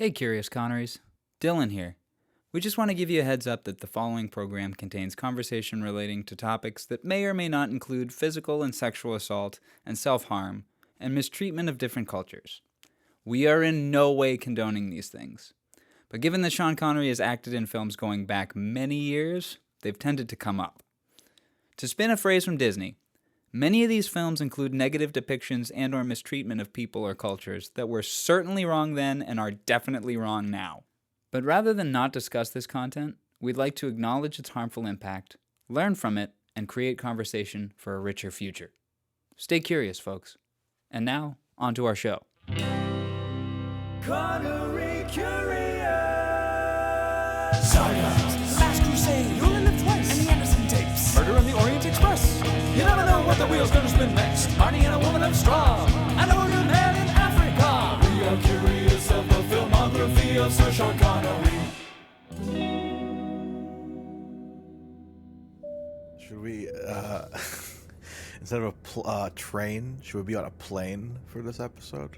Hey Curious Connerys, Dylan here. We just want to give you a heads up that the following program contains conversation relating to topics that may or may not include physical and sexual assault and self-harm and mistreatment of different cultures. We are in no way condoning these things. But given that Sean Connery has acted in films going back many years, they've tended to come up. To spin a phrase from Disney, many of these films include negative depictions and or mistreatment of people or cultures that were certainly wrong then and are definitely wrong now. But rather than not discuss this content, we'd like to acknowledge its harmful impact, learn from it, and create conversation for a richer future. Stay curious, folks. And now, on to our show. Connery Curious! Saga! The Last Crusade! You Only Live Twice! And the Anderson Tapes! Murder on the Orient Express! You never know what the wheel's gonna spin next! Marnie and a woman of straw! And a wounded man in Africa! We are curious of the filmography of Sir Sean Connery. Should we, instead of a train, should we be on a plane for this episode?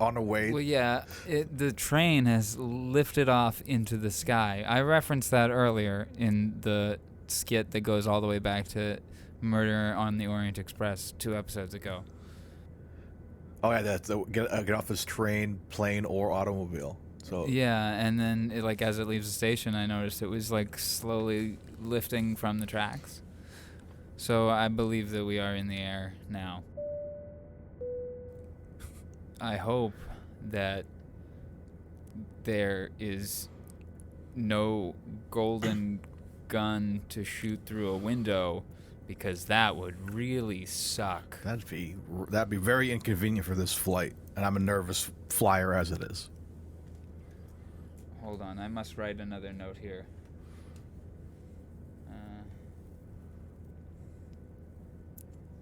On a way? Well, yeah, the train has lifted off into the sky. I referenced that earlier in the skit that goes all the way back to Murder on the Orient Express 2 episodes ago. Oh, yeah, that's get off this train, plane, or automobile. So Yeah, and then as it leaves the station, I noticed it was slowly lifting from the tracks. So I believe that we are in the air now. I hope that there is no golden gun to shoot through a window, because that would really suck. that'd be very inconvenient for this flight, and I'm a nervous flyer as it is. Hold on, I must write another note here.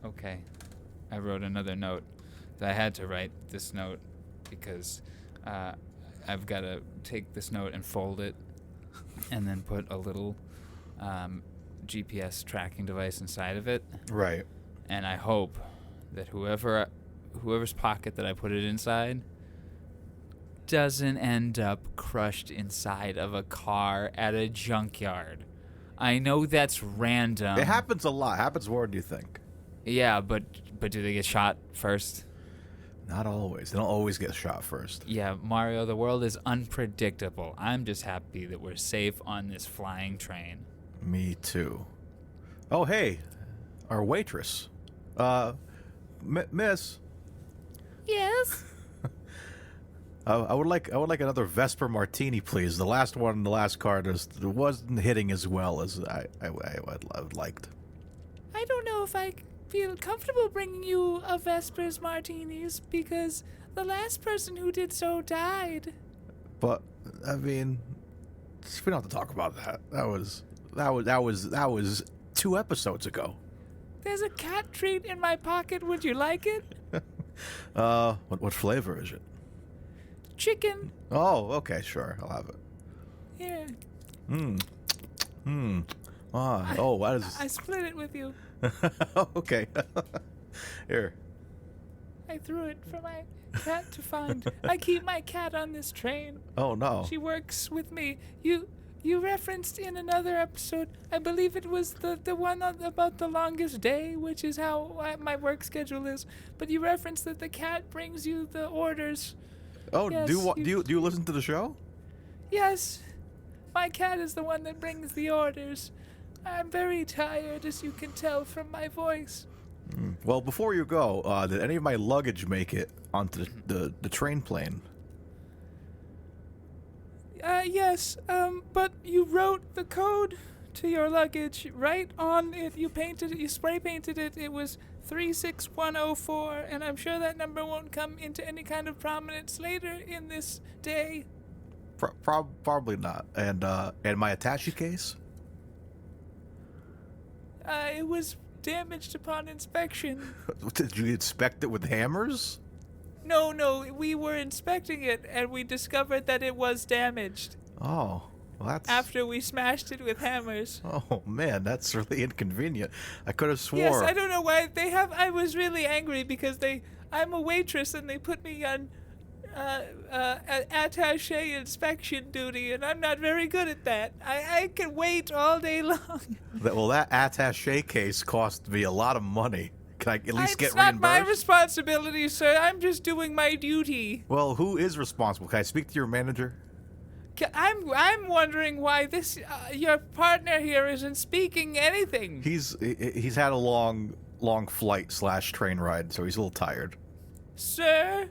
Okay, I wrote another note. I had to write this note because I've got to take this note and fold it and then put a little GPS tracking device inside of it. Right. And I hope that whoever's pocket that I put it inside doesn't end up crushed inside of a car at a junkyard. I know that's random. It happens a lot. Happens more than you think. Yeah, but do they get shot first? Not always. They don't always get shot first. Yeah, Mario, the world is unpredictable. I'm just happy that we're safe on this flying train. Me too. Oh, hey, our waitress. Miss. Yes? I would like another Vesper Martini, please. The last one in the last card wasn't hitting as well as I liked. I don't know if I feel comfortable bringing you a Vesper's Martinis because the last person who did so died. But I mean, we don't have to talk about that. That was 2 episodes ago. There's a cat treat in my pocket. Would you like it? What flavor is it? Chicken. Oh, okay, sure, I'll have it. Here. What is? I split it with you. Okay. Here. I threw it for my cat to find. I keep my cat on this train. Oh no. She works with me. You referenced in another episode, I believe it was the one about the longest day, which is how my work schedule is. But you referenced that the cat brings you the orders. Oh, Yes, do you listen to the show? Yes, my cat is the one that brings the orders. I'm very tired, as you can tell from my voice. Well, before you go, did any of my luggage make it onto the train plane? Yes, but you wrote the code to your luggage right on it. You spray painted it. It was 36104, and I'm sure that number won't come into any kind of prominence later in this day. Probably not. And my attaché case? It was damaged upon inspection. Did you inspect it with hammers? No, we were inspecting it, and we discovered that it was damaged. Oh, well, that's... After we smashed it with hammers. Oh, man, that's really inconvenient. I could have swore... Yes, I don't know why I was really angry because I'm a waitress, and they put me on attaché inspection duty, and I'm not very good at that. I can wait all day long. That attaché case cost me a lot of money. Can I at least get It's not my reimbursed? responsibility, sir. I'm just doing my duty. Well, who is responsible? Can I speak to your manager? I'm wondering why this your partner here isn't speaking anything. He's had a long flight / train ride, so he's a little tired. Sir?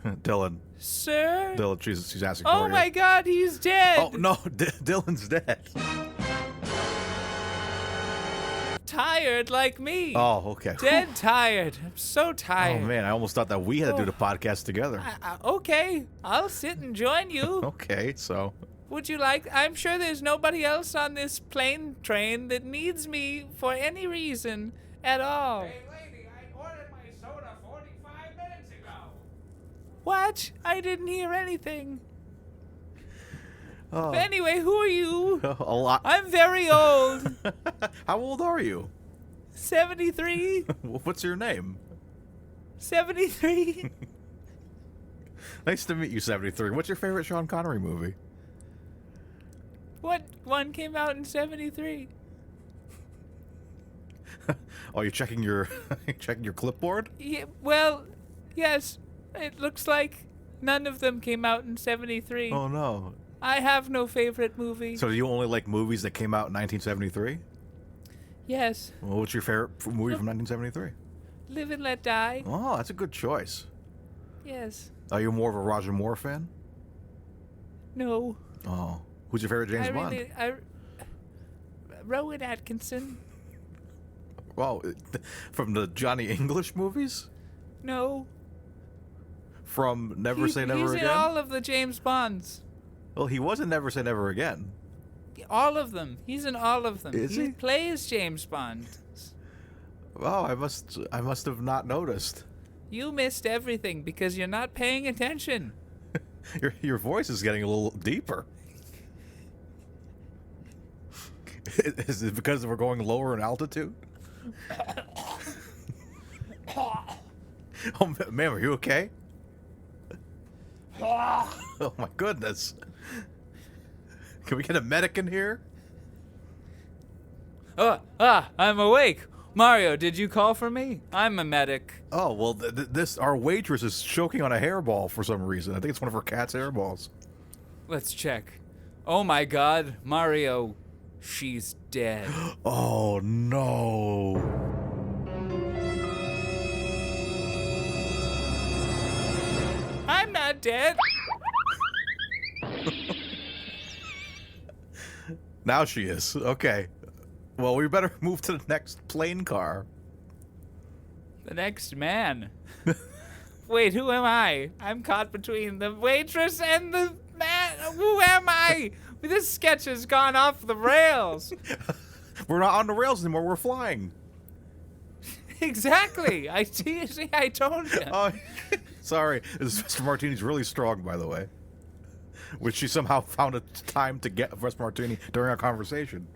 Dylan, Sir? she's asking for you. Oh my God, he's dead. Oh no, Dylan's dead. Tired like me. Oh, okay. Dead tired. I'm so Oh tired. man, I almost thought that we had to do the podcast together. Okay, I'll sit and join you. Okay, so Would you like? I'm sure there's nobody else on this plane train that needs me for any reason at all. Hey, lady, I ordered my soda 45 minutes ago. What? I didn't hear anything. oh, Anyway, who are you? a lot. I'm very old. How old are you? 73? What's your name? 73? Nice to meet you, 73. What's your favorite Sean Connery movie? What one came out in 73? Oh, you're checking your checking your clipboard? Yeah, well, yes. It looks like none of them came out in 73. Oh no. I have no favorite movie. So do you only like movies that came out in 1973? Yes. Well, what's your favorite movie from 1973? Live and Let Die. Oh, that's a good choice. Yes. Are you more of a Roger Moore fan? No. Oh. Who's your favorite James Bond? Rowan Atkinson. Oh, from the Johnny English movies? No. From Never Say Never he's Again? in all of the James Bonds. Well, he was in Never Say Never Again. All of them. He's in all of them. Is he? plays James Bond. Oh, I must have not noticed. You missed everything because you're not paying attention. Your voice is getting a little deeper. Is it because we're going lower in altitude? Oh, ma'am, are you okay? Oh, my goodness. Can we get a medic in here? I'm awake. Mario, did you call for me? I'm a medic. Oh, well, our waitress is choking on a hairball for some reason. I think it's one of her cat's hairballs. Let's check. Oh my God, Mario, she's dead. Oh, no. I'm not dead. Now she is. Okay. Well, we better move to the next plane car. The next man. Wait, who am I? I'm caught between the waitress and the man. Who am I? This sketch has gone off the rails. We're not on the rails anymore. We're flying. Exactly. I see. I told you. Oh, sorry. Mr. Martini's really strong, by the way. Which she somehow found a time to get Mr. Martini during our conversation.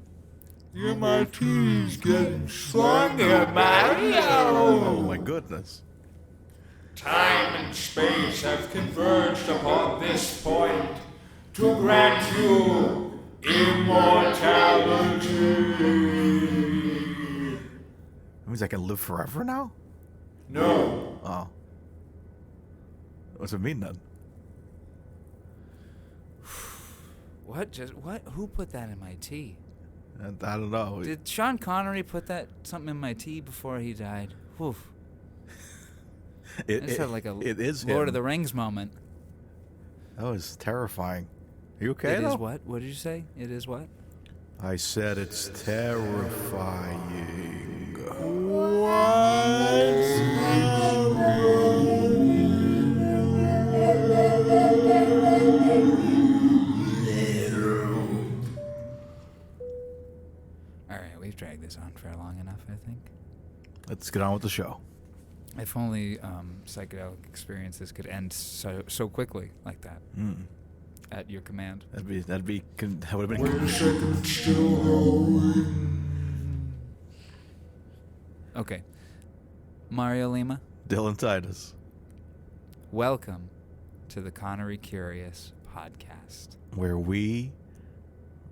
Your martini's getting stronger, Mario. Oh, my goodness. Time and space have converged upon this point to grant you immortality. That means I can live forever now? No. Oh. What's it mean then? What? Who put that in my tea? I don't know. Did Sean Connery put something in my tea before he died? Whew. I just had like a it is Lord him. of the Rings moment. That was terrifying. Are you okay, It though? is what? What did you say? It is what? I said it's terrifying. All right, we've dragged this on for long enough, I think. Let's get on with the show. If only psychedelic experiences could end so quickly like that. At your command. That would have been. Wait a second, it's still going. Okay. Mario Lima, Dylan Titus. welcome to the Connery Curious podcast, where we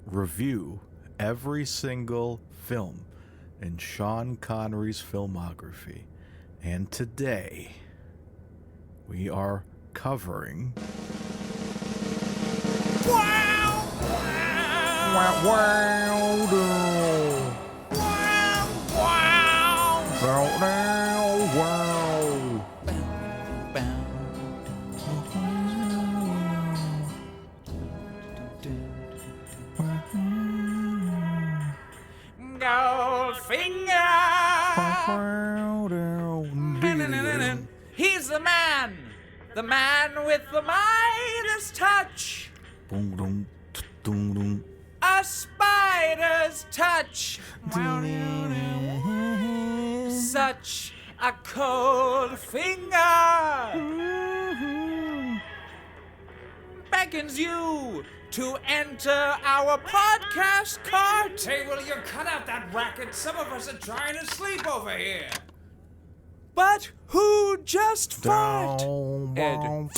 review every single film in Sean Connery's filmography. And today, we are covering... Goldfinger! He's the man! The man with the Midas touch! A spider's touch! Such a cold finger! Beckons you to enter our podcast cart. Hey, will you cut out that racket? Some of us are trying to sleep over here. But who just fought? Golden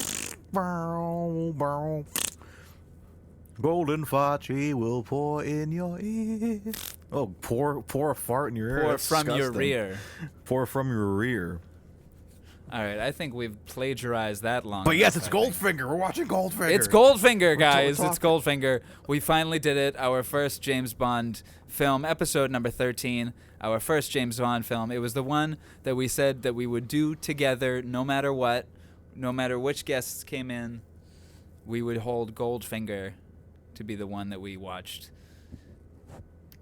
Fauci will pour in your ear. Oh, pour a fart in your ear. Pour That's from your disgusting. rear. Pour from your rear. All right, I think we've plagiarized that long. But yes, enough, it's I think. Goldfinger. We're watching Goldfinger. It's Goldfinger, We're guys. It's talking. Goldfinger. We finally did it. Our first James Bond film, episode number 13. Our first James Bond film. It was the one that we said that we would do together no matter what, no matter which guests came in. We would hold Goldfinger to be the one that we watched.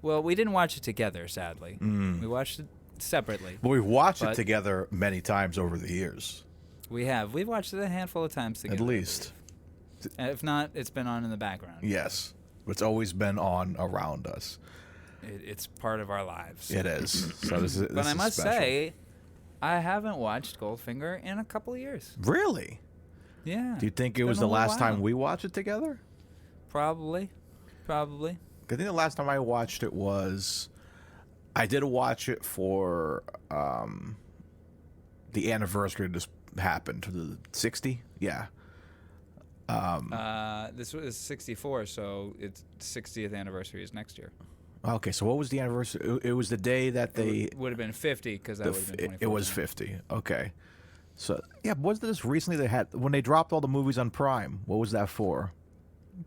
Well, we didn't watch it together, sadly. We watched it separately. But we've watched it But- together many times over the years. We have. We've watched it a handful of times together. At least. And if not, it's been on in the background. Yes. It's always been on around us. It's part of our lives. It is. So this is. But I must say, I haven't watched Goldfinger in a couple of years. Really? Yeah. Do you think It's it was been the a last while. time we watched it together? Probably. I think the last time I watched it was, I did watch it for the anniversary that just happened, the 60. Yeah. This was 64, so its 60th anniversary is next year. Okay, so what was the anniversary? It was the day that they. Would have been 50 because that would have been 24. It was 50. Okay. So yeah, wasn't this recently they had when they dropped all the movies on Prime? What was that for?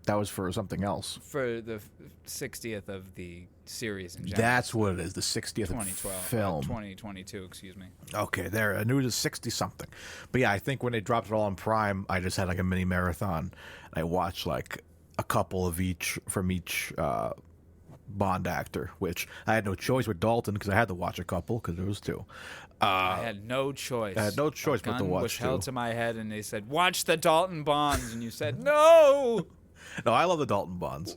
That was for something else. For the 60th of the series in general. That's what it is. The 60th 2012. film. 2022, excuse me. Okay, there. I knew it was 60 something. But yeah, I think when they dropped it all on Prime, I just had like a mini marathon. I watched like a couple of each from each Bond actor, which I had no choice with Dalton because I had to watch a couple because there was two. I had no choice. I had no choice but to Gun watch was held two. to my head, and they said, "Watch the Dalton Bonds," and you said, "No." No, I love the Dalton Bonds.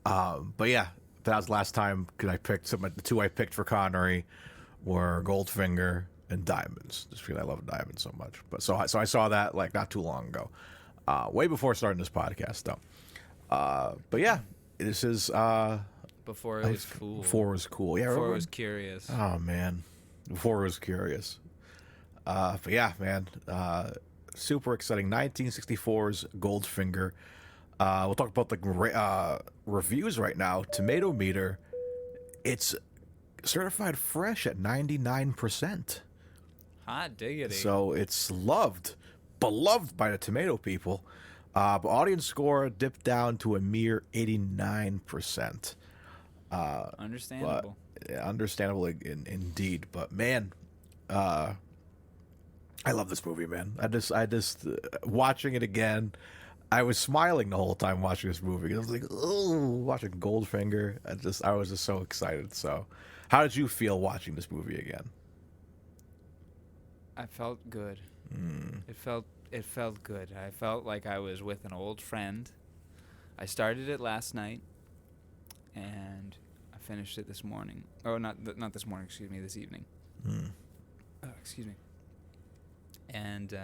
But yeah, that was the last time because I picked the two I picked for Connery were Goldfinger and Diamonds, just because I love Diamonds so much. But so I saw that like not too long ago, way before starting this podcast though. But yeah, this is Before it was cool. Before it was cool. Yeah, Before remember? it was curious. Oh man, before it was curious. But yeah, man, super exciting. 1964's Goldfinger. We'll talk about the reviews right now. Tomato meter, it's certified fresh at 99%. Hot diggity. So it's beloved by the tomato people. But audience score dipped down to a mere 89%. Understandable. Yeah, understandable indeed. But man, I love this movie, man. I just watching it again, I was smiling the whole time watching this movie. I was like, oh, watching Goldfinger. I was just so excited. So, how did you feel watching this movie again? I felt good. It felt good. I felt like I was with an old friend. I started it last night, and I finished it this morning. Oh, not this morning. Excuse me, this evening. Excuse me. And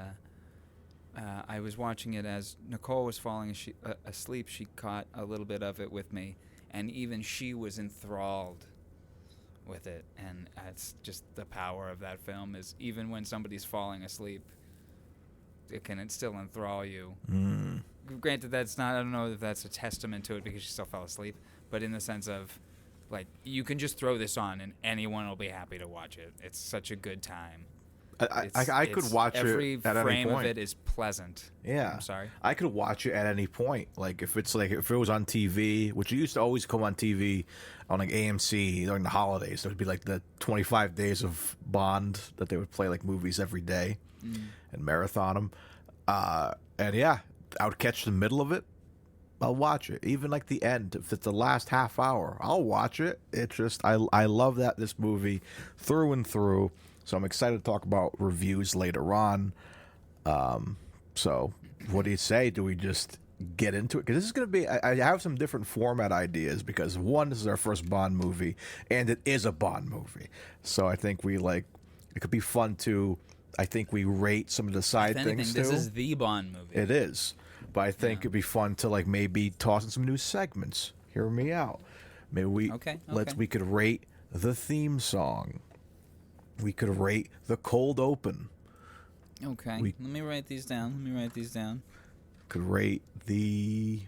I was watching it as Nicole was falling asleep. She caught a little bit of it with me, and even she was enthralled with it. And that's just the power of that film, is even when somebody's falling asleep, can it still enthrall you. Granted, that's not. I don't know if that's a testament to it because she still fell asleep, but in the sense of, like, you can just throw this on and anyone will be happy to watch it. It's such a good time. I could watch it at any point. Every frame of it is pleasant. Yeah. I'm sorry. I could watch it at any point. Like if it was on TV, which it used to always come on TV on like AMC during the holidays. There would be like the 25 days of Bond that they would play like movies every day and marathon them. And yeah, I would catch the middle of it. I'll watch it. Even like the end, if it's the last half hour, I'll watch it. It's just I love this movie through and through. So I'm excited to talk about reviews later on. So what do you say? Do we just get into it? Because this is going to be... I have some different format ideas because, one, this is our first Bond movie, and it is a Bond movie. So I think it could be fun to... I think we rate some of the side things, too. This is the Bond movie. It is. But I think it'd be fun to like maybe toss in some new segments. Hear me out. Maybe we... Okay. We could rate the theme song. We could rate the cold open. Okay. Let me write these down. Could rate the...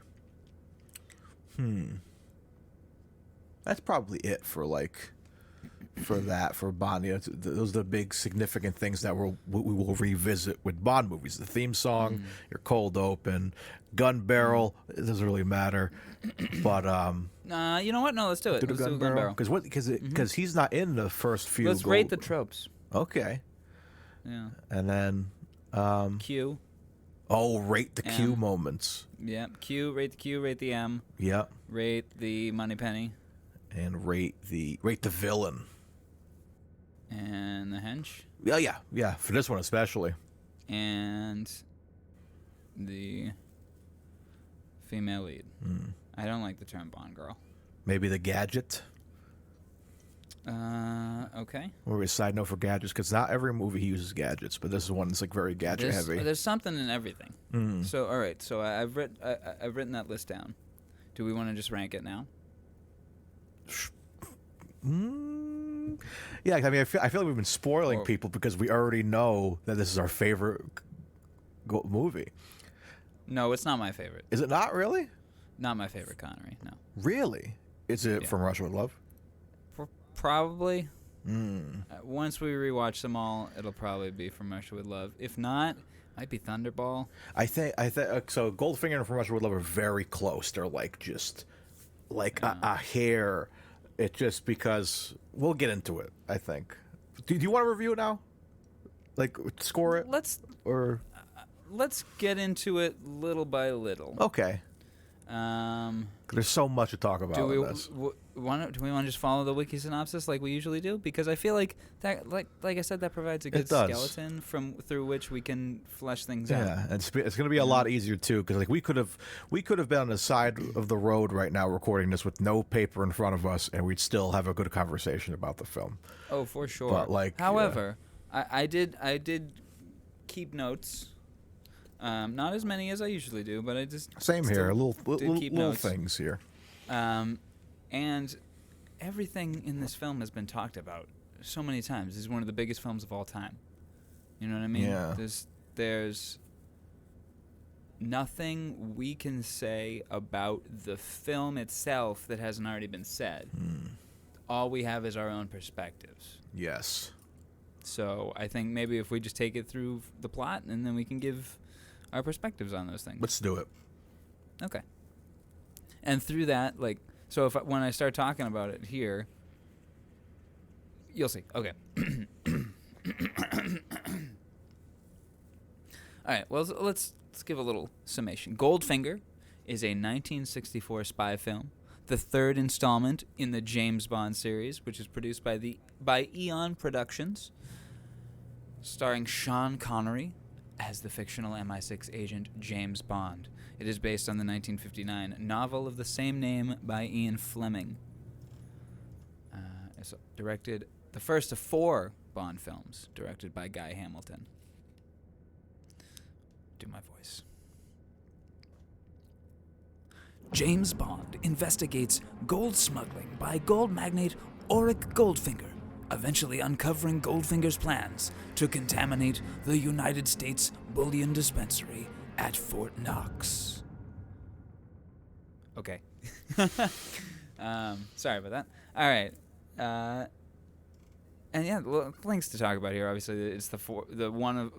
That's probably it for Bond. You know, those are the big significant things that we will revisit with Bond movies. The theme song, your cold open, gun barrel. It doesn't really matter. But you know what? No, let's do it. do the Let's do gun a barrel because he's not in the first few. Let's rate the tropes. Okay. Yeah. And then Q. Oh, rate the Q M. moments. Yeah. Q. Rate the Q. Rate the M. Yep. Rate the Moneypenny. And rate the villain. And the hench. Yeah. For this one especially. And the female lead. I don't like the term Bond girl. Maybe the gadget. Okay. Or a side note for gadgets, because not every movie uses gadgets, but this is one that's like very gadget heavy. There's something in everything. So all right. So I've written that list down. Do we want to just rank it now? Yeah, I mean, I feel like we've been spoiling people because we already know that this is our favorite movie. No, it's not my favorite. Is it not really? Not my favorite Connery. No. Really? Is it From Russia with Love? Probably. Once we rewatch them all, it'll probably be From Russia with Love. If not, might be Thunderball. I think so. Goldfinger and From Russia with Love are very close. They're like just like a hair. It's just because we'll get into it. I think. Do you want to review it now? Like score it? Let's get into it little by little. Okay. There's so much to talk about. Do we in this. want to just follow the wiki synopsis like we usually do? Because I feel like that, like I said, that provides a good skeleton through which we can flesh things out. Yeah, it's going to be a lot easier too, because like we could have been on the side of the road right now recording this with no paper in front of us, and we'd still have a good conversation about the film. Oh, for sure. But however, I did keep notes. Not as many as I usually do, but I just same here. Little notes. things here. And everything in this film has been talked about so many times. This is one of the biggest films of all time. You know what I mean? Yeah. There's nothing we can say about the film itself that hasn't already been said. All we have is our own perspectives. Yes. So I think maybe if we just take it through the plot, and then we can give our perspectives on those things. Let's do it. Okay. And through that, so when I start talking about it here, you'll see. Okay. All right. Well, let's give a little summation. Goldfinger is a 1964 spy film, the third installment in the James Bond series, which is produced by Eon Productions, starring Sean Connery as the fictional MI6 agent James Bond. It is based on the 1959 novel of the same name by Ian Fleming. It's directed the first of 4 Bond films, directed by Guy Hamilton. Do my voice. James Bond investigates gold smuggling by gold magnate Auric Goldfinger, eventually uncovering Goldfinger's plans to contaminate the United States bullion dispensary at Fort Knox. Okay. Sorry about that. All right. And yeah, things to talk about here. Obviously, it's the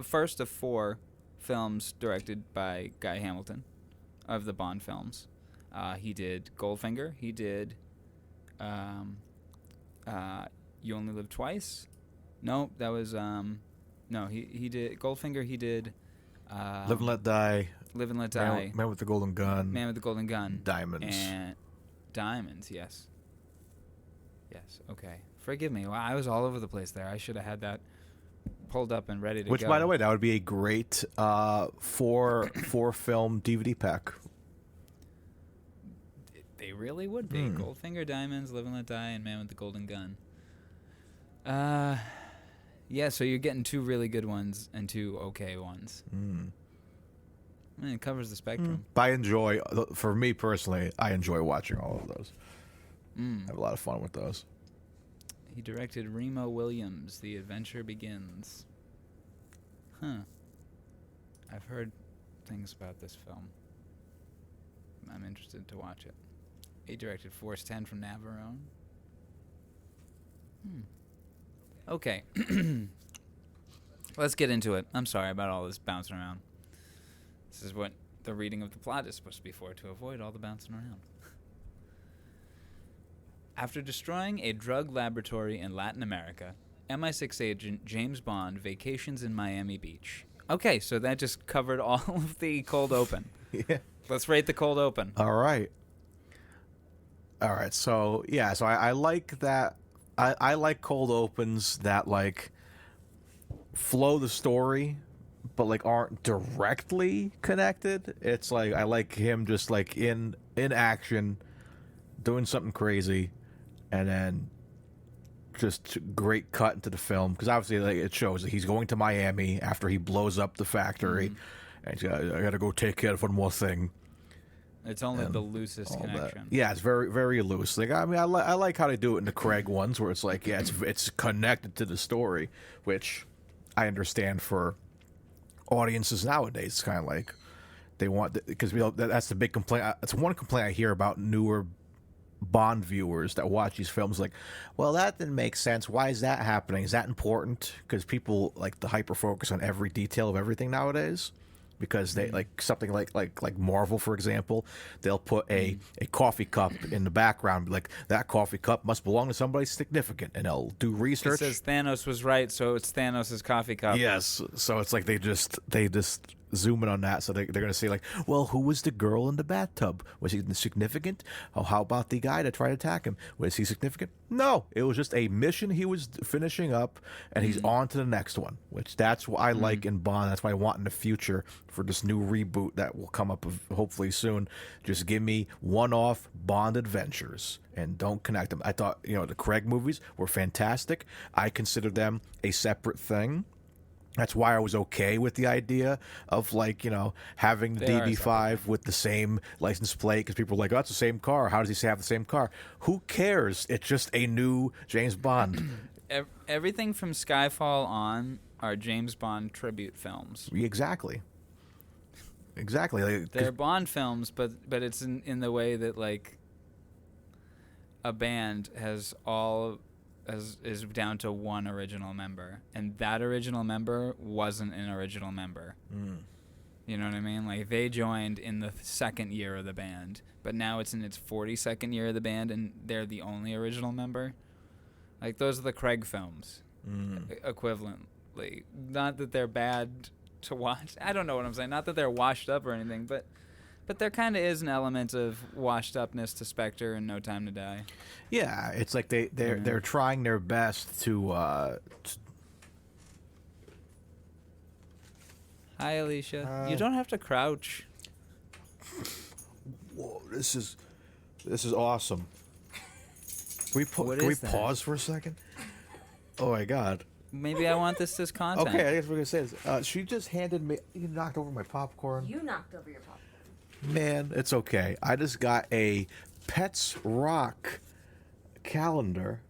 first of 4 films directed by Guy Hamilton of the Bond films. He did Goldfinger. He did You Only Live Twice. No, that was no. He did Goldfinger. He did Live and Let Die. Live and Let Die. Man with the Golden Gun. Man with the Golden Gun. Diamonds. And Diamonds, yes. Yes, okay. Forgive me. Wow, I was all over the place there. I should have had that pulled up and ready to go. Which, by the way, that would be a great four film DVD pack. They really would be. Goldfinger, Diamonds, Live and Let Die, and Man with the Golden Gun. Yeah, so you're getting 2 really good ones and 2 okay ones. I mean, it covers the spectrum. But I enjoy, for me personally, I enjoy watching all of those. I have a lot of fun with those. He directed Remo Williams' The Adventure Begins. Huh. I've heard things about this film. I'm interested to watch it. He directed Force 10 from Navarone. Okay. Let's get into it. I'm sorry about all this bouncing around. This is what the reading of the plot is supposed to be for, to avoid all the bouncing around. After destroying a drug laboratory in Latin America, MI6 agent James Bond vacations in Miami Beach. Okay, so that just covered all of the cold open. Yeah. Let's rate the cold open. All right. So yeah, so I like that. I like cold opens that like flow the story, but like aren't directly connected. It's like I like him just like in action, doing something crazy, and then just great cut into the film, because obviously like it shows that he's going to Miami after he blows up the factory, and he's got, I got to go take care of one more thing. It's only the loosest connection. Yeah, it's very, very loose. Like I mean, I like how they do it in the Craig ones, where it's like, yeah, it's connected to the story, which I understand for audiences nowadays. It's kind of like they want, because that's the big complaint. It's one complaint I hear about newer Bond viewers that watch these films. Like, well, that didn't make sense. Why is that happening? Is that important? Because people like to hyper focus on every detail of everything nowadays. Because they like something like Marvel, for example, they'll put a coffee cup in the background, like that coffee cup must belong to somebody significant, and they'll do research. It says Thanos was right, so it's Thanos' coffee cup. Yes, so it's like they just zoom in on that, so they're going to say like, well, who was the girl in the bathtub? Was he significant? Oh, how about the guy that tried to attack him? Was he significant? No, it was just a mission he was finishing up, and he's on to the next one, which that's what I like in Bond. That's what I want in the future for this new reboot that will come up hopefully soon. Just give me one-off Bond adventures and don't connect them. I thought, the Craig movies were fantastic. I consider them a separate thing. That's why I was okay with the idea of having the DB5 with the same license plate, because people were like, oh, that's the same car. How does he have the same car? Who cares? It's just a new James Bond. Everything from Skyfall on are James Bond tribute films. Exactly. They're Bond films, but it's in the way that like a band is down to one original member, and that original member wasn't an original member. You know what I mean? Like they joined in the second year of the band, but now it's in its 42nd year of the band, and they're the only original member. Like those are the Craig films, equivalently. Not that they're bad to watch. I don't know what I'm saying. Not that they're washed up or anything, but there kind of is an element of washed upness to Spectre and No Time to Die. Yeah, it's like they're trying their best to. Hi, Alicia. You don't have to crouch. Whoa, this is awesome. Can we pause for a second? Oh my God. Maybe I want this as content. Okay, I guess we're gonna say this. She just handed me. You knocked over my popcorn. You knocked over your popcorn. Man, it's okay. I just got a Pets Rock calendar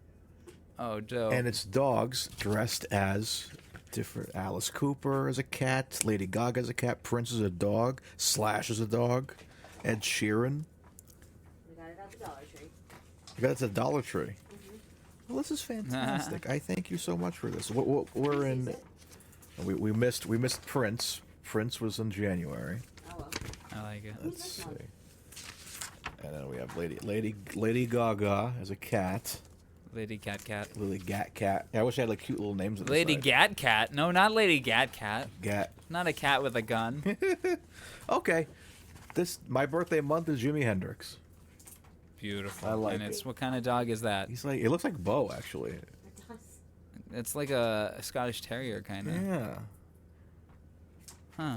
Oh, dope. And it's dogs dressed as different. Alice Cooper as a cat, Lady Gaga as a cat, Prince as a dog, Slash as a dog, Ed Sheeran. We got it at the Dollar Tree. You got it at the Dollar Tree. Well, this is fantastic. I thank you so much for this. We're in. We missed Prince. Prince was in January. Oh well. I like it. Let's see. And then we have Lady Gaga as a cat. Lady Cat Cat. Lily Gat Cat. Yeah, I wish I had like cute little names. On the Lady side. Gat Cat. No, not Lady Gat Cat. Gat. Not a cat with a gun. Okay. My birthday month is Jimi Hendrix. Beautiful. I like and it. it's what kind of dog is that? It looks like Bo actually. It does. It's like a Scottish Terrier kind of. Yeah. Huh.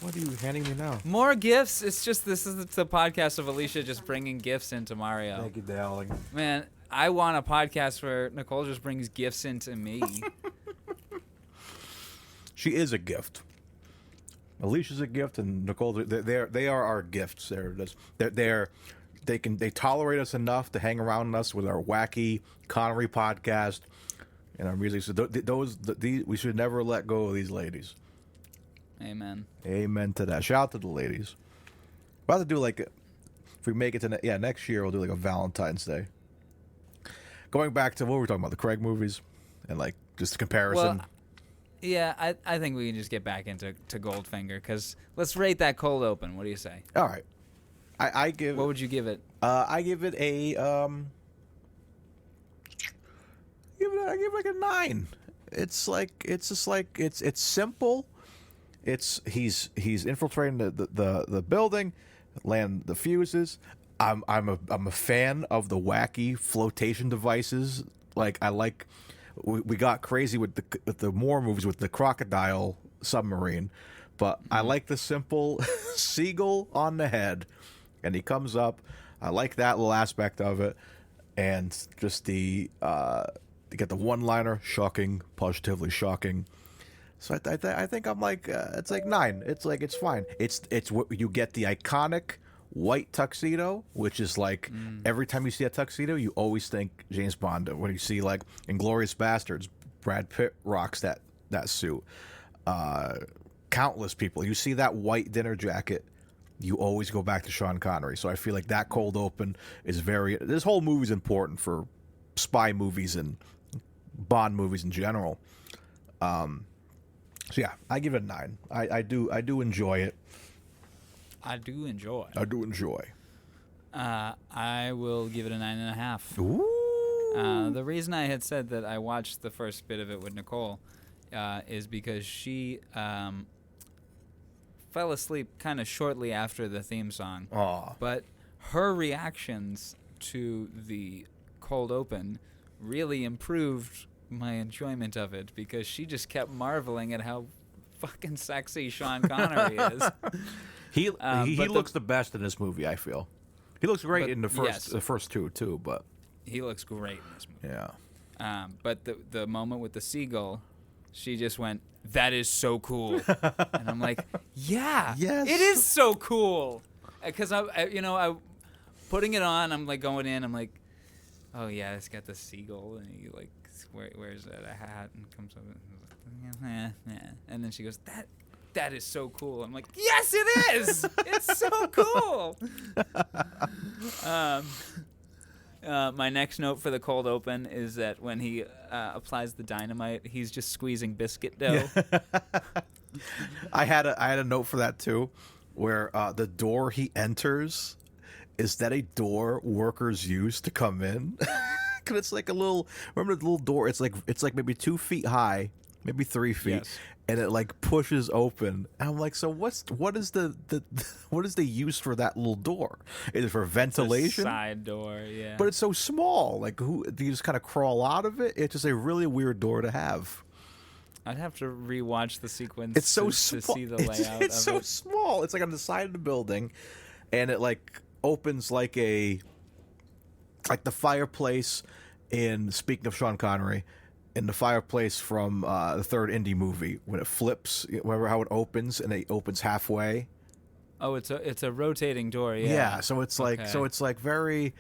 What are you handing me now? More gifts. It's just this is the podcast of Alicia just bringing gifts into Mario. Thank you, darling. Man, I want a podcast where Nicole just brings gifts into me. She is a gift. Alicia's a gift, and Nicole. They are our gifts. They tolerate us enough to hang around us with our wacky Connery podcast and our music. So we should never let go of these ladies. Amen. Amen to that. Shout out to the ladies. We're about to do if we make it to next year, we'll do like a Valentine's Day. Going back to what we were talking about, the Craig movies, and just a comparison. Well, yeah, I think we can just get back into Goldfinger because let's rate that cold open. What do you say? All right, I give. What would you give it? I give it a I give it like a 9. It's simple. He's infiltrating the building, land the fuses. I'm a fan of the wacky flotation devices. We got crazy with the Moore movies with the crocodile submarine, but I like the simple seagull on the head, and he comes up. I like that little aspect of it, and just you get the one-liner, shocking, positively shocking. So I think I'm it's like 9. It's fine. It's what you get, the iconic white tuxedo, which is every time you see a tuxedo, you always think James Bond. When you see Inglourious Bastards, Brad Pitt rocks that suit. Countless people, you see that white dinner jacket, you always go back to Sean Connery. So I feel like that cold open is this whole movie is important for spy movies and Bond movies in general. So yeah, I give it a 9. I do enjoy it. I do enjoy. I will give it a 9.5. Ooh. The reason I had said that I watched the first bit of it with Nicole is because she fell asleep kind of shortly after the theme song. Aw. But her reactions to the cold open really improved my enjoyment of it because she just kept marveling at how fucking sexy Sean Connery is. He but looks the best in this movie, I feel. He looks great But in the yes. first two too, but He looks great in this movie. yeah. But the moment with the seagull, she just went, "That is so cool," and I'm like, "Yeah, Yes. it is so cool." Because I putting it on, I'm like going in, I'm like, "Oh yeah, it's got the seagull," and he wears a hat and comes up and then she goes, "That is so cool." I'm like, "Yes, it is. It's so cool." My next note for the cold open is that when he applies the dynamite, he's just squeezing biscuit dough. I had a note for that too, where the door he enters is that a door workers use to come in. Cause it's like remember the little door? It's like maybe 2 feet high, maybe 3 feet. Yes. And it pushes open. And I'm like, so what is the use for that little door? Is it for ventilation? Side door, yeah. But it's so small. Who do you just kind of crawl out of it? It's just a really weird door to have. I'd have to rewatch the sequence It's so to small. see the layout It's of so it. small. It's on the side of the building, and it opens like the fireplace in, speaking of Sean Connery, in the fireplace from the third Indy movie when it flips. Remember how it opens and it opens halfway? Oh, it's a rotating door, yeah. Yeah. So it's Okay. very.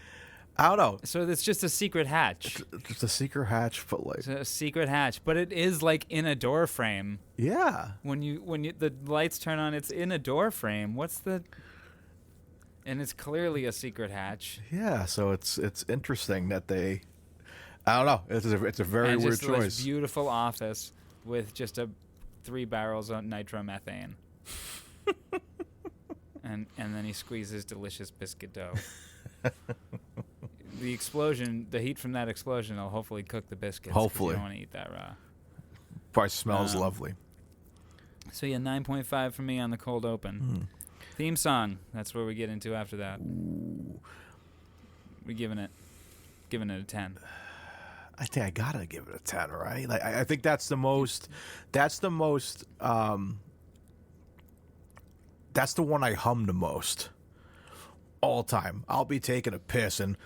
I don't know. So it's just a secret hatch. It's just a secret hatch, but like, It's a secret hatch, but it is like in a door frame. yeah. When the lights turn on, it's in a door frame. And it's clearly a secret hatch. Yeah, so it's interesting that they, I don't know, it's a very And weird just choice. This beautiful office with just 3 barrels of nitromethane. and then he squeezes delicious biscuit dough. The explosion, the heat from that explosion will hopefully cook the biscuits. 'Cause Hopefully. you don't want to eat that raw. Probably smells lovely. So yeah, 9.5 for me on the cold open. Theme song. That's where we get into after that. We're giving it a 10. I think I gotta give it a 10, right? Like I think that's the most. That's the one I hum the most all time. I'll be taking a piss and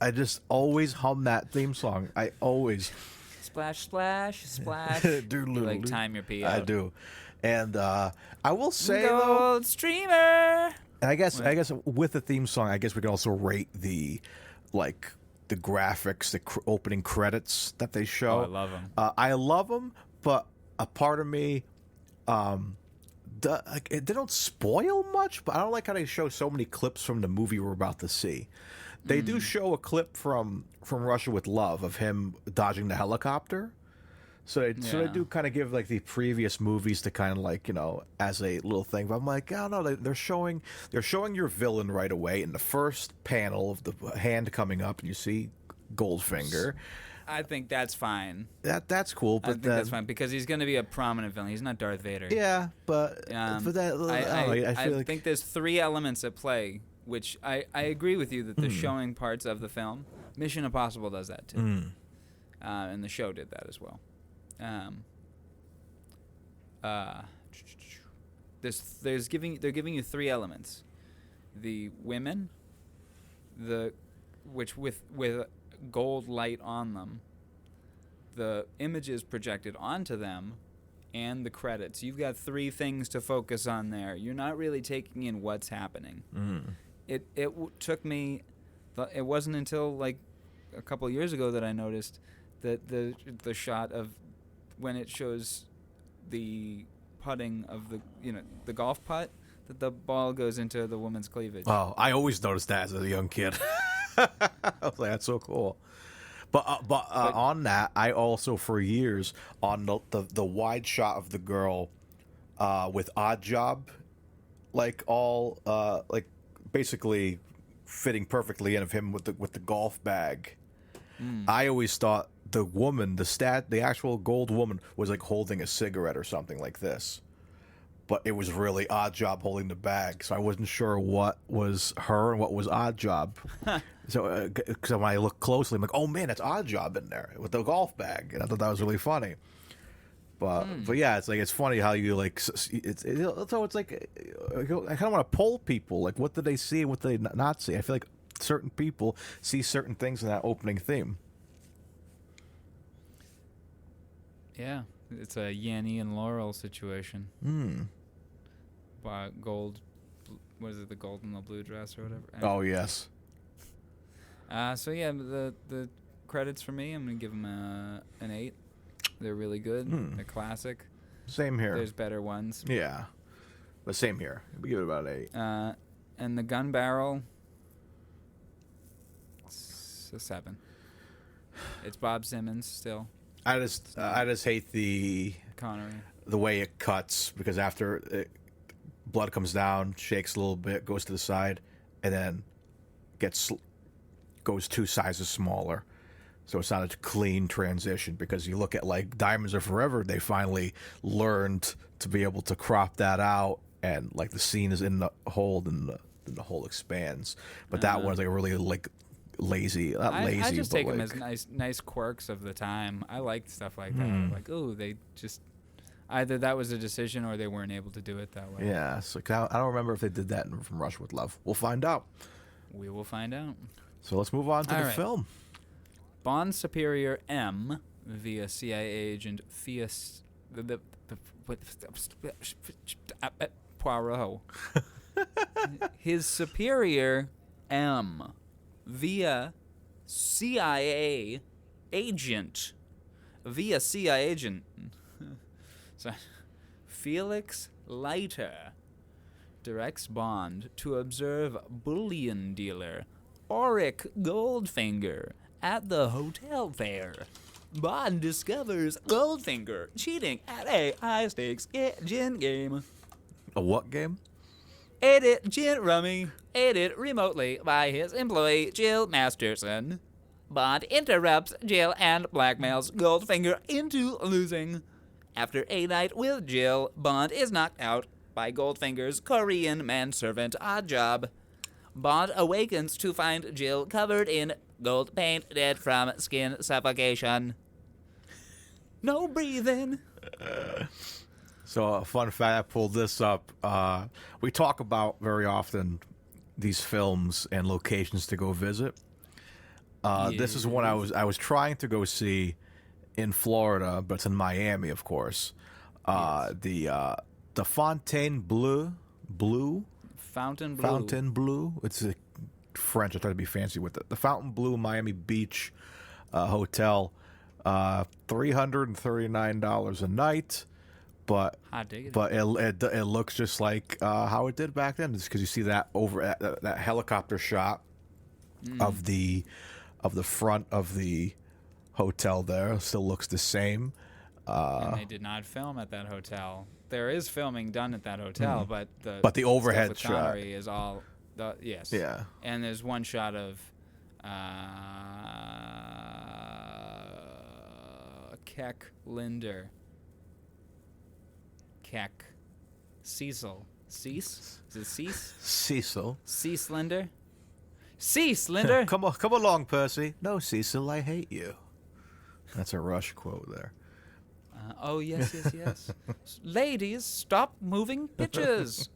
I just always hum that theme song. I always Splash, splash, splash. Doodle-doodle. You like time your pee I out. do, and I will say though, Gold streamer. and I guess with the theme song, I guess we can also rate the graphics, the opening credits that they show. Oh, I love 'em. I love them, but a part of me, they don't spoil much. But I don't like how they show so many clips from the movie we're about to see. They do show a clip from Russia with Love of him dodging the helicopter. So they do kind of give like the previous movies to kind of like, as a little thing. But I'm like, I don't know. They're showing your villain right away in the first panel of the hand coming up, and you see Goldfinger. I think that's fine. That's cool. But I think that's fine because he's going to be a prominent villain. He's not Darth Vader. Yeah, but I feel like think there's 3 elements at play, which I agree with you that the showing parts of the film. Mission Impossible does that too, and the show did that as well. They're giving you 3 elements: the women, which with gold light on them, the images projected onto them, and the credits. You've got 3 things to focus on there. You're not really taking in what's happening. It took me. It wasn't until like a couple of years ago that I noticed that the shot of when it shows the putting of the golf putt, that the ball goes into the woman's cleavage. Oh, I always noticed that as a young kid. I was like, that's so cool. But on that, I also for years on the wide shot of the girl with Odd Job, like all like basically fitting perfectly in of him with the golf bag. I always thought the woman, the actual gold woman, was like holding a cigarette or something like this. But it was really Odd Job holding the bag, so I wasn't sure what was her and what was Odd Job. So, because when I look closely, I'm like, "Oh man, that's Odd Job in there with the golf bag," and I thought that was really funny. But yeah, it's funny how you like so it's like I kind of want to poll people, like what did they see and what did they not see. I feel like certain people see certain things in that opening theme. Yeah, it's a Yanny and Laurel situation. Gold, what is it? The gold and the blue dress or whatever. Oh yes. So yeah, the credits for me, I'm gonna give them an 8. They're really good. They're classic. Same here. There's better ones. Yeah, but same here. We give it about an 8. And the gun barrel, it's a 7. It's Bob Simmons still. I just hate the Connery. way it cuts, because after blood comes down, shakes a little bit, goes to the side, and then goes 2 sizes smaller. So it's not a clean transition, because you look at like Diamonds Are Forever, they finally learned to be able to crop that out, and like the scene is in the hold and the hole expands. But that one's like a really like lazy, not lazy. I just but take like, them as nice quirks of the time. I liked stuff like that. Like, oh, they just either that was a decision or they weren't able to do it that way. yeah. So I don't remember if they did that from Rush with Love. We'll find out. We will find out. So let's move on to the right. film. Bond Superior M, via CIA agent Poirot. His superior M via CIA agent. Via CIA agent. Sorry. Felix Leiter directs Bond to observe bullion dealer Auric Goldfinger at the hotel fair. Bond discovers Goldfinger cheating at a high-stakes gin game. A what game? Aided gin rummy, aided remotely by his employee Jill Masterson. Bond interrupts Jill and blackmails Goldfinger into losing. After a night with Jill, Bond is knocked out by Goldfinger's Korean manservant Oddjob. Bond awakens to find Jill covered in gold paint, dead from skin suffocation. No breathing. So a fun fact, I pulled this up. We talk about very often these films and locations to go visit. This is one I was trying to go see in Florida, but it's in Miami, of course. The Fontainebleau, Fontainebleau. It's a French. I try to be fancy with it. The Fontainebleau Miami Beach hotel. $339 a night. But it looks just like how it did back then. It's because you see that over that helicopter shot of the front of the hotel there. Still looks the same. And they did not film at that hotel. There is filming done at that hotel, but the overhead with shot Connery is all yes. Yeah. And there's one shot of Keck Linder. Keck. Cecil. Cease? Is it Cease? Cecil. Cease Linder? Cease Linder! Come along, Percy. No, Cecil, I hate you. That's a Rush quote there. Oh, yes. Ladies, stop moving pitches.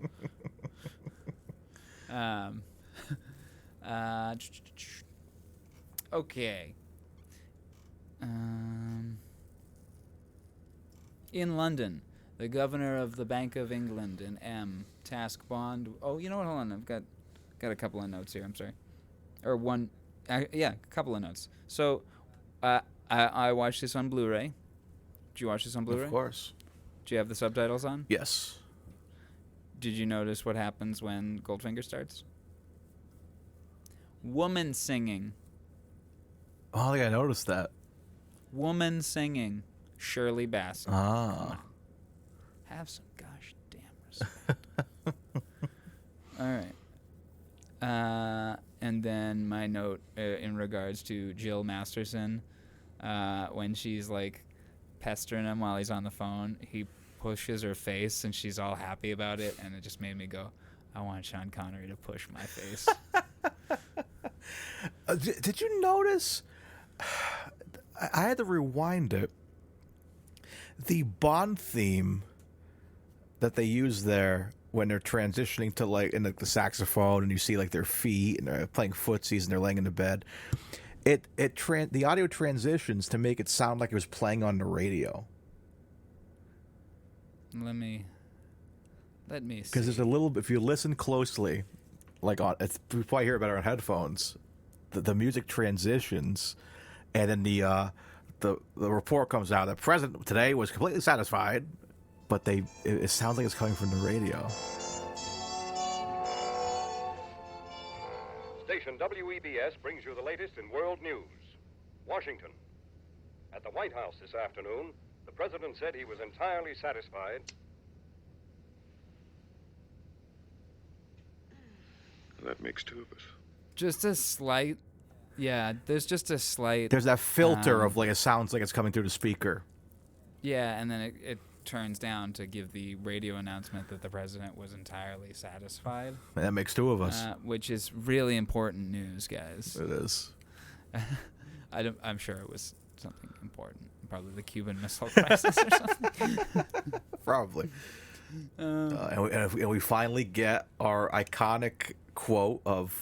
Okay. In London, the governor of the Bank of England and M task Bond. Oh, you know what? Hold on. I've got a couple of notes here. I'm sorry. Or one. Yeah, a couple of notes. So, I watched this on Blu-ray. Did you watch this on Blu-ray? Of course. Do you have the subtitles on? Yes. Did you notice what happens when Goldfinger starts? Woman singing. Oh, I think I noticed that. Woman singing. Shirley Bassey. Ah. Have some gosh damn respect. All right. And then my note in regards to Jill Masterson, when she's like pestering him while he's on the phone, he pushes her face and she's all happy about it, and it just made me go, I want Sean Connery to push my face. Did you notice? I had to rewind it. The Bond theme that they use there when they're transitioning to like in the saxophone, and you see like their feet and they're playing footsies and they're laying in the bed. The audio transitions to make it sound like it was playing on the radio. Let me see. Because there's a little bit, if you listen closely, like you probably hear it better on headphones. The music transitions, and then the report comes out. The president today was completely satisfied, but it sounds like it's coming from the radio. Station WEBS brings you the latest in world news. Washington. At the White House this afternoon, the president said he was entirely satisfied. That makes two of us. Just a slight. Yeah, there's just a slight. There's that filter of like it sounds like it's coming through the speaker. Yeah, and then it turns down to give the radio announcement that the president was entirely satisfied. And that makes two of us. Which is really important news, guys. It is. I'm sure it was something important. Probably the Cuban Missile Crisis or something. Probably. And we finally get our iconic quote of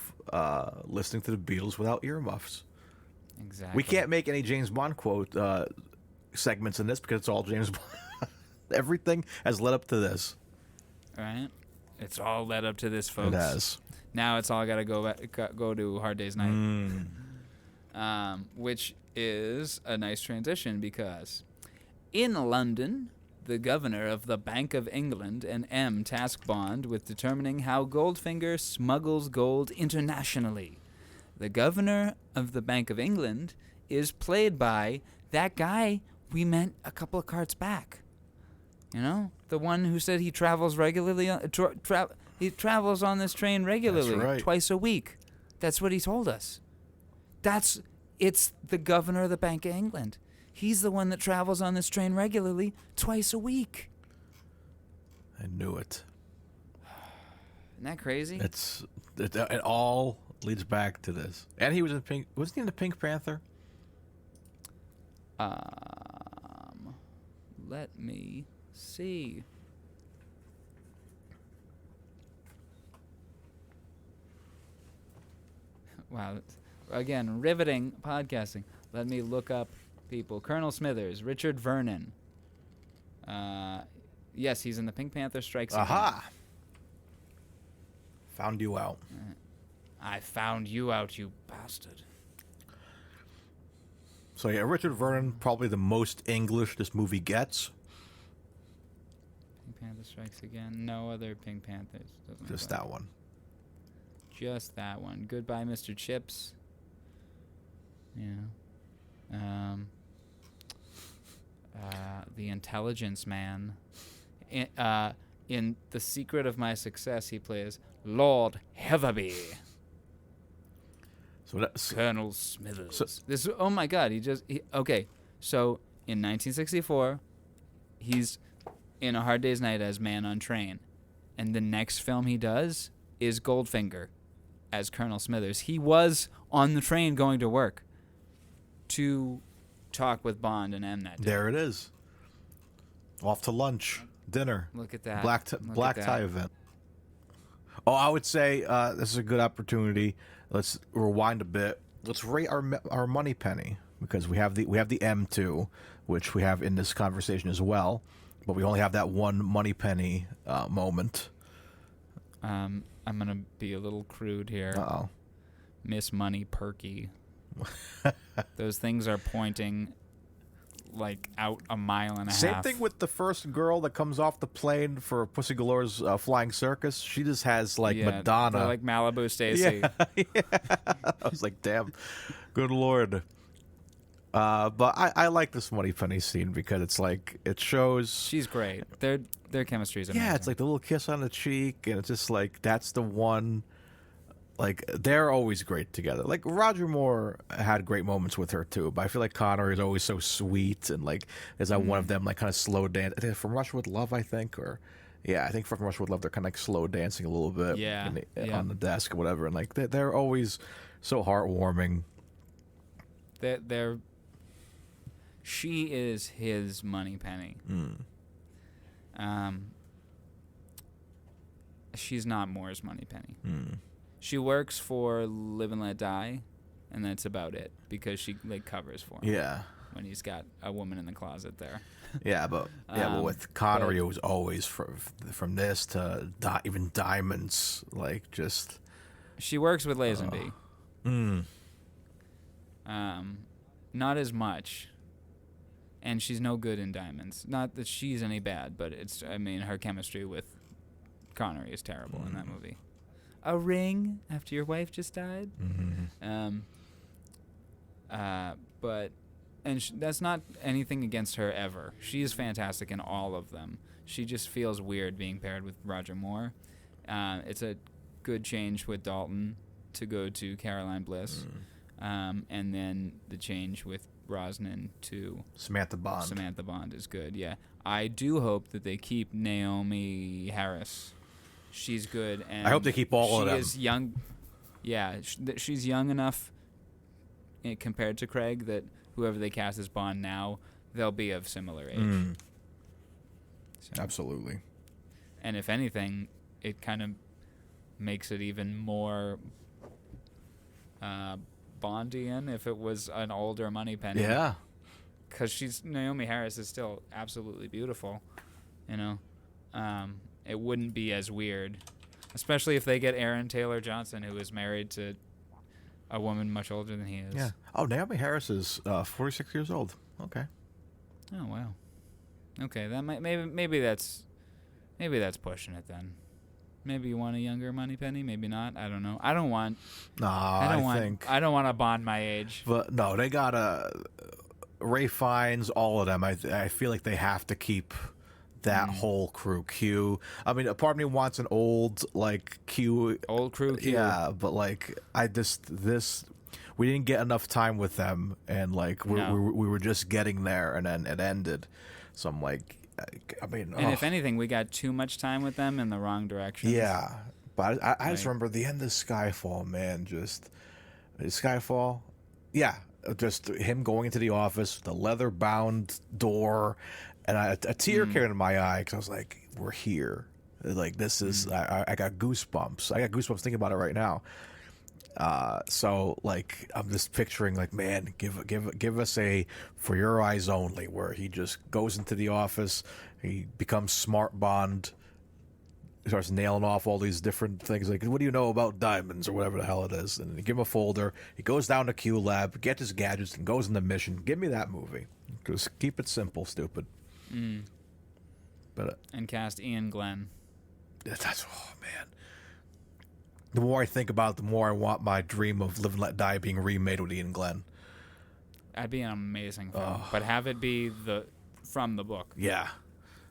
listening to the Beatles without earmuffs. Exactly. We can't make any James Bond quote segments in this because it's all James Bond. Everything has led up to this. Right. It's all led up to this, folks. It has. Now it's all got to go to Hard Day's Night, which is a nice transition because in London, the governor of the Bank of England and M task Bond with determining how Goldfinger smuggles gold internationally. The governor of the Bank of England is played by that guy we met a couple of cards back. You know, the one who said he travels regularly. He travels on this train regularly, That's right. twice a week. That's what he told us. It's the governor of the Bank of England. He's the one that travels on this train regularly, twice a week. I knew it. Isn't that crazy? It all leads back to this. And he was in Pink. Wasn't he in the Pink Panther? Let me see. Wow. Again, riveting podcasting. Let me look up people. Colonel Smithers, Richard Vernon. Yes, he's in the Pink Panther Strikes Again. Aha! Found you out. I found you out, you bastard. So yeah, Richard Vernon, probably the most English this movie gets. Pink Panther Strikes Again. No other Pink Panthers. Doesn't Just look like. that one. Just that one. Goodbye, Mr. Chips. Yeah. The Intelligence Man. In The Secret of My Success, he plays Lord Heatherby. So that's Colonel Smithers. Oh my God! Okay. So in 1964, he's in A Hard Day's Night as Man on Train, and the next film he does is Goldfinger, as Colonel Smithers. He was on the train going to work to talk with Bond and M that day. there. It is. Off to lunch, dinner. Look at that. Black tie event. Oh, I would say this is a good opportunity. Let's rewind a bit. Let's rate our money penny because we have the M2, which we have in this conversation as well, but we only have that one money penny moment. I'm gonna be a little crude here. Uh-oh. Miss Money Perky. Those things are pointing like out a mile and a Same half. thing with the first girl that comes off the plane for Pussy Galore's Flying Circus. She just has like Madonna. They're like Malibu Stacy. Yeah. I was like, damn, good lord. But I like this Money Penny scene because it's like it shows. She's great. Their chemistry is amazing. Yeah, it's like the little kiss on the cheek, and it's just like that's the one. Like they're always great together. Like Roger Moore had great moments with her too, but I feel like Connery is always so sweet and like is that one of them like kind of slow dance. I think from Russia with Love, I think, or yeah, I think from Russia with Love they're kind of like slow dancing a little bit. Yeah, on the desk or whatever, and like they're always so heartwarming. She is his money penny. She's not Moore's money penny. She works for Live and Let Die, and that's about it because she like covers for him. Yeah, when he's got a woman in the closet there. Yeah, but with Connery, it was always from this to even Diamonds, like just. She works with Lazenby. Not as much. And she's no good in Diamonds. Not that she's any bad, but her chemistry with Connery is terrible in that movie. A ring after your wife just died. That's not anything against her ever. She is fantastic in all of them. She just feels weird being paired with Roger Moore. It's a good change with Dalton to go to Caroline Bliss. And then the change with Brosnan to Samantha Bond is good. Yeah, I do hope that they keep Naomi Harris. She's good, and I hope they keep all of them. She is young. Yeah, she's young enough compared to Craig that whoever they cast as Bond now, they'll be of similar age. So, absolutely. And if anything, it kind of makes it even more Bondian if it was an older Moneypenny. Yeah. Because Naomi Harris is still absolutely beautiful, you know. it wouldn't be as weird, especially if they get Aaron Taylor Johnson, who is married to a woman much older than he is. Yeah. Oh, Naomi Harris is 46 years old. Okay. Oh wow. Okay, that might maybe that's pushing it then. Maybe you want a younger Moneypenny, maybe not. I don't know. I don't want to bond my age. But no, they got Ray Fiennes, all of them. I feel like they have to keep that whole crew. Q. I mean, a part of me wants an old like Q. Old crew Q. Yeah, but like we didn't get enough time with them, and like we were just getting there, and then it ended. So I'm like, I mean, and if anything, we got too much time with them in the wrong direction. Yeah, but I just remember the end of Skyfall, man. Just Skyfall, yeah. Just him going into the office, the leather-bound door, and a tear came into my eye because I was like, "We're here." Like this is, I got goosebumps. I got goosebumps thinking about it right now. So like I'm just picturing like, man, give us a For Your Eyes Only, where he just goes into the office, he becomes Smart Bond, he starts nailing off all these different things like, what do you know about diamonds or whatever the hell it is, and you give him a folder, he goes down to Q Lab, gets his gadgets, and goes on the mission. Give me that movie. Just keep it simple, stupid. But and cast Ian Glenn. That's, oh man. The more I think about it, the more I want my dream of Live and Let Die being remade with Ian Glenn. That'd be an amazing film, but have it be from the book. Yeah.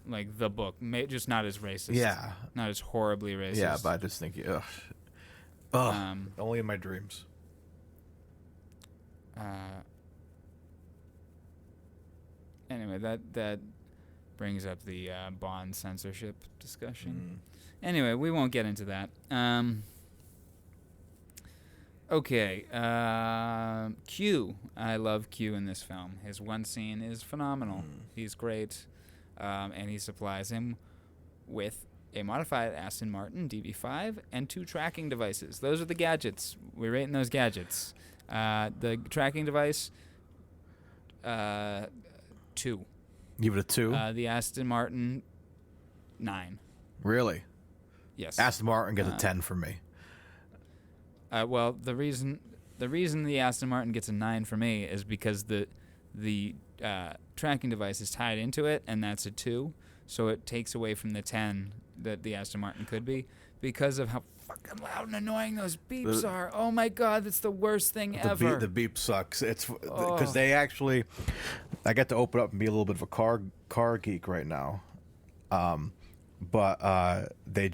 Like the book, just not as racist. Yeah. Not as horribly racist. Yeah, but I just think, only in my dreams. Anyway, that brings up the Bond censorship discussion. Anyway, we won't get into that. Okay, Q. I love Q in this film. His one scene is phenomenal. He's great, and he supplies him with a modified Aston Martin DB5 and 2 tracking devices. Those are the gadgets. We're rating those gadgets. The tracking device, 2. Give it a 2? The Aston Martin, 9. Really? Yes. Aston Martin gets a 10 for me. Well, the reason the Aston Martin gets a 9 for me is because the tracking device is tied into it, and that's a 2, so it takes away from the 10 that the Aston Martin could be because of how fucking loud and annoying those beeps are. Oh my god, that's the worst thing ever. The beep sucks. It's because they actually, I get to open up and be a little bit of a car geek right now. But they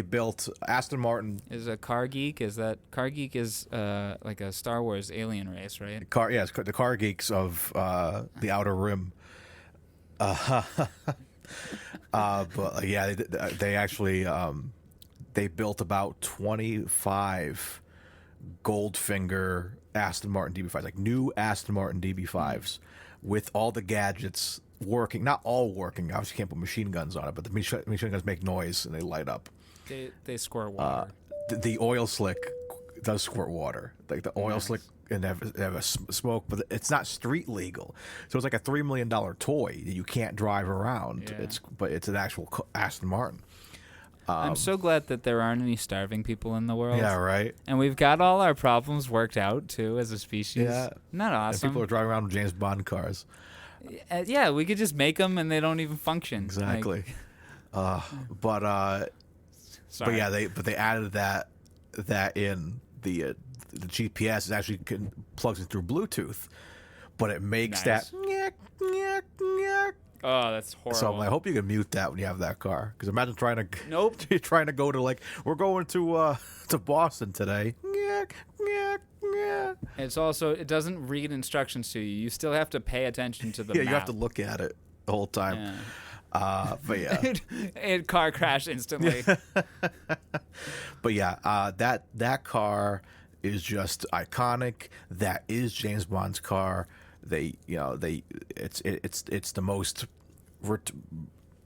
built Aston Martin. Is a car geek? Is that car geek is like a Star Wars alien race, right? It's the car geeks of the Outer Rim. But yeah, they actually they built about 25 Goldfinger Aston Martin DB5s, like new Aston Martin DB5s, with all the gadgets working. Not all working. Obviously, can't put machine guns on it, but the machine guns make noise and they light up. They squirt water. The oil slick does squirt water. Like the oil slick, and they have a smoke, but it's not street legal. So it's like a $3 million toy that you can't drive around. Yeah. But it's an actual Aston Martin. I'm so glad that there aren't any starving people in the world. Yeah, right. And we've got all our problems worked out too as a species. Yeah, not awesome. And people are driving around with James Bond cars. Yeah, we could just make them and they don't even function. Exactly. But yeah, they added that in the GPS. It actually plugs in through Bluetooth, but it makes that. Oh, that's horrible. So I hope you can mute that when you have that car, because imagine trying to you're trying to go to, like, we're going to Boston today. It's also, it doesn't read instructions to you. You still have to pay attention to the map. You have to look at it the whole time. Yeah. But yeah, it car crashed instantly. But yeah, that car is just iconic. That is James Bond's car. It's the most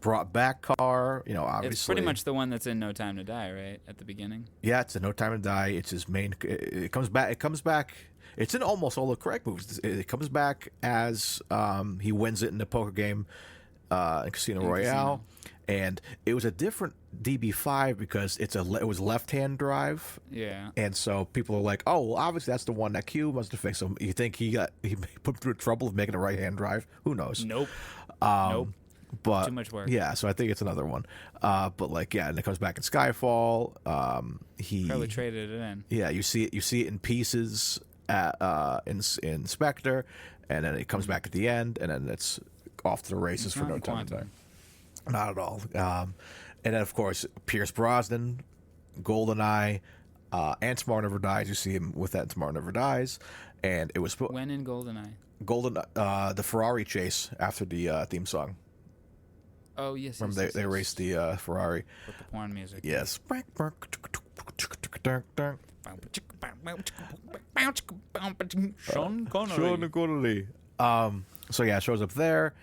brought back car. Obviously, it's pretty much the one that's in No Time to Die, right at the beginning. Yeah, it's in No Time to Die. It's his main. It comes back. It's in almost all the correct movies. It comes back as he wins it in the poker game, in Casino Royale. And it was a different DB5 because it was left-hand drive. Yeah. And so people are like, oh, well, obviously that's the one that Q must have fixed. So you think he put through trouble of making a right-hand drive? Who knows? Nope. Nope. But Too much work. Yeah, so I think it's another one. But like, yeah, and it comes back in Skyfall. He Probably traded it in. Yeah, you see it in pieces in Spectre, and then it comes back at the end, and then it's off to the races It's for not no in time. Quantum. Not at all. And then, of course, Pierce Brosnan, GoldenEye, and Tomorrow Never Dies. You see him with that in Tomorrow Never Dies. And it was When in GoldenEye? the Ferrari chase after the theme song. Oh, yes. Remember, they raced the Ferrari. With the porn music. Yes. Sean Connery. Sean Connery. So yeah, it shows up there.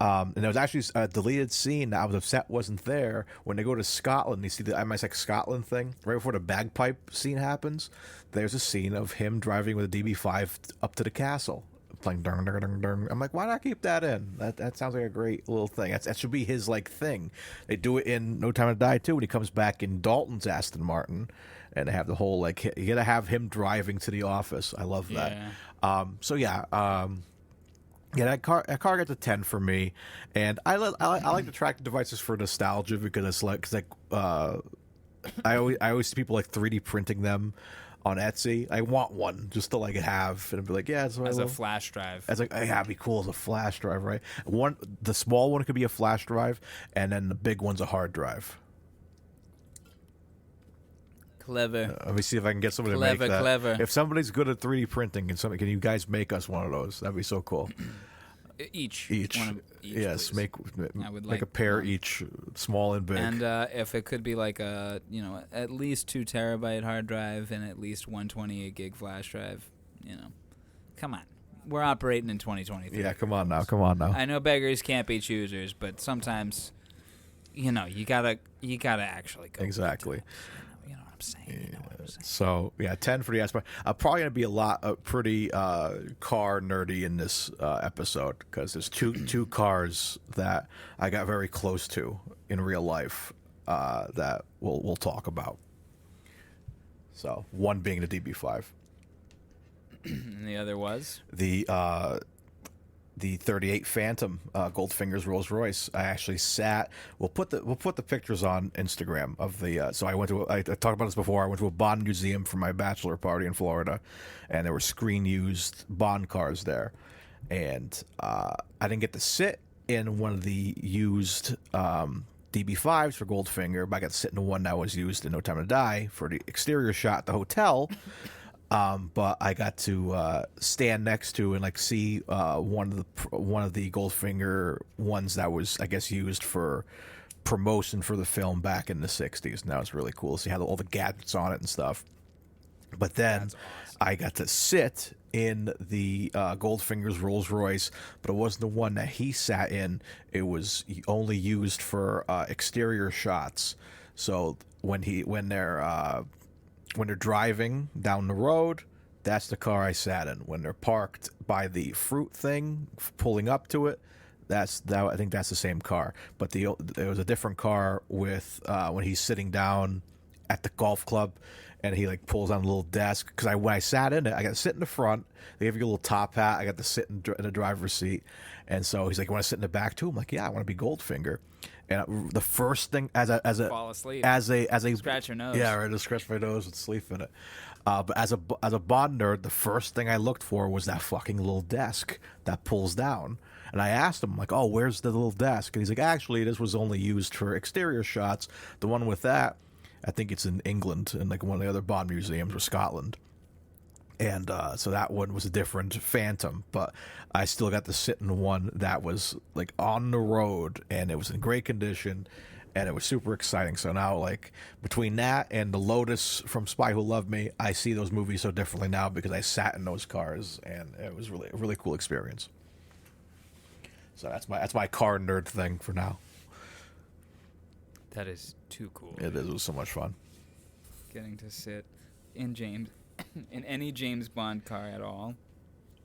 And there was actually a deleted scene that I was upset wasn't there. When they go to Scotland, you see the MI6 Scotland thing right before the bagpipe scene happens. There's a scene of him driving with a DB5 up to the castle, playing dung dung dung dung. I'm like, why not keep that in? That sounds like a great little thing. That should be his like thing. They do it in No Time to Die too when he comes back in Dalton's Aston Martin, and they have the whole like you gotta have him driving to the office. I love that. Yeah. So yeah. Yeah, that car gets a 10 for me, and I like the tracking devices for nostalgia because it's like I always see people like 3D printing them on Etsy. I want one just to like have and be like, yeah, it's As a flash drive. It's like, yeah, it'd be cool as a flash drive, right? The small one could be a flash drive, and then the big one's a hard drive. Clever. Let me see if I can get somebody to make that. Clever. If somebody's good at 3D printing, can you guys make us one of those? That'd be so cool. Each. Each. One of each, Yes, please. I would make like a pair one. each, small and big. And if it could be like a, at least 2 terabyte hard drive and at least 128 gig flash drive, come on. We're operating in 2023. Yeah, come on now. I know beggars can't be choosers, but sometimes, you gotta actually go. Exactly. You know what I'm saying? So yeah, 10 for the aspect. I'm probably gonna be pretty car nerdy in this episode because there's two cars that I got very close to in real life that we'll talk about. So one being the DB5, And the other was? The 38 Phantom, Goldfinger's Rolls Royce. I actually sat. We'll put the pictures on Instagram of the. So I talked about this before. I went to a Bond museum for my bachelor party in Florida, and there were screen used Bond cars there, and I didn't get to sit in one of the used DB5s for Goldfinger, but I got to sit in the one that was used in No Time to Die for the exterior shot at the hotel. But I got to stand next to and like see one of the Goldfinger ones that was, I guess, used for promotion for the film back in the 60s. And that was really cool to see how all the gadgets on it and stuff. But then I got to sit in the Goldfinger's Rolls Royce, but it wasn't the one that he sat in. It was only used for exterior shots. So when they're driving down the road, that's the car I sat in. When they're parked by the fruit thing, pulling up to it, I think that's the same car. But there was a different car with when he's sitting down at the golf club, and he like pulls on a little desk. Because when I sat in it, I got to sit in the front. They give you a little top hat. I got to sit in the driver's seat. And so he's like, "You want to sit in the back too?" I'm like, "Yeah, I want to be Goldfinger." And the first thing as a Fall asleep. as a Scratch your nose. Yeah, right. Just scratch my nose with sleep in it. But as a Bond nerd, the first thing I looked for was that fucking little desk that pulls down. And I asked him, like, "Oh, where's the little desk?" And he's like, "Actually, this was only used for exterior shots. The one with that, I think it's in England, in like one of the other Bond museums, or Scotland." And so that one was a different Phantom, but I still got to sit in one that was like on the road, and it was in great condition, and it was super exciting. So now, like, between that and the Lotus from Spy Who Loved Me, I see those movies so differently now because I sat in those cars, and it was really a really cool experience. So that's my car nerd thing for now. That is too cool. It was so much fun. Getting to sit in any James Bond car at all.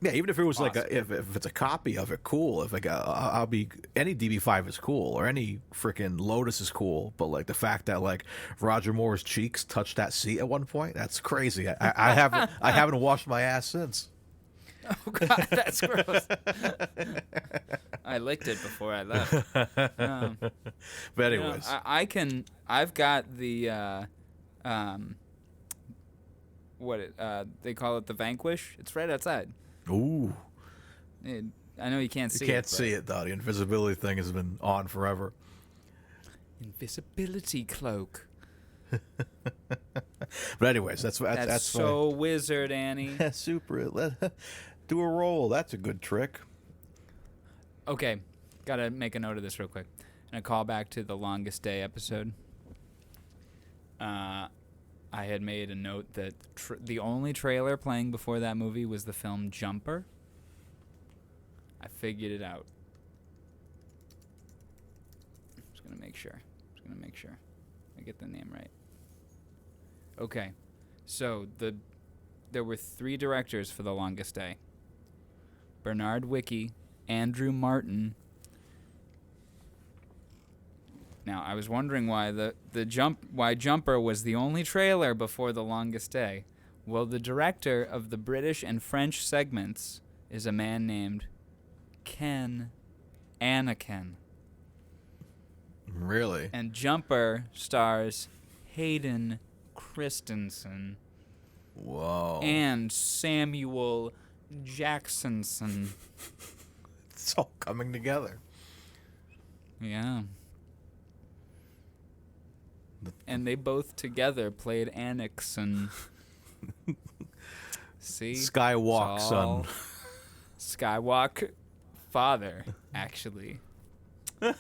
Yeah, even if it was like Awesome. if it's a copy of it, cool. If like I'll be any DB5 is cool or any freaking Lotus is cool, but like the fact that like Roger Moore's cheeks touched that seat at one point, that's crazy. I haven't washed my ass since. Oh God, that's gross. I licked it before I left. But anyways, I've got the they call it the Vanquish. It's right outside. ooh, I know you can't see you can't it. see it though. The invisibility thing has been on forever. Invisibility cloak. But anyways, that's so wizard, Annie. that's super. Do a roll. That's a good trick. Okay, gotta make a note of this real quick. And a call back to the Longest Day episode. I had made a note that the only trailer playing before that movie was the film Jumper. I figured it out. Just gonna make sure I get the name right. Okay, so there were 3 directors for The Longest Day. Bernard Wicki, Andrew Martin. Now, I was wondering why why Jumper was the only trailer before The Longest Day. Well, the director of the British and French segments is a man named Ken Anakin. Really? And Jumper stars Hayden Christensen Whoa. and Samuel Jacksonson. It's all coming together. Yeah. And they both together played Anakin. See? Skywalk, It's son. all Skywalk father, actually. It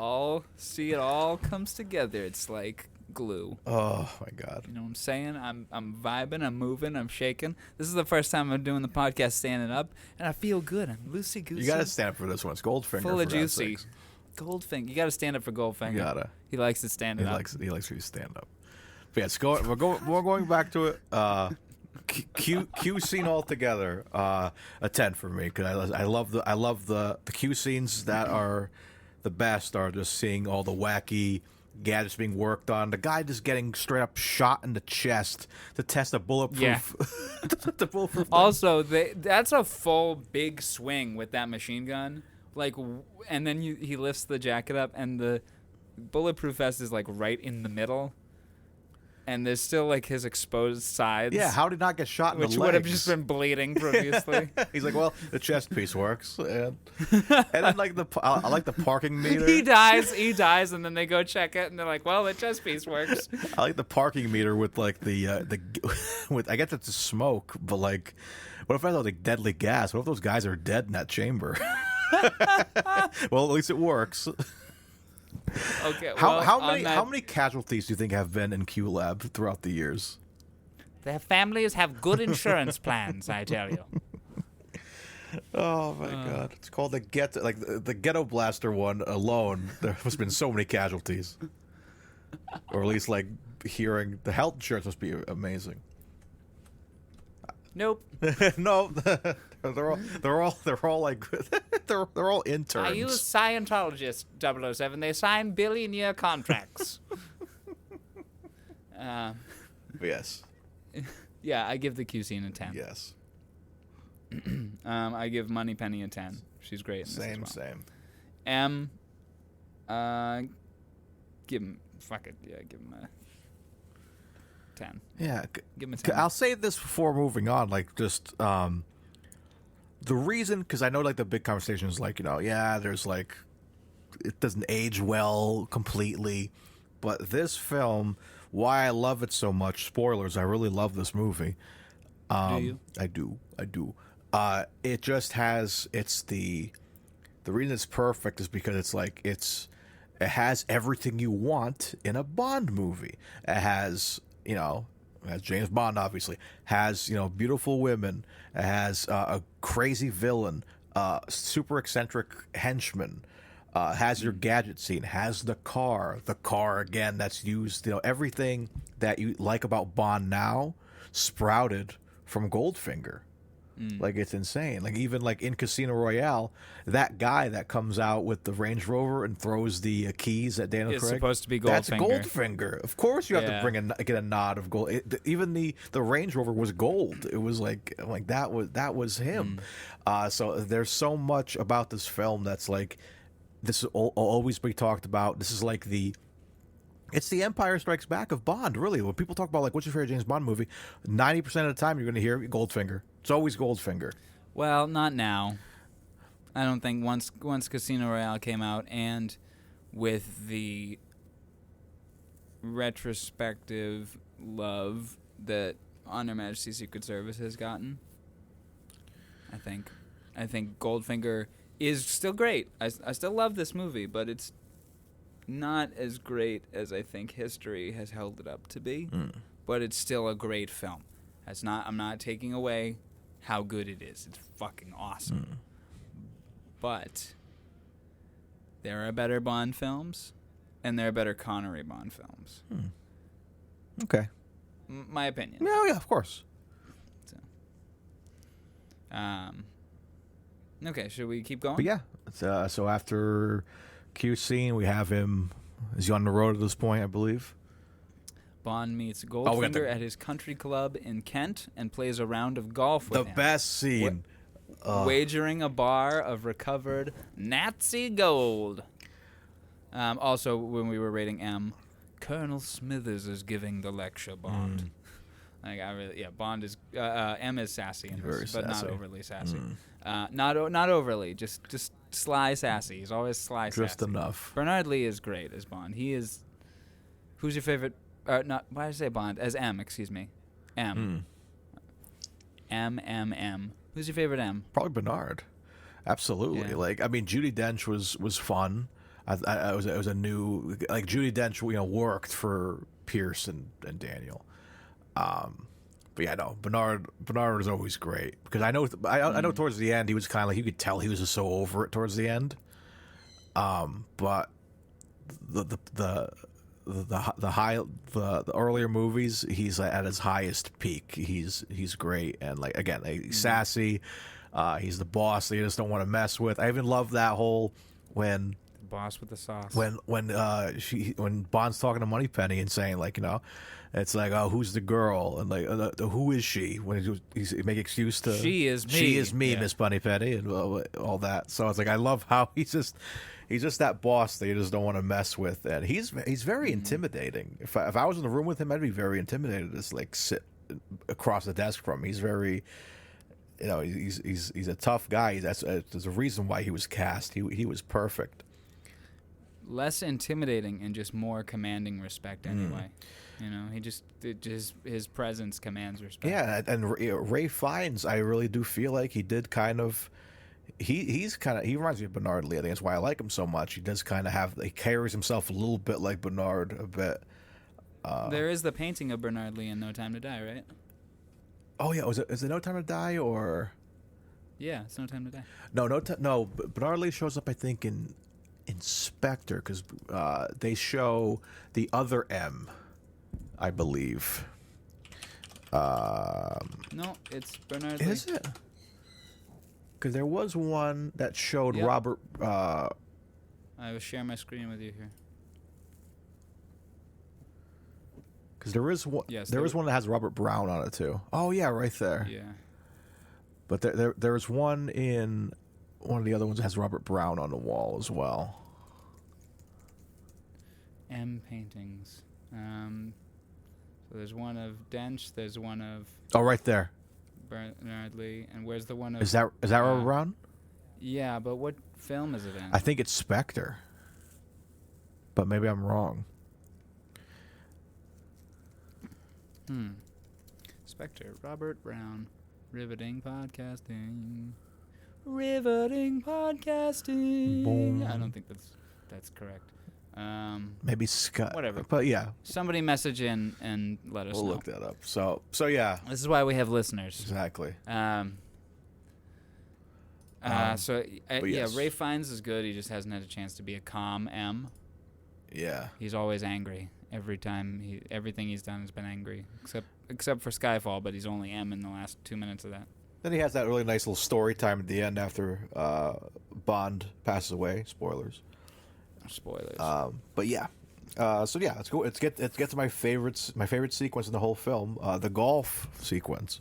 all comes together. It's like glue. Oh my God. You know what I'm saying? I'm vibing, I'm moving, I'm shaking. This is the first time I'm doing the podcast standing up, and I feel good. I'm loosey goosey. You gotta stand up for this one. It's Goldfinger. full for of God's juicy. sakes. Goldfinger. You gotta stand up for Goldfinger. You gotta. He likes it standing He up. likes for you to stand up. But yeah, we're going back to it. Q scene altogether, a 10 for me because I love the Q scenes that are the best are just seeing all the wacky gadgets being worked on. The guy just getting straight up shot in the chest to test a bulletproof. Yeah. the bulletproof. Also, that's a full big swing with that machine gun. Like, and then he lifts the jacket up, and the bulletproof vest is like right in the middle. And there's still like his exposed sides. Yeah, how did he not get shot in the legs? Which would have just been bleeding previously. He's like, well, the chest piece works, and then like I like the parking meter. He dies, and then they go check it, and they're like, well, the chest piece works. I like the parking meter with like the with I guess it's smoke, but like, what if I thought like deadly gas? What if those guys are dead in that chamber? Well, at least it works. Okay. Well, How many casualties do you think have been in Q Lab throughout the years? Their families have good insurance plans, I tell you. Oh my God! It's called the the Ghetto Blaster one alone. There must have been so many casualties, or at least like hearing the health insurance must be amazing. Nope. No, they're all like they're all interns. I use Scientologist 007. They sign billionaire contracts. Yes. Yeah, I give the Q scene a 10. Yes. I give Moneypenny a 10. She's great in this as well. Same. M, give him, fuck it, yeah, give him a 10. Yeah. Give him a 10. I'll say this before moving on, like just the reason, because I know like the big conversation is like, there's like, it doesn't age well completely, but this film, why I love it so much, spoilers, I really love this movie. Do you? I do. It just has, the reason it's perfect is because it's like, it has everything you want in a Bond movie. It has, as James Bond obviously has, beautiful women. It has a crazy villain, super eccentric henchman. Has your gadget scene. Has the car again that's used. Everything that you like about Bond now sprouted from Goldfinger. Like, it's insane. Like, even like in Casino Royale, that guy that comes out with the Range Rover and throws the keys at Daniel It's Craig, supposed to be that's Goldfinger. Goldfinger. Of course, you have Yeah. to get a nod of gold. Even the Range Rover was gold. It was like that was him. So there's so much about this film that's like, this will always be talked about. This is like it's the Empire Strikes Back of Bond, really. When people talk about, like, what's your favorite James Bond movie, 90% of the time you're going to hear Goldfinger. It's always Goldfinger. Well, not now. I don't think once Casino Royale came out, and with the retrospective love that On Her Majesty's Secret Service has gotten, I think Goldfinger is still great. I still love this movie, but it's not as great as I think history has held it up to be. But it's still a great film. I'm not taking away how good it is. It's fucking awesome. But there are better Bond films, and there are better Connery Bond films. Okay. My opinion. Yeah, of course. Okay, should we keep going? But yeah, so after Q scene, we have him. Is he on the road at this point, I believe? Bond meets we got Goldfinger at his country club in Kent and plays a round of golf with The him. best scene. Wagering a bar of recovered Nazi gold. Also, when we were rating M, Colonel Smithers is giving the lecture, Bond. Bond is M is sassy in Very this, but sassy. not overly sassy. Not overly, just sly sassy. He's always sly Just sassy. enough. Bernard Lee is great as Bond. He is. Who's your favorite? Not. Why did I say Bond? As M, excuse me. M. M. Who's your favorite M? Probably Bernard. Absolutely. Yeah. Like, I mean, Judi Dench was fun. It was a new, like, Judi Dench, worked for Pierce and Daniel. But yeah, no, Bernard was always great, because I know towards the end he was kind of like, you could tell he was just so over it towards the end. But the earlier movies, he's at his highest peak. He's great, and, like, again, he's sassy. He's the boss that you just don't want to mess with. I even love that whole when Boss with the sauce. when Bond's talking to Moneypenny and saying, like, it's like, oh, who's the girl, and, like, who is she? When he's make excuse to She is me. She is me, Yeah. Miss Moneypenny, and all that. So it's like, I love how he's just that boss that you just don't want to mess with, and he's very intimidating. If I was in the room with him, I'd be very intimidated to just, like, sit across the desk from him. He's very, he's a tough guy. There's a reason why he was cast. He was perfect. Less intimidating and just more commanding respect anyway. His presence commands respect. Yeah, and Ray Fiennes, I really do feel like he did kind of. He reminds me of Bernard Lee. I think that's why I like him so much. He does kind of he carries himself a little bit like Bernard a bit. There is the painting of Bernard Lee in No Time to Die, right? Oh yeah, is it No Time to Die or? Yeah, it's No Time to Die. No. Bernard Lee shows up, I think, in Inspector, because they show the other M, I believe. No, it's Bernard Lee. Is it? Because there was one that showed Yep. Robert. I will share my screen with you here. Because there is one. Yes, there is one that has Robert Brown on it too. Oh yeah, right there. Yeah. But there's one in one of the other ones that has Robert Brown on the wall as well. M paintings. So there's one of Dench. There's one of Oh, right there. Bernard Lee. And where's the one of? Is that Robert Brown? Yeah, but what film is it in? I think it's Spectre. But maybe I'm wrong. Spectre. Robert Brown. Riveting podcasting. Riveting podcasting. Boom. I don't think that's correct. Maybe Scott. Whatever. But yeah, Somebody message in and let us we'll know. look that up. So yeah, This is why we have listeners. exactly. Yeah, yes. Ray Fiennes is good. He just hasn't had a chance to be a calm M. Yeah. He's always angry every time. Everything he's done has been angry, except for Skyfall. But he's only M in the last 2 minutes of that. Then he has that really nice little story time at the end after Bond passes away. Spoilers. Spoilers. But yeah. So yeah, let's go. Let's get to my favorite sequence in the whole film, the golf sequence.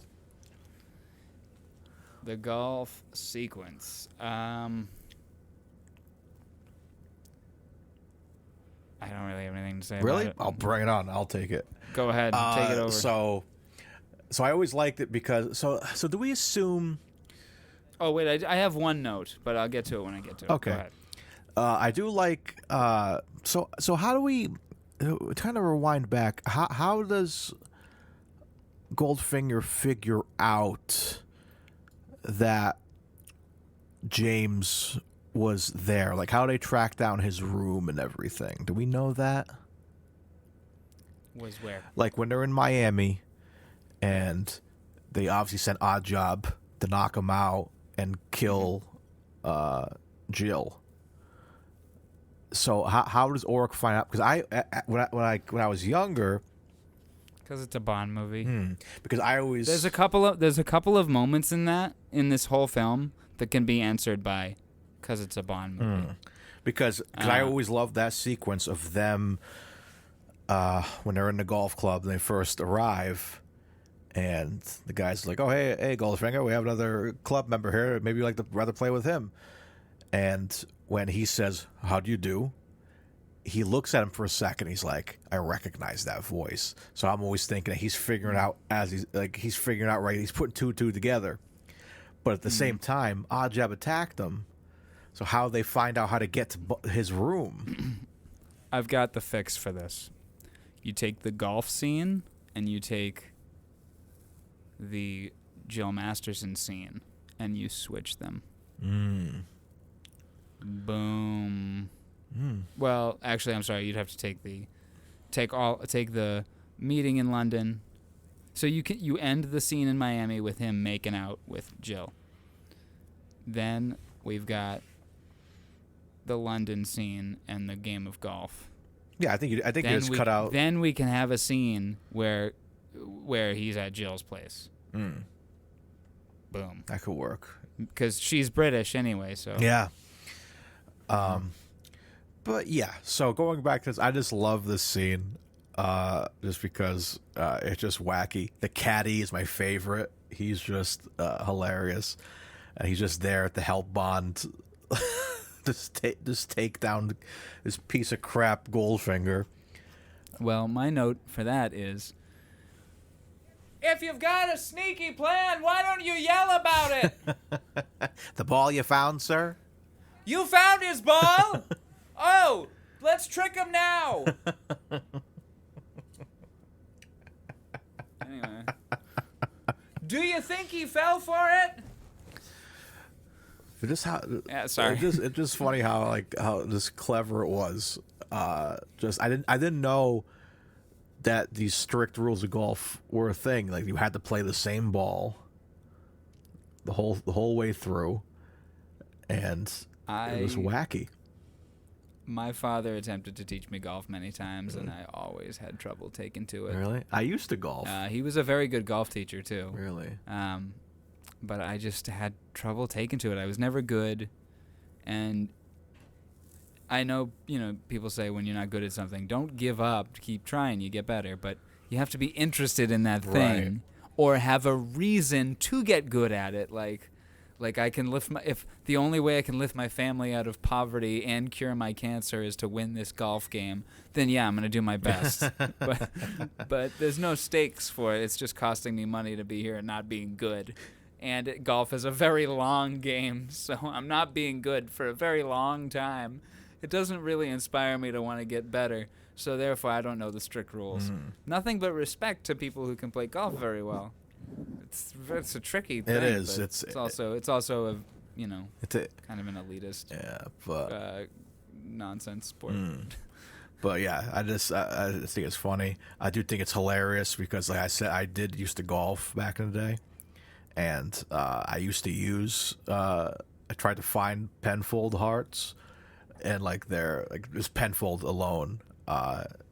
The golf sequence. I don't really have anything to say Really? about it. I'll bring it on. I'll take it. Go ahead. Take it over. So I always liked it because so do we assume? Oh wait, I have one note, but I'll get to it when I get to it. Okay. Go ahead. I do like. So how do we kind of rewind back? How does Goldfinger figure out that James was there? Like, how do they track down his room and everything? Do we know that? Was where? Like when they're in Miami, and they obviously sent Oddjob to knock him out and kill Jill. So how does Orc find out? Because when I was younger, Because it's a Bond movie. because I always There's a couple of moments in this whole film that can be answered by because it's a Bond movie. because I always loved that sequence of them when they're in the golf club and they first arrive, and the guy's like, "Oh hey Goldfinger, we have another club member here. Maybe you'd like to rather play with him." And when he says, "How do you do?" he looks at him for a second. He's like, "I recognize that voice." So I'm always thinking that he's figuring out he's figuring out right. He's putting two and two together. But at the same time, Oddjob attacked him. So how they find out how to get to his room? I've got the fix for this. You take the golf scene and you take the Jill Masterson scene and you switch them. Boom. Well, actually, I'm sorry. You'd have to take the meeting in London. So you end the scene in Miami with him making out with Jill. Then we've got the London scene and the game of golf. Yeah, I think you just cut out. Then we can have a scene where he's at Jill's place. Boom. That could work. Because she's British anyway, so. Yeah. But yeah, so going back to this, I just love this scene, just because it's just wacky. The caddy is my favorite. He's just hilarious, and he's just there to help Bond just take down this piece of crap Goldfinger. Well, my note for that is, if you've got a sneaky plan, why don't you yell about it? The ball you found, sir? You found his ball? Oh, let's trick him now. Anyway. Do you think he fell for it? Just how? Yeah, sorry. It's just funny how just clever it was. I didn't know that these strict rules of golf were a thing. Like, you had to play the same ball the whole way through, and it was wacky. My father attempted to teach me golf many times, and I always had trouble taking to it. Really? I used to golf. He was a very good golf teacher too. Really? But I just had trouble taking to it. I was never good, and I know, people say when you're not good at something, don't give up, keep trying, you get better. But you have to be interested in that thing, or have a reason to get good at it. Like I can if the only way I can lift my family out of poverty and cure my cancer is to win this golf game, then yeah, I'm going to do my best. but there's no stakes for it. It's just costing me money to be here and not being good. And golf is a very long game, so I'm not being good for a very long time. It doesn't really inspire me to want to get better, so therefore I don't know the strict rules. Nothing but respect to people who can play golf very well. It's a tricky thing. It is. It's also a it's kind of an elitist nonsense sport. But yeah, I just think it's funny. I do think it's hilarious because, like I said, I did used to golf back in the day, and I used to use. I tried to find Penfold hearts, and they're just Penfold alone.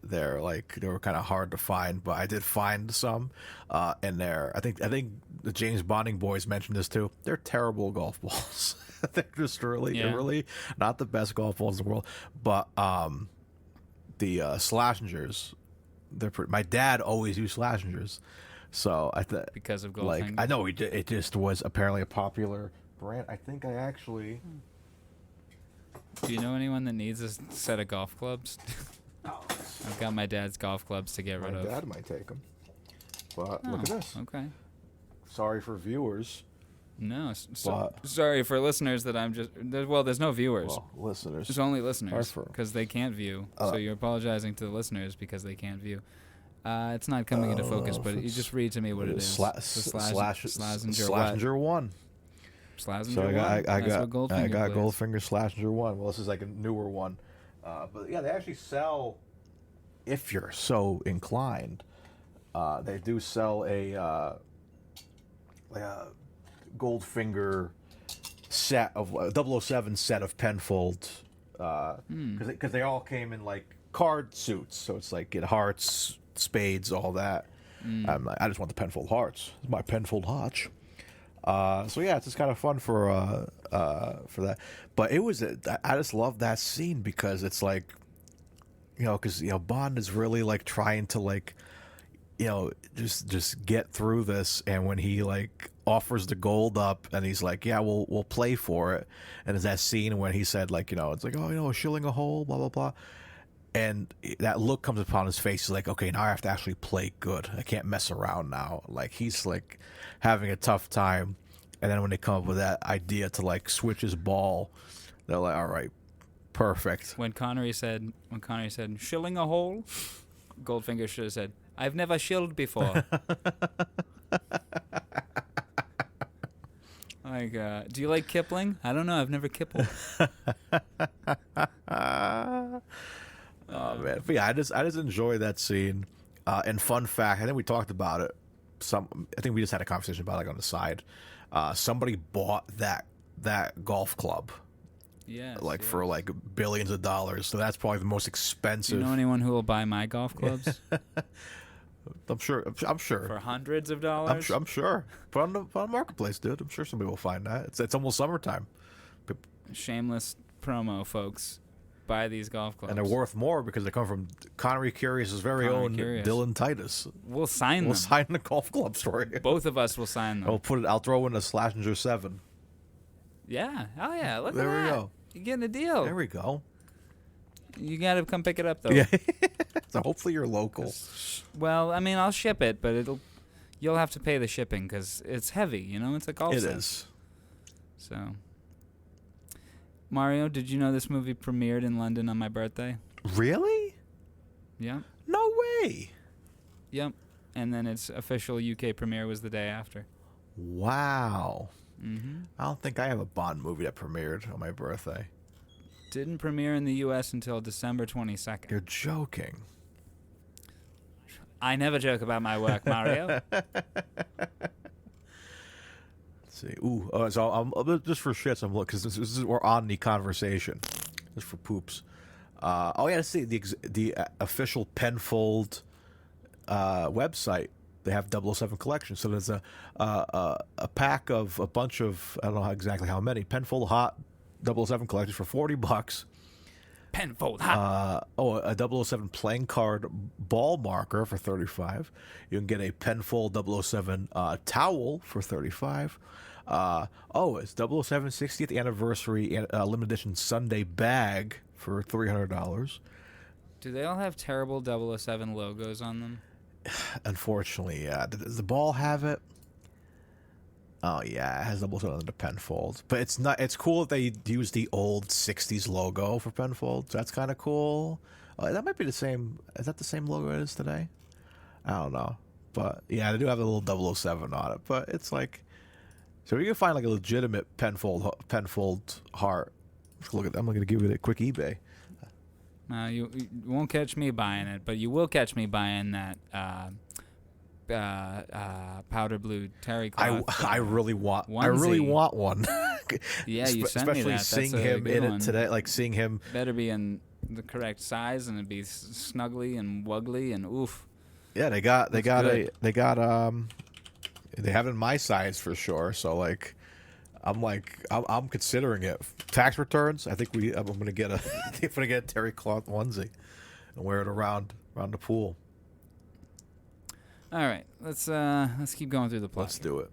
They're like they were kind of hard to find, but I did find some in there. I think the James Bonding boys mentioned this too. They're terrible golf balls. They're just really not the best golf balls in the world. But the Slashingers, my dad always used Slashingers, so I thought because of Goldfinger. like I know it just was apparently a popular brand. I think I actually. Do you know anyone that needs a set of golf clubs? I've got my dad's golf clubs to get rid of. My dad might take them. But look at this. Okay. Sorry for viewers. No, sorry for listeners that I'm just... there's no viewers. Well, listeners. There's only listeners Sorry for- because they can't view. So you're apologizing to the listeners because they can't view. It's not coming into focus, but you just read to me what it is. Slashinger 1. Slazenger So I got Goldfinger Goldfinger Slashinger 1. Well, this is like a newer one. But yeah, they actually sell, if you're so inclined, they do sell a Goldfinger set of 007 set of Penfold because they all came in like card suits, so it's like it hearts, spades, all that. I'm like, I just want the Penfold hearts. It's my Penfold Hotch. So yeah, it's just kind of fun for that. But it was I just love that scene because it's like, because Bond is really like trying to like, just get through this, and when he like offers the gold up, and he's like, yeah, we'll play for it, and there's that scene when he said like, it's like, a shilling a hole, blah blah blah. And that look comes upon his face. He's like, okay, now I have to actually play good. I can't mess around now. Like, he's, like, having a tough time. And then when they come up with that idea to, like, switch his ball, they're like, all right, perfect. When Connery said, shilling a hole, Goldfinger should have said, I've never shilled before. Like, do you like Kipling? I don't know. I've never kippled. Oh man, but yeah, I just enjoy that scene. And fun fact, I think we talked about it. I think we just had a conversation about it, like on the side. Somebody bought that golf club, for like billions of dollars. So that's probably the most expensive. Do you know anyone who will buy my golf clubs? I'm sure. For hundreds of dollars. I'm sure. Put on the marketplace, dude. I'm sure somebody will find that. It's almost summertime. Shameless promo, folks. Buy these golf clubs. And they're worth more because they come from Connery Curious's very own Dylan Titus. We'll sign them. We'll sign the golf club story. Both of us will sign them. I'll throw in a Slashinger 7. Yeah. Oh, yeah. Look there at that. We go. You're getting a deal. There we go. You got to come pick it up, though. Yeah. So hopefully you're local. Well, I mean, I'll ship it, but you'll have to pay the shipping because it's heavy, It's a golf set. It is. So... Mario, did you know this movie premiered in London on my birthday? Really? Yeah. No way. Yep. And then its official UK premiere was the day after. Wow. Mm-hmm. I don't think I have a Bond movie that premiered on my birthday. Didn't premiere in the US until December 22nd. You're joking. I never joke about my work, Mario. See, so I'm just for shits. I'm looking because we're on the conversation, just for poops. Let's see the official Penfold website. They have 007 collection. So there's a pack of a bunch of, I don't know exactly how many Penfold Hot 007 collections for $40. Penfold Hot. A 007 playing card ball marker for $35. You can get a Penfold 007 towel for $35. It's 007 60th anniversary limited edition Sunday bag for $300. Do they all have terrible 007 logos on them? Unfortunately, yeah. Does the ball have it? Oh yeah, it has 007 on the Penfold, but it's not. It's cool that they use the old '60s logo for Penfold. So that's kind of cool. That might be the same. Is that the same logo it is today? I don't know, but yeah, they do have a little 007 on it. But it's like, so you can find like a legitimate Penfold heart. Look at. I'm going to give it a quick eBay. You won't catch me buying it, but you will catch me buying that powder blue terry cloth. I really want. Onesie. I really want one. Yeah, you sent me that. Especially seeing him in one. it today. Like seeing him. Better be in the correct size, and it'd be snuggly and wuggly and oof. Yeah, they have it in my size for sure. So like, I'm considering it. Tax returns. I think I'm gonna get a terry cloth onesie and wear it around the pool. All right, let's keep going through the plot. Let's do it.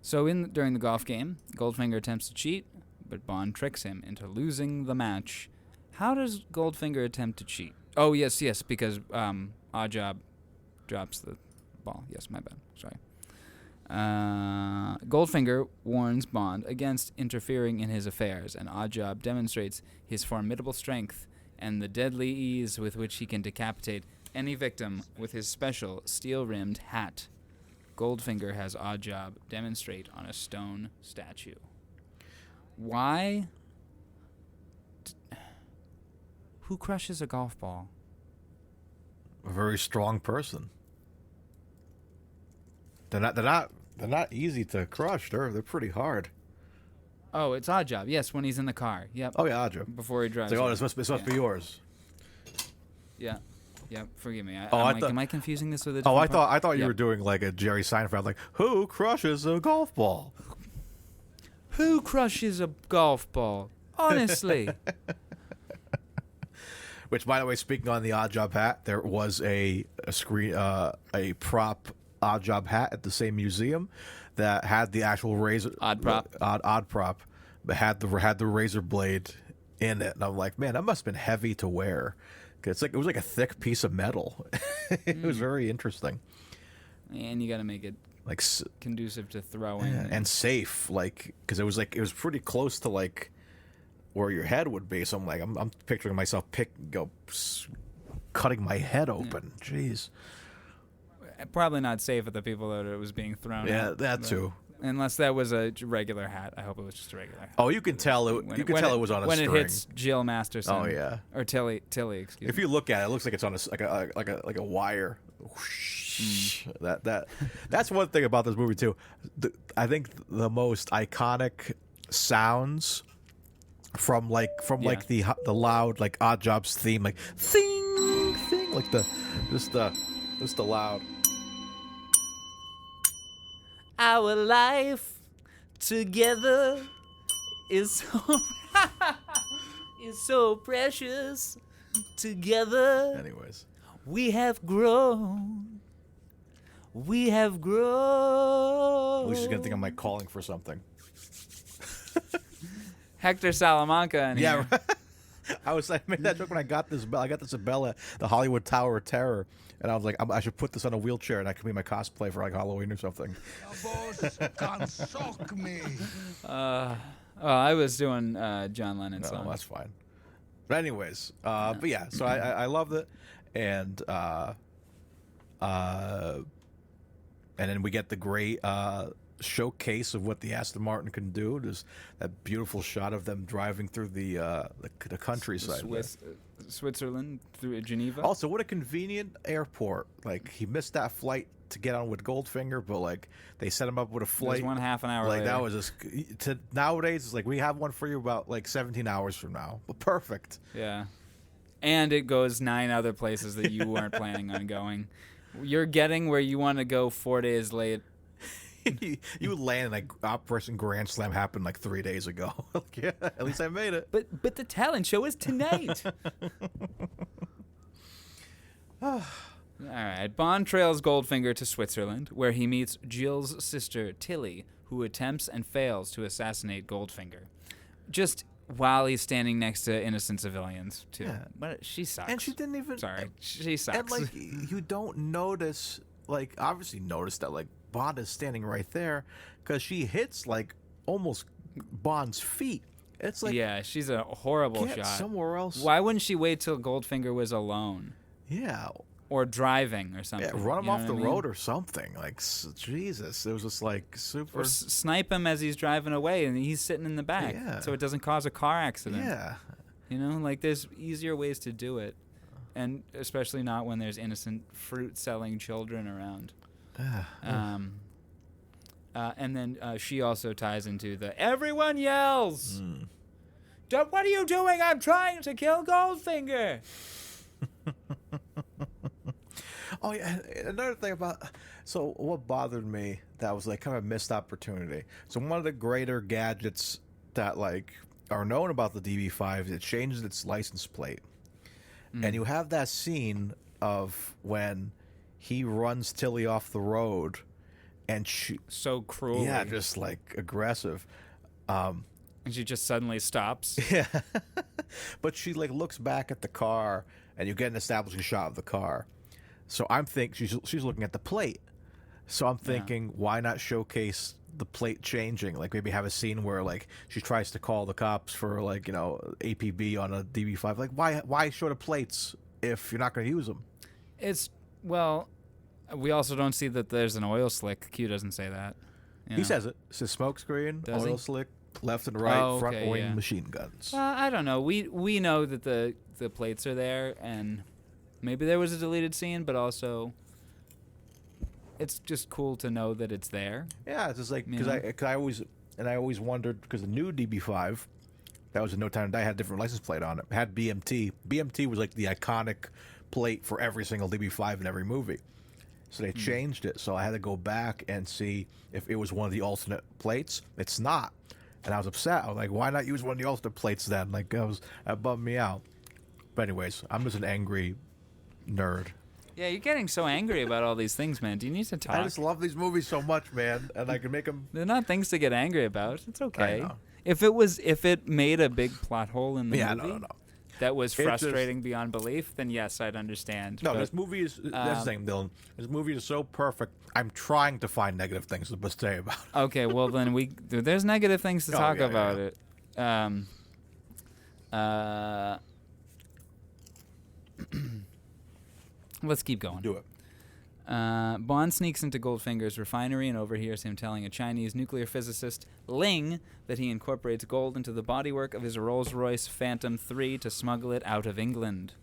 So during the golf game, Goldfinger attempts to cheat, but Bond tricks him into losing the match. How does Goldfinger attempt to cheat? Oh yes, because Oddjob drops the ball. Yes, my bad. Sorry. Goldfinger warns Bond against interfering in his affairs, and Oddjob demonstrates his formidable strength and the deadly ease with which he can decapitate any victim with his special steel-rimmed hat. Goldfinger has Oddjob demonstrate on a stone statue. Why? Who crushes a golf ball? A very strong person. They're not easy to crush. They're pretty hard. Oh, it's Oddjob. Yes, when he's in the car. Yep. Oh yeah, Oddjob. Before he drives. It's like, away. this must be yours. Yeah. Yep. Forgive me. Oh, am I confusing this with a? Oh, different part? I thought you Yep. were doing like a Jerry Seinfeld, like who crushes a golf ball? Who crushes a golf ball? Honestly. Which, by the way, speaking on the Oddjob hat, there was a prop Oddjob hat at the same museum that had the actual razor Odd prop. odd prop, but had the razor blade in it, and I'm like, man, that must have been heavy to wear. 'Cause it was like a thick piece of metal. It was very interesting. And you got to make it Like conducive to throwing. and safe, like because it was pretty close to like where your head would be. So I'm picturing myself cutting my head open. Jeez. Probably not safe at the people that it was being thrown Yeah, at. that but- too. Unless that was a regular hat. I hope it was just a regular hat. Oh, you can tell it. When You can tell it was on a when string. it hits Jill Masterson. Oh, yeah. Or Tilly. Excuse If me. you look at it, it looks like it's on like a wire. That's one thing about this movie too. I think the most iconic sounds from the loud like Oddjob's theme, like thing, like the loud. Our life together is so precious. Together Anyways, we have grown. We have grown. at least she's gonna think I'm like calling for something. Hector Salamanca. In Yeah, here. I made that joke when I got this bell. I got this at Bella, the Hollywood Tower of Terror, and I was like, I should put this on a wheelchair, and that could be my cosplay for like Halloween or something. boss can shock me. Oh, I was doing John Lennon's No, song. that's fine. But anyways, but yeah, so I loved it, and then we get the great showcase of what the Aston Martin can do. There's that beautiful shot of them driving through the countryside. Switzerland through Geneva. Also, what a convenient airport. Like, he missed that flight to get on with Goldfinger, but like they set him up with a flight. There's one half an hour Like later. that was just nowadays. It's like we have one for you about like 17 hours from now. But perfect. Yeah. And it goes 9 other places that you weren't planning on going. You're getting where you want to go 4 days late. You land like Operation Grand Slam happened like 3 days ago. Like, yeah, at least I made it. But the talent show is tonight. All right. Bond trails Goldfinger to Switzerland, where he meets Jill's sister, Tilly, who attempts and fails to assassinate Goldfinger. Just while he's standing next to innocent civilians, too. Yeah. But she sucks. And she didn't even. Sorry. She sucks. And like you don't notice, like obviously notice that like Bond is standing right there because she hits like almost Bond's feet. It's like yeah, she's a horrible get shot. somewhere else. Why wouldn't she wait till Goldfinger was alone? Yeah. Or driving or something. Yeah, run him You know off what the I mean? road or something. Like Jesus, it was just like super. Or snipe him as he's driving away and he's sitting in the back, Yeah. so it doesn't cause a car accident. Yeah. You know, like there's easier ways to do it, and especially not when there's innocent fruit-selling children around. And then she also ties into the everyone yells. What are you doing? I'm trying to kill Goldfinger. Oh yeah, and another thing about what bothered me that was like kind of a missed opportunity. So one of the greater gadgets that like are known about the DB5 is it changes its license plate, and you have that scene of when he runs Tilly off the road, and she So cruelly. yeah, just like aggressive. And she just suddenly stops. Yeah, but she like looks back at the car, and you get an establishing shot of the car. So I'm thinking she's looking at the plate. So I'm thinking, why not showcase the plate changing? Like maybe have a scene where like she tries to call the cops for like APB on a DB5. Like why show the plates if you're not going to use them? We also don't see that there's an oil slick. Q doesn't say that. He says it. It says smoke screen, Does oil he? slick, left and right, Oh, front okay, wing yeah. machine guns. I don't know. We know that the plates are there, and maybe there was a deleted scene, but also it's just cool to know that it's there. Yeah, it's just like You because know? I always wondered because the new DB5 that was in No Time to Die had a different license plate on it. It had BMT. BMT was like the iconic plate for every single DB5 in every movie. So they changed it. So I had to go back and see if it was one of the alternate plates. It's not, and I was upset. I was like, why not use one of the alternate plates then? Like that bummed me out. But anyways, I'm just an angry nerd. Yeah, you're getting so angry about all these things, man. Do you need to talk? I just love these movies so much, man, and I can make them. They're not things to get angry about. It's okay. know. If it made a big plot hole in the movie No. that was It just- frustrating beyond belief, then yes, I'd understand. No, but, this movie is that's the thing, Dylan. This movie is so perfect. I'm trying to find negative things to say about it. Okay, well then there's negative things to talk yeah, about yeah. it. Let's keep going. Do it. Bond sneaks into Goldfinger's refinery and overhears him telling a Chinese nuclear physicist, Ling, that he incorporates gold into the bodywork of his Rolls-Royce Phantom III to smuggle it out of England.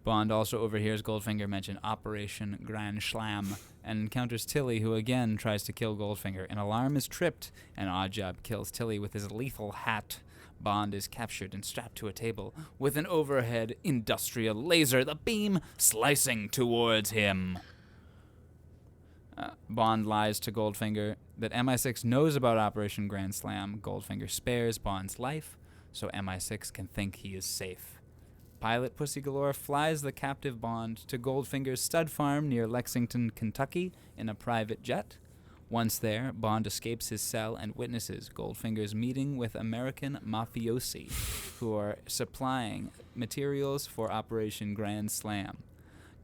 Bond also overhears Goldfinger mention Operation Grand Slam and encounters Tilly, who again tries to kill Goldfinger. An alarm is tripped, and Oddjob kills Tilly with his lethal hat. Bond is captured and strapped to a table with an overhead industrial laser, the beam slicing towards him. Bond lies to Goldfinger that MI6 knows about Operation Grand Slam. Goldfinger spares Bond's life so MI6 can think he is safe. Pilot Pussy Galore flies the captive Bond to Goldfinger's stud farm near Lexington, Kentucky in a private jet. Once there, Bond escapes his cell and witnesses Goldfinger's meeting with American mafiosi who are supplying materials for Operation Grand Slam.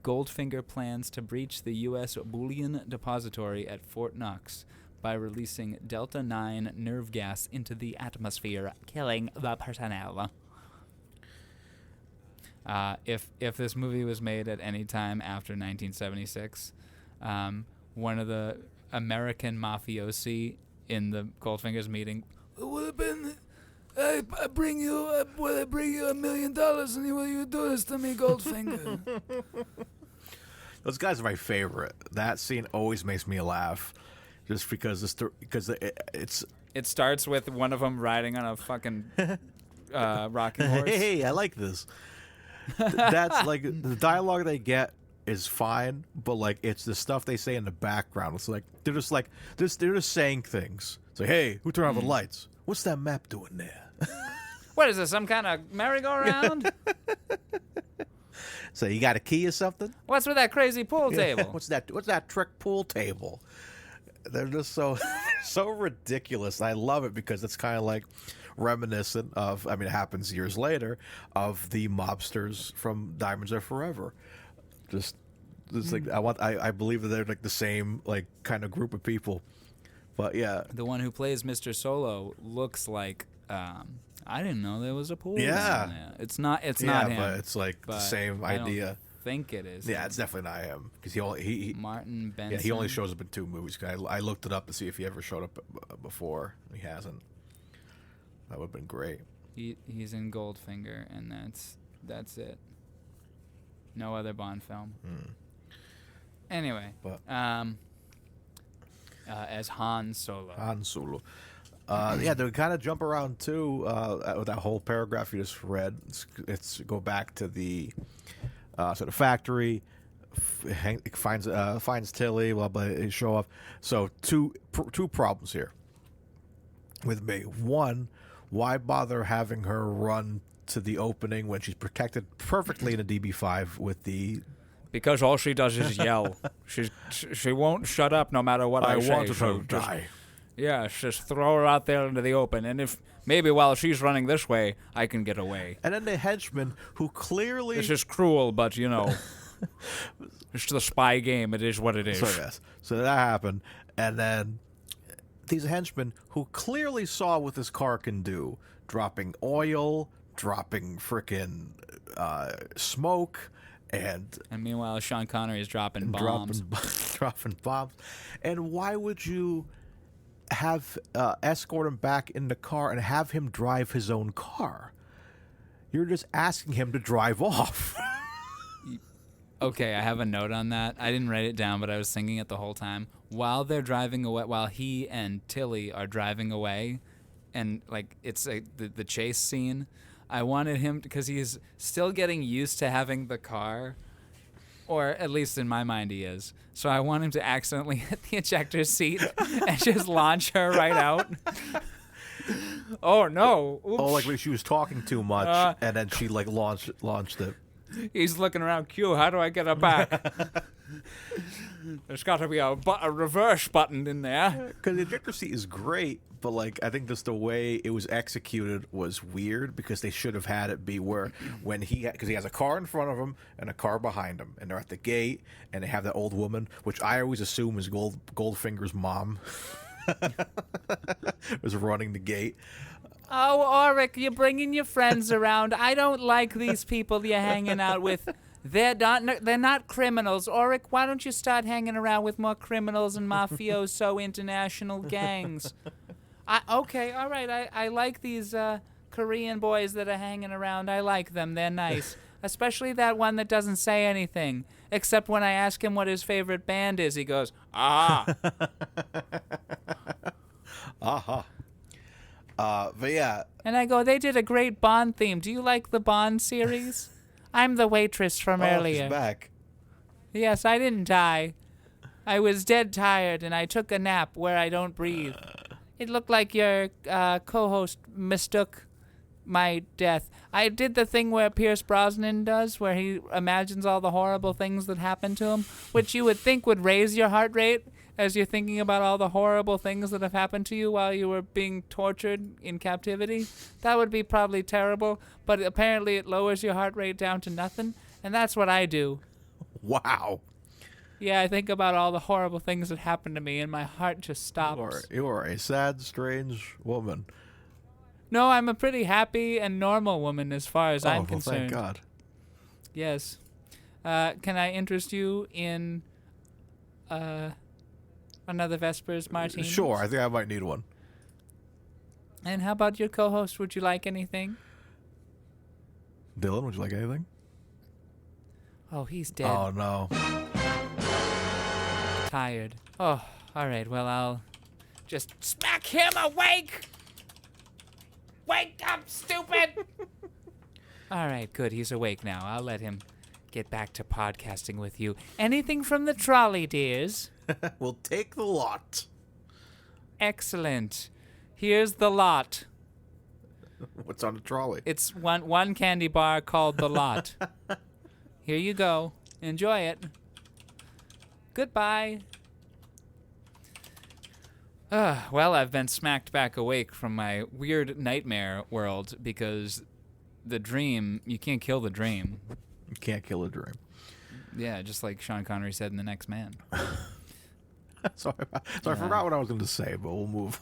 Goldfinger plans to breach the U.S. bullion depository at Fort Knox by releasing Delta-9 nerve gas into the atmosphere, killing the personnel. If this movie was made at any time after 1976, one of the American mafiosi in the Goldfinger's meeting would have been, I bring you $1 million and will you do this to me, Goldfinger? Those guys are my favorite. That scene always makes me laugh, just because it's. It starts with one of them riding on a fucking rocking horse. Hey, I like this. That's like the dialogue they get is fine, but like it's the stuff they say in the background. It's like they're just saying things. It's like, hey, who turned on the lights? What's that map doing there? What is this? Some kind of merry-go-round? So you got a key or something? What's with that crazy pool table? What's that trick pool table? They're just so ridiculous. I love it because it's kind of like reminiscent of, I mean, it happens years later, of the mobsters from Diamonds Are Forever. Just like I believe that they're like the same like kind of group of people. But yeah, The one who plays Mr. Solo looks like I didn't know there was a pool. Yeah. down there. It's not him. but it's like the but same I don't idea. think it is. Yeah, it's definitely not him because he Martin Benson. yeah, he only shows up in 2 movies. I looked it up to see if he ever showed up before. He hasn't. That would have been great. He's in Goldfinger, and that's it. No other Bond film. Anyway, But- as Han Solo. Han Solo. They kind of jump around too. With that whole paragraph you just read, it's go back to the factory. Finds Tilly. Blah blah. Show off. So two problems here with me. One, why bother having her run to the opening when she's protected perfectly in a DB5 with the. Because all she does is yell. She won't shut up no matter what I say. I wanted her to die. Yeah, just throw her out there into the open. And if maybe while she's running this way, I can get away. And then the henchman who clearly... This is cruel, but, it's the spy game. It is what it is. So, yes. So that happened. And then these henchmen who clearly saw what this car can do, dropping oil, dropping frickin' smoke... And meanwhile, Sean Connery is dropping bombs. Dropping bombs. And why would you have escort him back in the car and have him drive his own car? You're just asking him to drive off. Okay, I have a note on that. I didn't write it down, but I was thinking it the whole time. While they're driving away, while he and Tilly are driving away, and it's the chase scene. I wanted him, because he's still getting used to having the car, or at least in my mind he is. So I want him to accidentally hit the ejector seat and just launch her right out. Oh, no. Oops. Oh, like when she was talking too much, and then she launched it. He's looking around, Q, how do I get her back? There's got to be a reverse button in there. Because the ejector seat is great, but I think just the way it was executed was weird, because they should have had it be where when because he has a car in front of him and a car behind him, and they're at the gate, and they have that old woman, which I always assume is Goldfinger's mom, was running the gate. Oh, Auric, you're bringing your friends around. I don't like these people you're hanging out with. They're not criminals. Auric, why don't you start hanging around with more criminals and mafioso international gangs? Okay, all right. I like these Korean boys that are hanging around. I like them. They're nice. Especially that one that doesn't say anything. Except when I ask him what his favorite band is, he goes, ah. Aha. But yeah. And I go, they did a great Bond theme. Do you like the Bond series? I'm the waitress from earlier. She's back. Yes, I didn't die. I was dead tired, and I took a nap where I don't breathe. It looked like your co-host mistook my death. I did the thing where Pierce Brosnan does, where he imagines all the horrible things that happened to him, which you would think would raise your heart rate as you're thinking about all the horrible things that have happened to you while you were being tortured in captivity. That would be probably terrible, but apparently it lowers your heart rate down to nothing, and that's what I do. Wow. Yeah, I think about all the horrible things that happened to me, and my heart just stops. You are a sad, strange woman. No, I'm a pretty happy and normal woman as far as I'm concerned. Thank God. Yes. Can I interest you in another Vespers Martini? Sure, I think I might need one. And how about your co-host? Would you like anything? Dylan, would you like anything? Oh, he's dead. Oh, no. Tired. Oh, all right. Well, I'll just smack him awake. Wake up, stupid! All right, good. He's awake now. I'll let him get back to podcasting with you. Anything from the trolley, dears? We'll take the lot. Excellent. Here's the lot. What's on the trolley? It's one candy bar called the lot. Here you go. Enjoy it. Goodbye. Well, I've been smacked back awake from my weird nightmare world because the dream, you can't kill the dream. You can't kill a dream. Yeah, just like Sean Connery said in The Next Man. Sorry, I forgot what I was going to say, but we'll move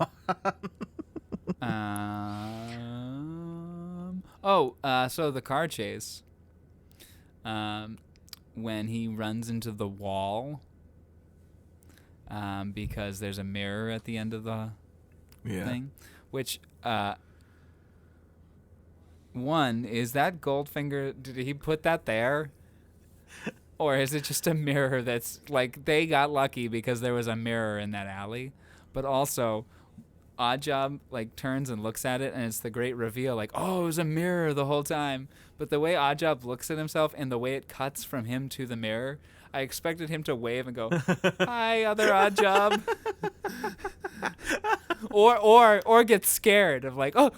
on. So the car chase. When he runs into the wall. Because there's a mirror at the end of the thing. Which, one, is that Goldfinger, did he put that there? Or is it just a mirror that's, they got lucky because there was a mirror in that alley? But also, Oddjob like turns and looks at it, and it's the great reveal, like, oh, it was a mirror the whole time. But the way Oddjob looks at himself and the way it cuts from him to the mirror, I expected him to wave and go, "Hi, other Oddjob," or get scared of like, "Oh,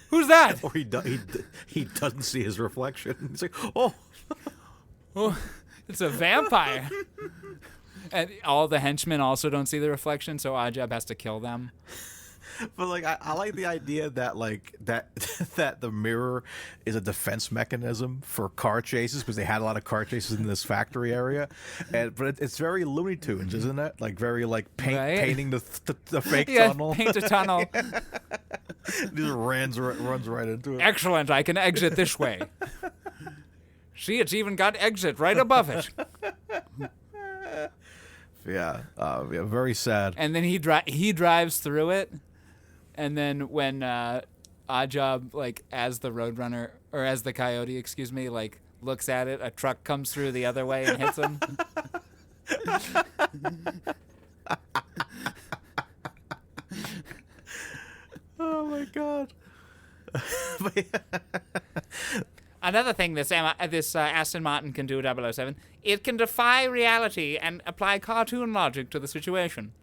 who's that?" Or he doesn't see his reflection. He's like, oh, It's a vampire. And all the henchmen also don't see the reflection, so Oddjob has to kill them. But like I like the idea that like that the mirror is a defense mechanism for car chases, because they had a lot of car chases in this factory area, but it's very Looney Tunes, isn't it? Like very like painting the fake tunnel. Paint a tunnel. Just runs right into it. Excellent, I can exit this way. See, it's even got exit right above it. Yeah, very sad. And then he drives through it, and then when Oddjob, like, as the Roadrunner, or as the Coyote, excuse me, like, looks at it, a truck comes through the other way and hits him. Oh my god. Another thing this Aston Martin can do, 007, it can defy reality and apply cartoon logic to the situation.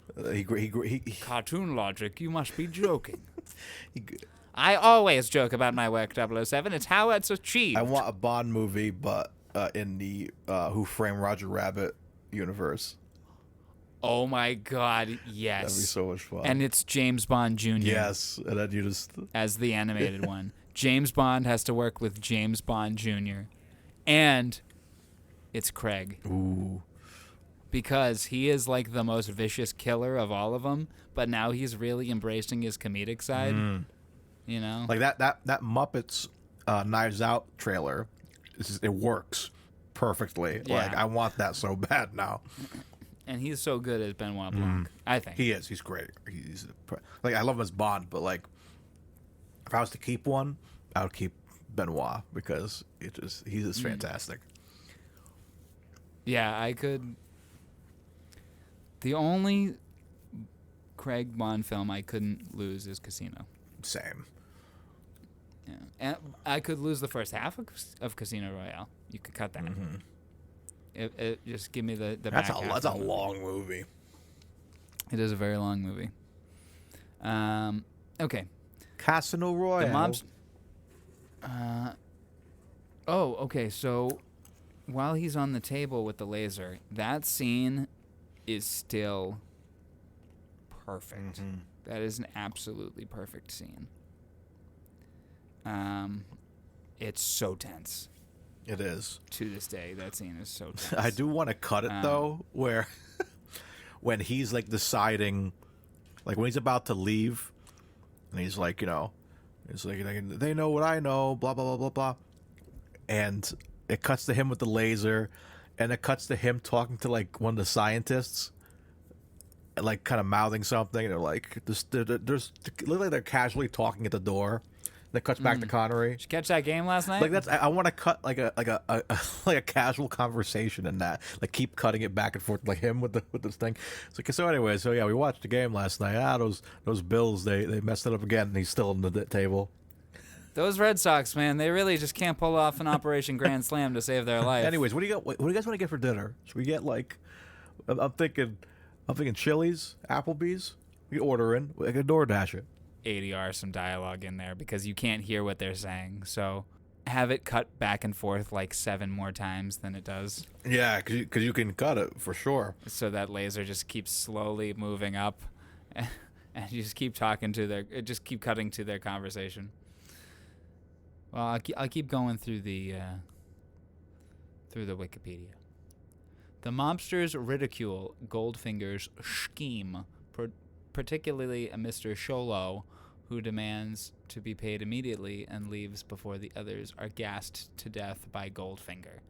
Cartoon logic? You must be joking. I always joke about my work, 007. It's how it's achieved. I want a Bond movie, but in the Who Framed Roger Rabbit universe. Oh my god, yes. That'd be so much fun. And it's James Bond Jr. Yes, and then you just... as the animated one. James Bond has to work with James Bond Jr. And it's Craig. Ooh. Because he is like the most vicious killer of all of them, but now he's really embracing his comedic side. You know? Like that Muppets Knives Out trailer, it works perfectly. Yeah. Like, I want that so bad now. And he's so good as Benoit Blanc, I think. He is. He's great. Like, I love him as Bond, but like, if I was to keep one, I would keep Benoit, because he's just fantastic. Yeah, I could. The only Craig Bond film I couldn't lose is Casino. Same. Yeah, and I could lose the first half of Casino Royale. You could cut that. It just give me the back half. That's a long movie. It is a very long movie. Okay. Casino Royale. The mom's. Okay. So while he's on the table with the laser, that scene is still perfect. That is an absolutely perfect scene. It's so tense. It is. To this day, that scene is so tense. I do want to cut it though, where when he's like deciding, like when he's about to leave, and he's like, it's like, they know what I know, blah blah blah blah blah, and it cuts to him with the laser, and it cuts to him talking to like one of the scientists, and like kind of mouthing something. And they're like, there's look like they're casually talking at the door. That cuts back to Connery. Did you catch that game last night? Like that's, I want to cut like a like a casual conversation in that. Like keep cutting it back and forth, like him with this thing. It's like, so anyway, so yeah, we watched the game last night. Those Bills, they messed it up again, and he's still on the table. Those Red Sox, man, they really just can't pull off an Operation Grand Slam to save their life. Anyways, what do you guys want to get for dinner? Should we get like, I'm thinking Chili's, Applebee's. We order in, we can DoorDash it. ADR some dialogue in there because you can't hear what they're saying. So have it cut back and forth like 7 more times than it does. Yeah, because you can cut it for sure. So that laser just keeps slowly moving up, and you just keep cutting to their conversation. Well, I'll keep going through the Wikipedia. The mobsters ridicule Goldfinger's scheme, particularly a Mr. Sholo, who demands to be paid immediately and leaves before the others are gassed to death by Goldfinger.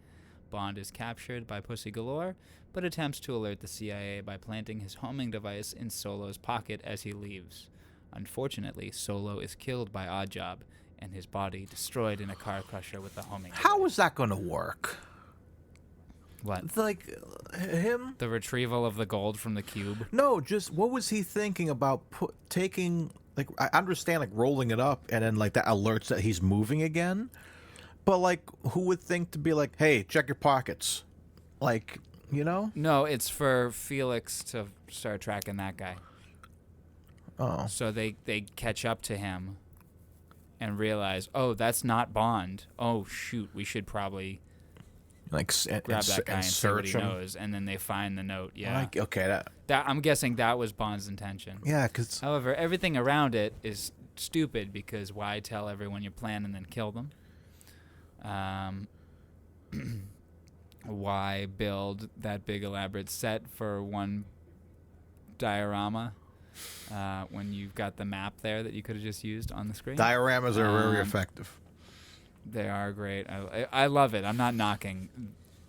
Bond is captured by Pussy Galore, but attempts to alert the CIA by planting his homing device in Solo's pocket as he leaves. Unfortunately, Solo is killed by Oddjob, and his body destroyed in a car crusher with the homing device. How is that going to work? What? Like, The retrieval of the gold from the cube? No, just what was he thinking about taking like I understand like rolling it up and then like that alerts that he's moving again. But like, who would think to be like, hey, check your pockets, like, you know? No, it's for Felix to start tracking that guy. Oh, So they catch up to him and realize, oh, that's not Bond. Oh, shoot, we should probably like grab that guy and see what search he him. knows. And then they find the note. Yeah. Like, okay, That I'm guessing that was Bond's intention. yeah, because However, everything around it is stupid because why tell everyone your plan and then kill them? Why build that big elaborate set for one diorama when you've got the map there that you could have just used on the screen? dioramas are very effective. They are great. I love it. I'm not knocking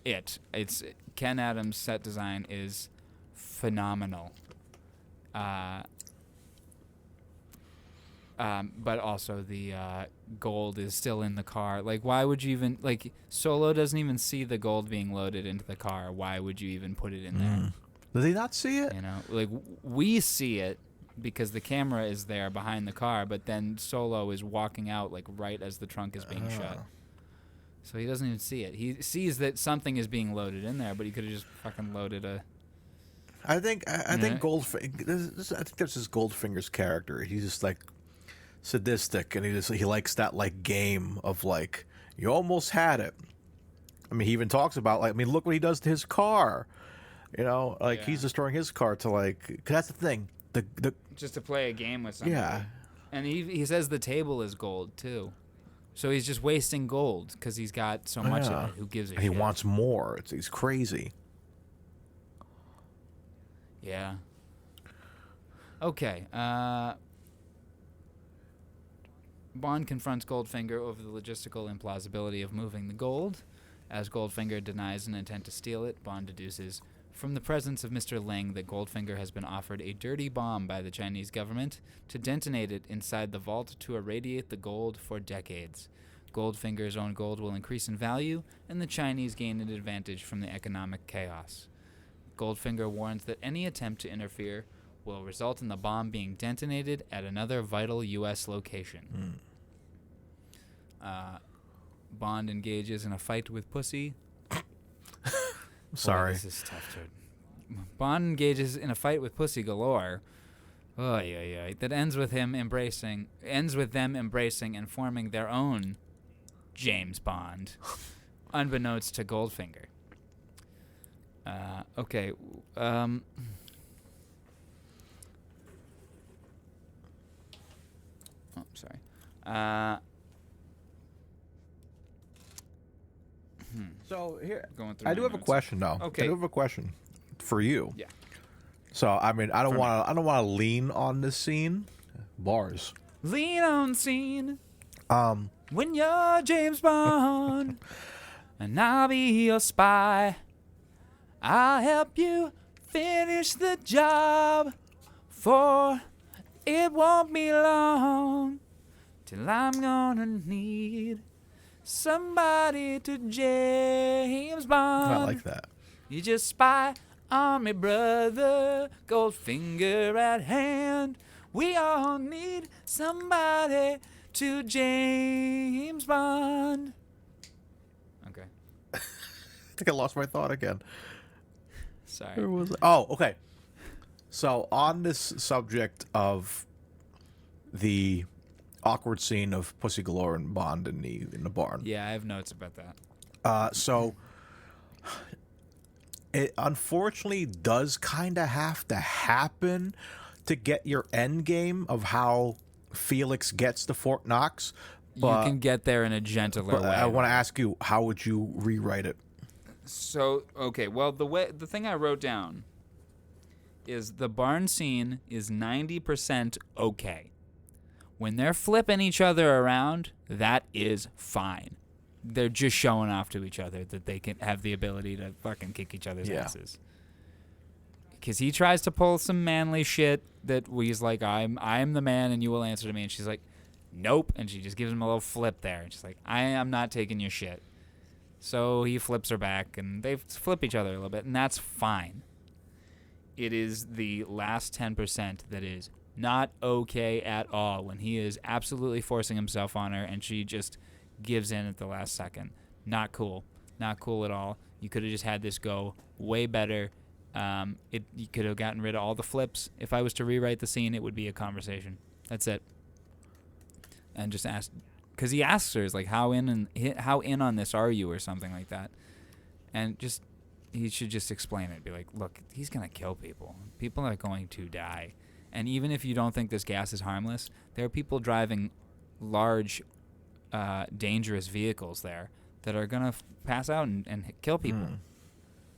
it. It's Ken Adams' set design is phenomenal. But also the gold is still in the car. Like, why would you even Solo doesn't even see the gold being loaded into the car. Why would you even put it in there? Does he not see it? You know, like we see it because the camera is there behind the car, but then Solo is walking out like right as the trunk is being shut. So he doesn't even see it. He sees that something is being loaded in there, but he could have just fucking loaded a. I think Goldfinger. I think that's his Goldfinger's character. He's just like sadistic, and he likes that like game of like you almost had it. I mean, he even talks about like look what he does to his car. You know, like he's destroying his car to like. Cause that's the thing. The just to play a game with somebody. yeah. And he says the table is gold too, so he's just wasting gold because he's got so much of it. Who gives a And shit? he wants more. He's crazy. Yeah. Okay. Bond confronts Goldfinger over the logistical implausibility of moving the gold. As Goldfinger denies an intent to steal it, Bond deduces from the presence of Mr. Ling that Goldfinger has been offered a dirty bomb by the Chinese government to detonate it inside the vault to irradiate the gold for decades. Goldfinger's own gold will increase in value, and the Chinese gain an advantage from the economic chaos. Goldfinger warns that any attempt to interfere will result in the bomb being detonated at another vital U.S. location. Bond engages in a fight with Pussy. Sorry. Boy, this is tough, dude. Bond engages in a fight with Pussy Galore. Oh, yeah. That ends with them embracing and forming their own James Bond, unbeknownst to Goldfinger. Okay. Sorry. So here, Going through I my do have a notes. question though. Okay. I do have a question for you. Yeah. So I mean, I don't want to lean on this scene. Bars. Lean on scene. When you're James Bond, and I'll be your spy. I'll help you finish the job, for it won't be long till I'm gonna need somebody to James Bond. I like that. You just spy on me, brother. Goldfinger at hand. We all need somebody to James Bond. Okay. I think I lost my thought again. Sorry. Where was it? Oh, okay. So on this subject of the awkward scene of Pussy Galore and Bond in the barn. Yeah, I have notes about that. So it unfortunately does kind of have to happen to get your end game of how Felix gets to Fort Knox. But, You can get there in a gentler way. I want to ask you, how would you rewrite it? So, okay, well, the thing I wrote down is the barn scene is 90% okay. When they're flipping each other around, that is fine. They're just showing off to each other that they can have the ability to fucking kick each other's asses. Because he tries to pull some manly shit that he's like, I'm the man and you will answer to me. And she's like, nope. And she just gives him a little flip there. And she's like, I am not taking your shit. So he flips her back and they flip each other a little bit. And that's fine. It is the last 10% that is Not okay at all when he is absolutely forcing himself on her and she just gives in at the last second. Not cool. Not cool at all. You could have just had this go way better. You could have gotten rid of all the flips. If I was to rewrite the scene, it would be a conversation. That's it. And just ask, because he asks her, is like, how in on this are you, or something like that. And just, he should just explain it. Be like, look, he's gonna kill people. People are going to die. And even if you don't think this gas is harmless, there are people driving large, dangerous vehicles there that are going to pass out and kill people.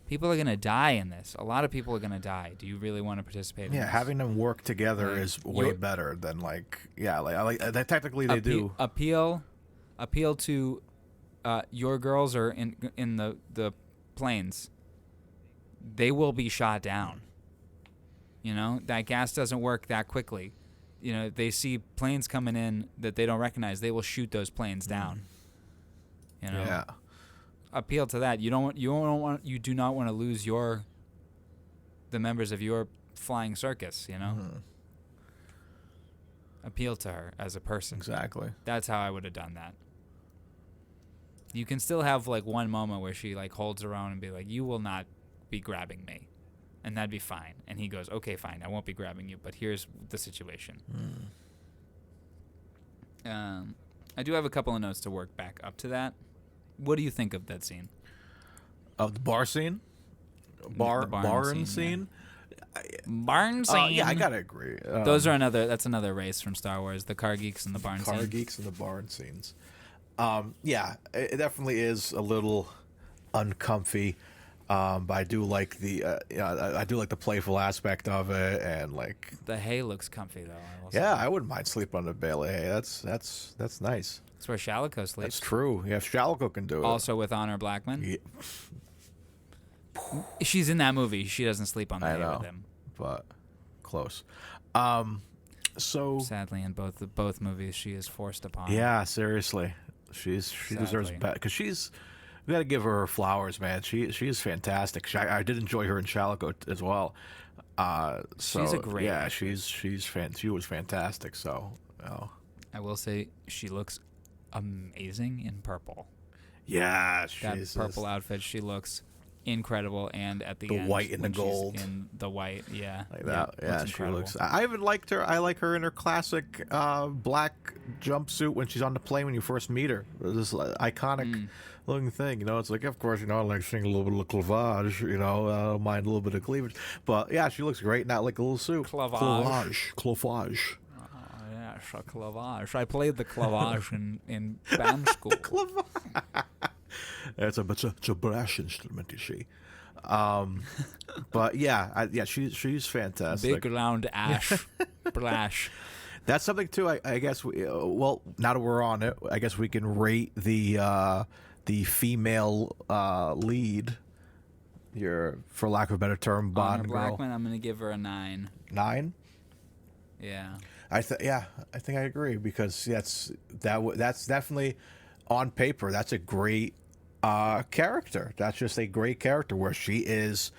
People are going to die in this. A lot of people are going to die. Do you really want to participate in this? Yeah, having them work together is way better than technically they do. Appeal to your girls are in the planes. They will be shot down. You know, that gas doesn't work that quickly. You know, they see planes coming in that they don't recognize. They will shoot those planes down. You know, Yeah. Appeal to that. You do not want to lose the members of your flying circus. You know, appeal to her as a person. Exactly. That's how I would have done that. You can still have like one moment where she like holds her own and be like, "You will not be grabbing me." And that'd be fine. And he goes, okay, fine, I won't be grabbing you, but here's the situation. I do have a couple of notes to work back up to that. What do you think of that scene? Of the bar scene? Barn scene? Barn scene? Yeah, I gotta agree. That's another race from Star Wars, the car geeks and the barn scene. Car geeks and the barn scenes. Yeah, it definitely is a little uncomfy. But I do like I do like the playful aspect of it, and like the hay looks comfy though. I wouldn't mind sleeping on the bale of hay. That's nice. That's where Shalako sleeps. That's true. Yeah, Shalako can do it. Also with Honor Blackman. Yeah. She's in that movie. She doesn't sleep on the hay with him. But close. So sadly, in both movies, she is forced upon. Yeah, seriously, she deserves better because she's. We got to give her flowers, man. She is fantastic. I did enjoy her in Shalako as well. She's a great. Yeah, she was fantastic. So, I will say she looks amazing in purple. Yeah, that purple outfit. She looks incredible, and at the end, white and the gold, in the white, like that. Yeah, she incredible. looks. I even liked her. I like her in her classic black jumpsuit when she's on the plane when you first meet her. This iconic. Looking thing, you know, it's like, of course, you know, I like seeing a little bit of cleavage, you know, I don't mind a little bit of cleavage, but yeah, she looks great, not like a little suit. Cleavage. Yes, a cleavage. I played the cleavage in band school. It's a brass instrument, you see. But yeah, she's fantastic. Big round ash, brash. That's something too. I guess. Now that we're on it, I guess we can rate the female lead, for lack of a better term, Bond Honor girl. Blackman, I'm going to give her a 9. 9? Yeah. I think I agree because that's definitely on paper. That's a great character. That's just a great character where she is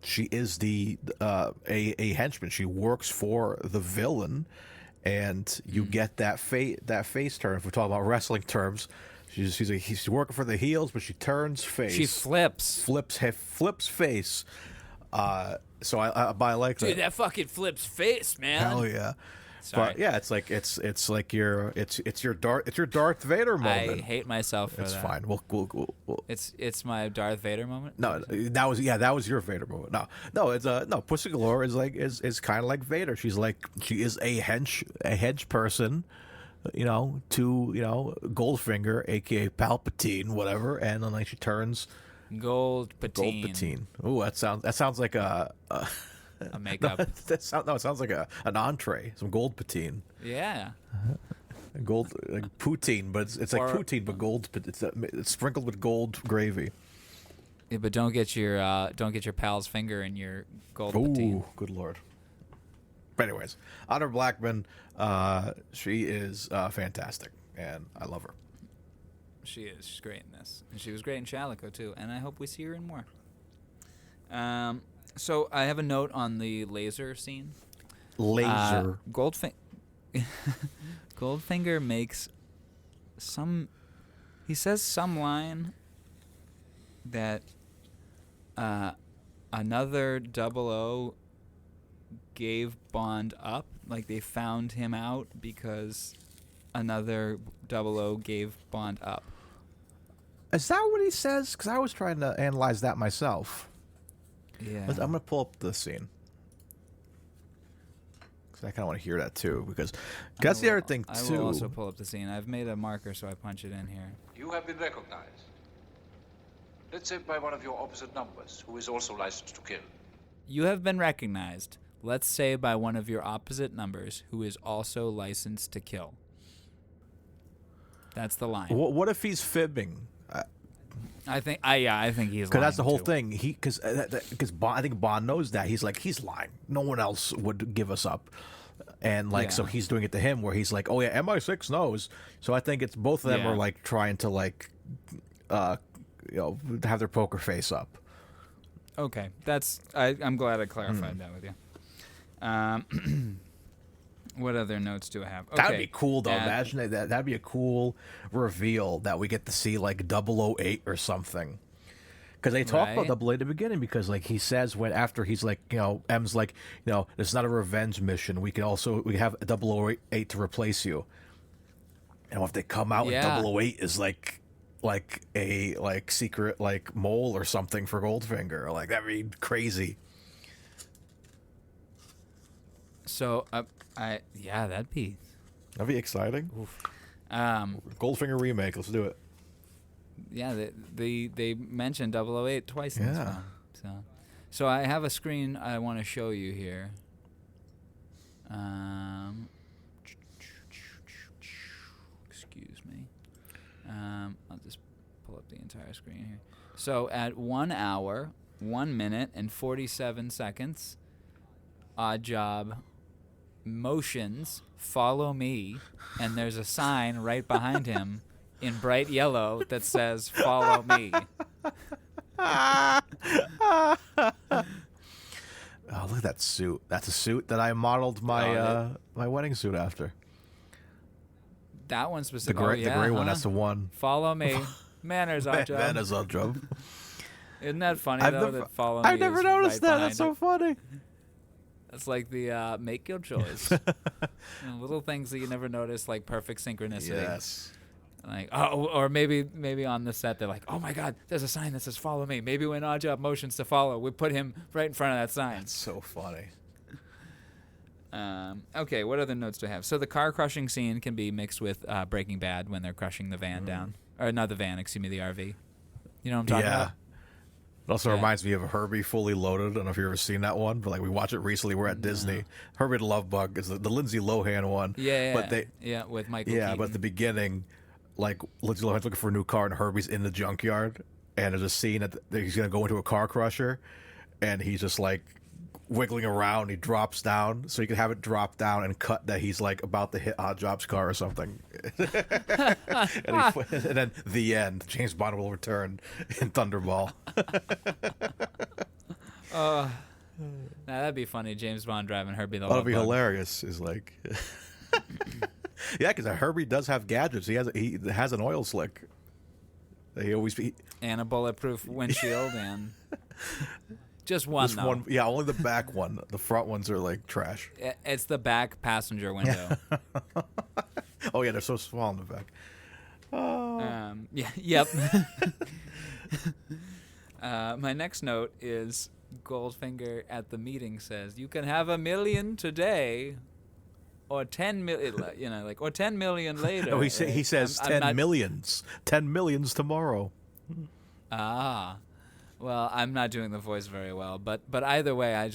the a henchman. She works for the villain, and you get that face turn. If we're talking about wrestling terms. She's working for the heels, but she turns face. She flips face. So I like that. Dude, that fucking flips face, man. Hell yeah. Sorry. But yeah, it's like your Darth Vader moment. I hate myself for that. It's fine. We'll It's my Darth Vader moment. No, that was your Vader moment. No, it's Pussy Galore is kind of like Vader. She is a hench person. You know, to Goldfinger, aka Palpatine, whatever, and then she turns Goldpatine. Ooh, that sounds like a makeup. It sounds like an entree. Some Goldpatine. Yeah. Gold like poutine, but it's like poutine, but gold. It's sprinkled with gold gravy. Yeah, but don't get your pal's finger in your Goldpatine. Ooh, good lord. But anyways, Honor Blackman, she is fantastic, and I love her. She is. She's great in this. And she was great in Shalako, too, and I hope we see her in more. So I have a note on the laser scene. Laser. Goldfinger makes he says some line that another 00 gave Bond up, like they found him out because another 00 gave Bond up. Is that what he says? Because I was trying to analyze that myself. Yeah. I'm going to pull up the scene. Because I kind of want to hear that too. Because that's the other thing too. I will also pull up the scene. I've made a marker so I punch it in here. You have been recognized. Let's say by one of your opposite numbers, who is also licensed to kill. You have been recognized, let's say by one of your opposite numbers, who is also licensed to kill. That's the line. What if he's fibbing? I think he's lying. Because that's the whole too. thing. Because I think Bond knows that. He's like, he's lying. No one else would give us up. And like, so he's doing it to him where he's like, oh yeah, MI6 knows. So I think it's both of them are like trying to like, have their poker face up. Okay, I'm glad I clarified that with you. What other notes do I have? Okay. That'd be cool, though. Imagine that. That'd be a cool reveal that we get to see, like, 008 or something. Because they talk about 008 at the beginning, because, like, he says after he's like, M's like, it's not a revenge mission. We have 008 to replace you. And if they come out and 008 is, like a, secret, mole or something for Goldfinger. Like, that'd be crazy. So, that'd be exciting. Oof. Goldfinger remake. Let's do it. Yeah, they mentioned 008 twice in this film. So I have a screen I want to show you here. Excuse me. I'll just pull up the entire screen here. So at 1 hour, 1 minute, and 47 seconds, Odd Job motions, follow me, and there's a sign right behind him in bright yellow that says, follow me. Oh, look at that suit. That's a suit that I modeled my my wedding suit after. That one specifically. The gray one, that's the one. Follow me. Manners, Odd Job. Manners, Odd Job. Isn't that funny, that follow me I've never noticed that. That's so funny. It's like the make your choice. Little things that you never notice, like perfect synchronicity. Yes. Like, or maybe on the set they're like, oh my God, there's a sign that says follow me. Maybe when Odd Job motions to follow, we put him right in front of that sign. That's so funny. Okay, what other notes do I have? So the car crushing scene can be mixed with Breaking Bad when they're crushing the van down. Or not the van, excuse me, the RV. You know what I'm talking about? It also reminds me of Herbie Fully Loaded. I don't know if you've ever seen that one, but we watched it recently. We're at Disney. Herbie the Love Bug is the Lindsay Lohan one. Yeah, with Michael Keaton. But at the beginning, Lindsay Lohan's looking for a new car, and Herbie's in the junkyard, and there's a scene that he's going to go into a car crusher, and he's just wiggling around. He drops down, so you can have it drop down and cut that he's about to hit Odd Job's car or something. and then the end. James Bond will return in Thunderball. That'd be funny. James Bond driving Herbie the Love That'd be Bug. hilarious. Is yeah, because Herbie does have gadgets. He has an oil slick. He always and a bulletproof windshield and. Just one, Just though. one, yeah, only the back one. The front ones are trash. It's the back passenger window. Oh, yeah, they're so small in the back. Yep. My next note is Goldfinger at the meeting says, you can have $1 million today or 10 million, or 10 million later. No, he says 10 millions. 10 millions tomorrow. Ah. Well, I'm not doing the voice very well, but either way,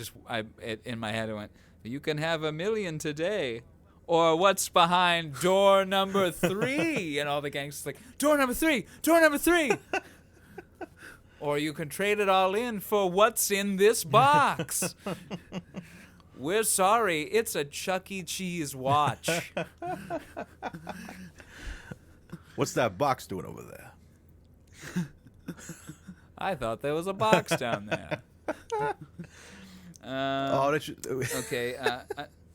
in my head it went, you can have $1 million today, or what's behind door number 3, and all the gangsters door number 3, door number 3, or you can trade it all in for what's in this box. We're sorry, it's a Chuck E. Cheese watch. What's that box doing over there? I thought there was a box down there. That should... Okay.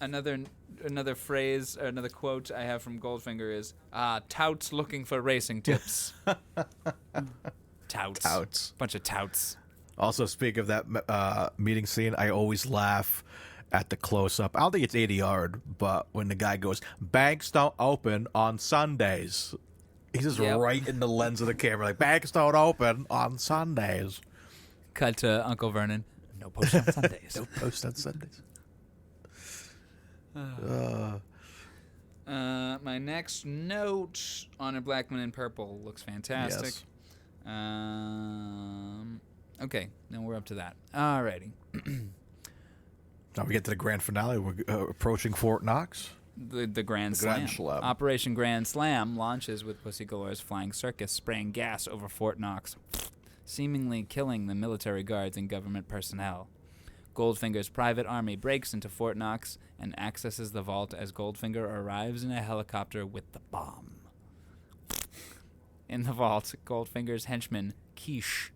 Another phrase or another quote I have from Goldfinger is, touts looking for racing tips. Touts. Bunch of touts. Also, speak of that meeting scene, I always laugh at the close-up. I don't think it's 80 yard, but when the guy goes, banks don't open on Sundays. He's just right in the lens of the camera, like, banks don't open on Sundays. Cut to Uncle Vernon. No post on Sundays. No post on Sundays. My next note, Honor Blackman in purple looks fantastic. Yes. Okay, now we're up to that. Alrighty. Now we get to the grand finale. We're approaching Fort Knox. The Grand Slam. Operation Grand Slam launches with Pussy Galore's flying circus spraying gas over Fort Knox, seemingly killing the military guards and government personnel. Goldfinger's private army breaks into Fort Knox and accesses the vault as Goldfinger arrives in a helicopter with the bomb. In the vault, Goldfinger's henchman, Quiche.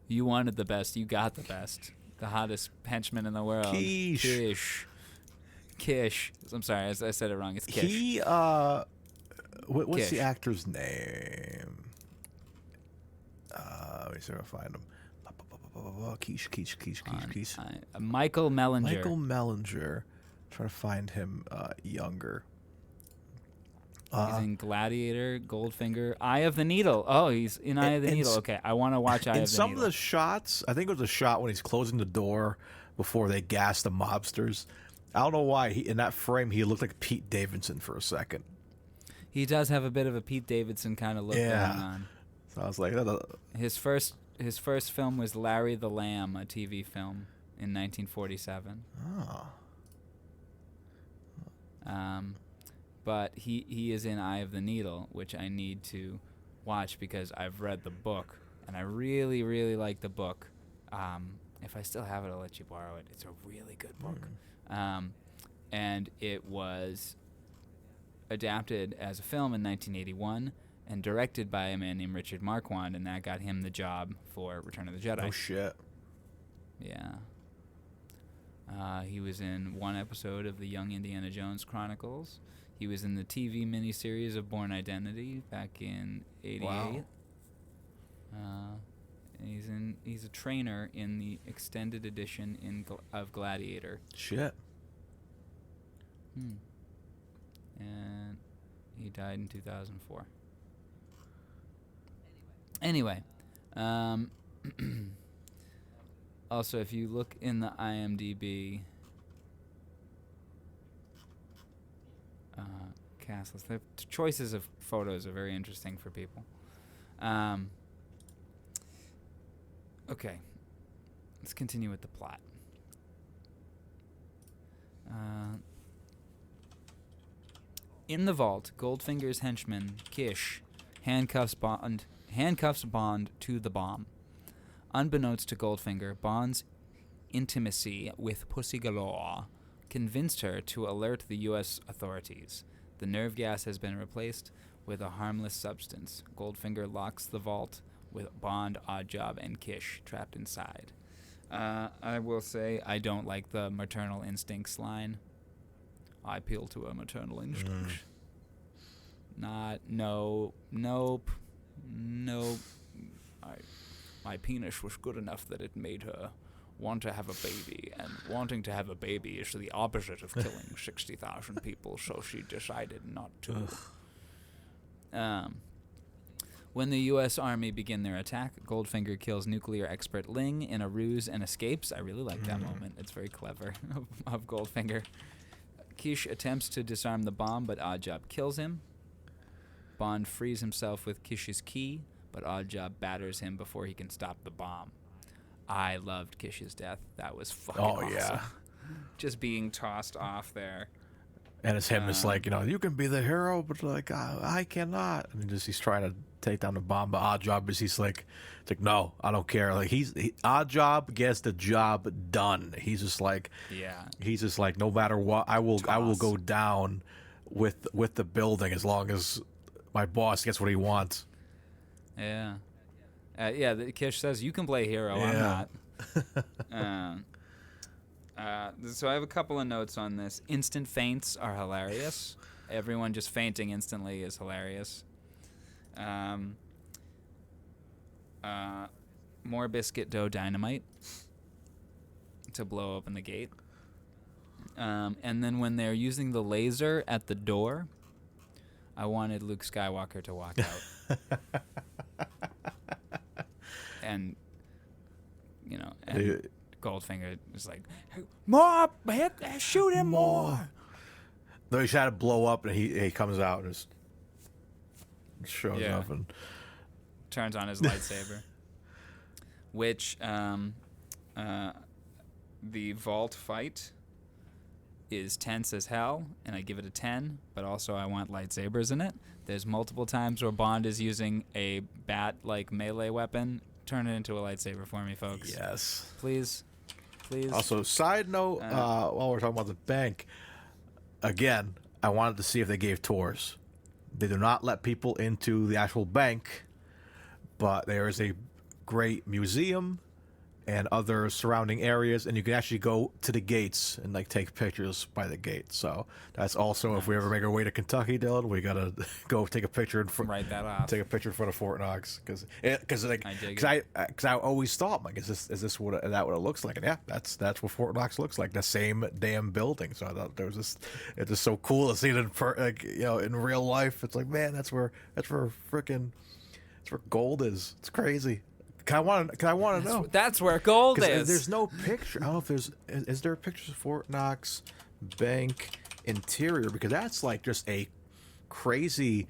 You wanted the best, you got the best. The hottest henchman in the world. Quiche. Kish. I'm sorry, I said it wrong. It's Kish. What's Kish. the actor's name? Let me see if I find him. Quiche. Michael Mellinger. Michael Mellinger. Trying to find him younger. He's in Gladiator, Goldfinger, Eye of the Needle. Oh, he's in Eye of the Needle. Okay, I want to watch Eye of the Needle. In some of the shots, I think it was a shot when he's closing the door before they gas the mobsters. I don't know why. In that frame, he looked like Pete Davidson for a second. He does have a bit of a Pete Davidson kind of look going on. So I was like... His first film was Larry the Lamb, a TV film in 1947. Oh. But he is in Eye of the Needle, which I need to watch because I've read the book, and I really, really like the book. If I still have it, I'll let you borrow it. It's a really good book. And it was adapted as a film in 1981 and directed by a man named Richard Marquand, and that got him the job for Return of the Jedi. Oh, shit. Yeah. He was in one episode of the Young Indiana Jones Chronicles. He was in the TV miniseries of Bourne Identity back in '88. Wow. He's a trainer in the extended edition of Gladiator. Shit. And he died in 2004. Anyway, also if you look in the IMDb cast list, the choices of photos are very interesting for people. Okay, let's continue with the plot. In the vault, Goldfinger's henchman, Kish, handcuffs Bond to the bomb. Unbeknownst to Goldfinger, Bond's intimacy with Pussy Galore convinced her to alert the U.S. authorities. The nerve gas has been replaced with a harmless substance. Goldfinger locks the vault with Bond, Oddjob, and Kish trapped inside. I will say I don't like the maternal instincts line. I appeal to a maternal instinct. Nope. My penis was good enough that it made her want to have a baby, and wanting to have a baby is the opposite of killing 60,000 people, so she decided not to. When the U.S. Army begin their attack, Goldfinger kills nuclear expert Ling in a ruse and escapes. I really like that moment. It's very clever of Goldfinger. Kish attempts to disarm the bomb, but Oddjob kills him. Bond frees himself with Kish's key, but Oddjob batters him before he can stop the bomb. I loved Kish's death. That was fucking awesome. Yeah. Just being tossed off there. And it's him. It's like, you can be the hero, but like I cannot. And he's trying to take down the bomb. But Oddjob is it's like no, I don't care. Like Oddjob gets the job done. He's just like no matter what, I will go down with the building as long as my boss gets what he wants. Yeah. The Kish says you can play hero. I'm not. So I have a couple of notes on this. Instant faints are hilarious. Everyone just fainting instantly is hilarious. More biscuit dough dynamite to blow open the gate. And then when they're using the laser at the door, I wanted Luke Skywalker to walk out. And, and Goldfinger is like, More! Shoot him more! Though he tried to blow up, and he comes out and just shows Yeah. up and turns on his lightsaber. Which, the vault fight is tense as hell, and I give it a 10, but also I want lightsabers in it. There's multiple times where Bond is using a bat-like melee weapon. Turn it into a lightsaber for me, folks. yes. Please. Also, side note, while we're talking about the bank, again, I wanted to see if they gave tours. They do not let people into the actual bank, but there is a great museum and other surrounding areas, and you can actually go to the gates and take pictures by the gate. So that's also, if we ever make our way to Kentucky, Dylan, we gotta go take a picture in front. Write that off. Take a picture in front of Fort Knox because I always thought, is this what it looks like? And yeah, that's what Fort Knox looks like. The same damn building. So I thought it's just so cool to see it in real life. It's like, man, that's where gold is. It's crazy. I want to know. That's where gold is. There's no picture. I don't know if there's. Is there pictures of Fort Knox bank interior? Because that's just a crazy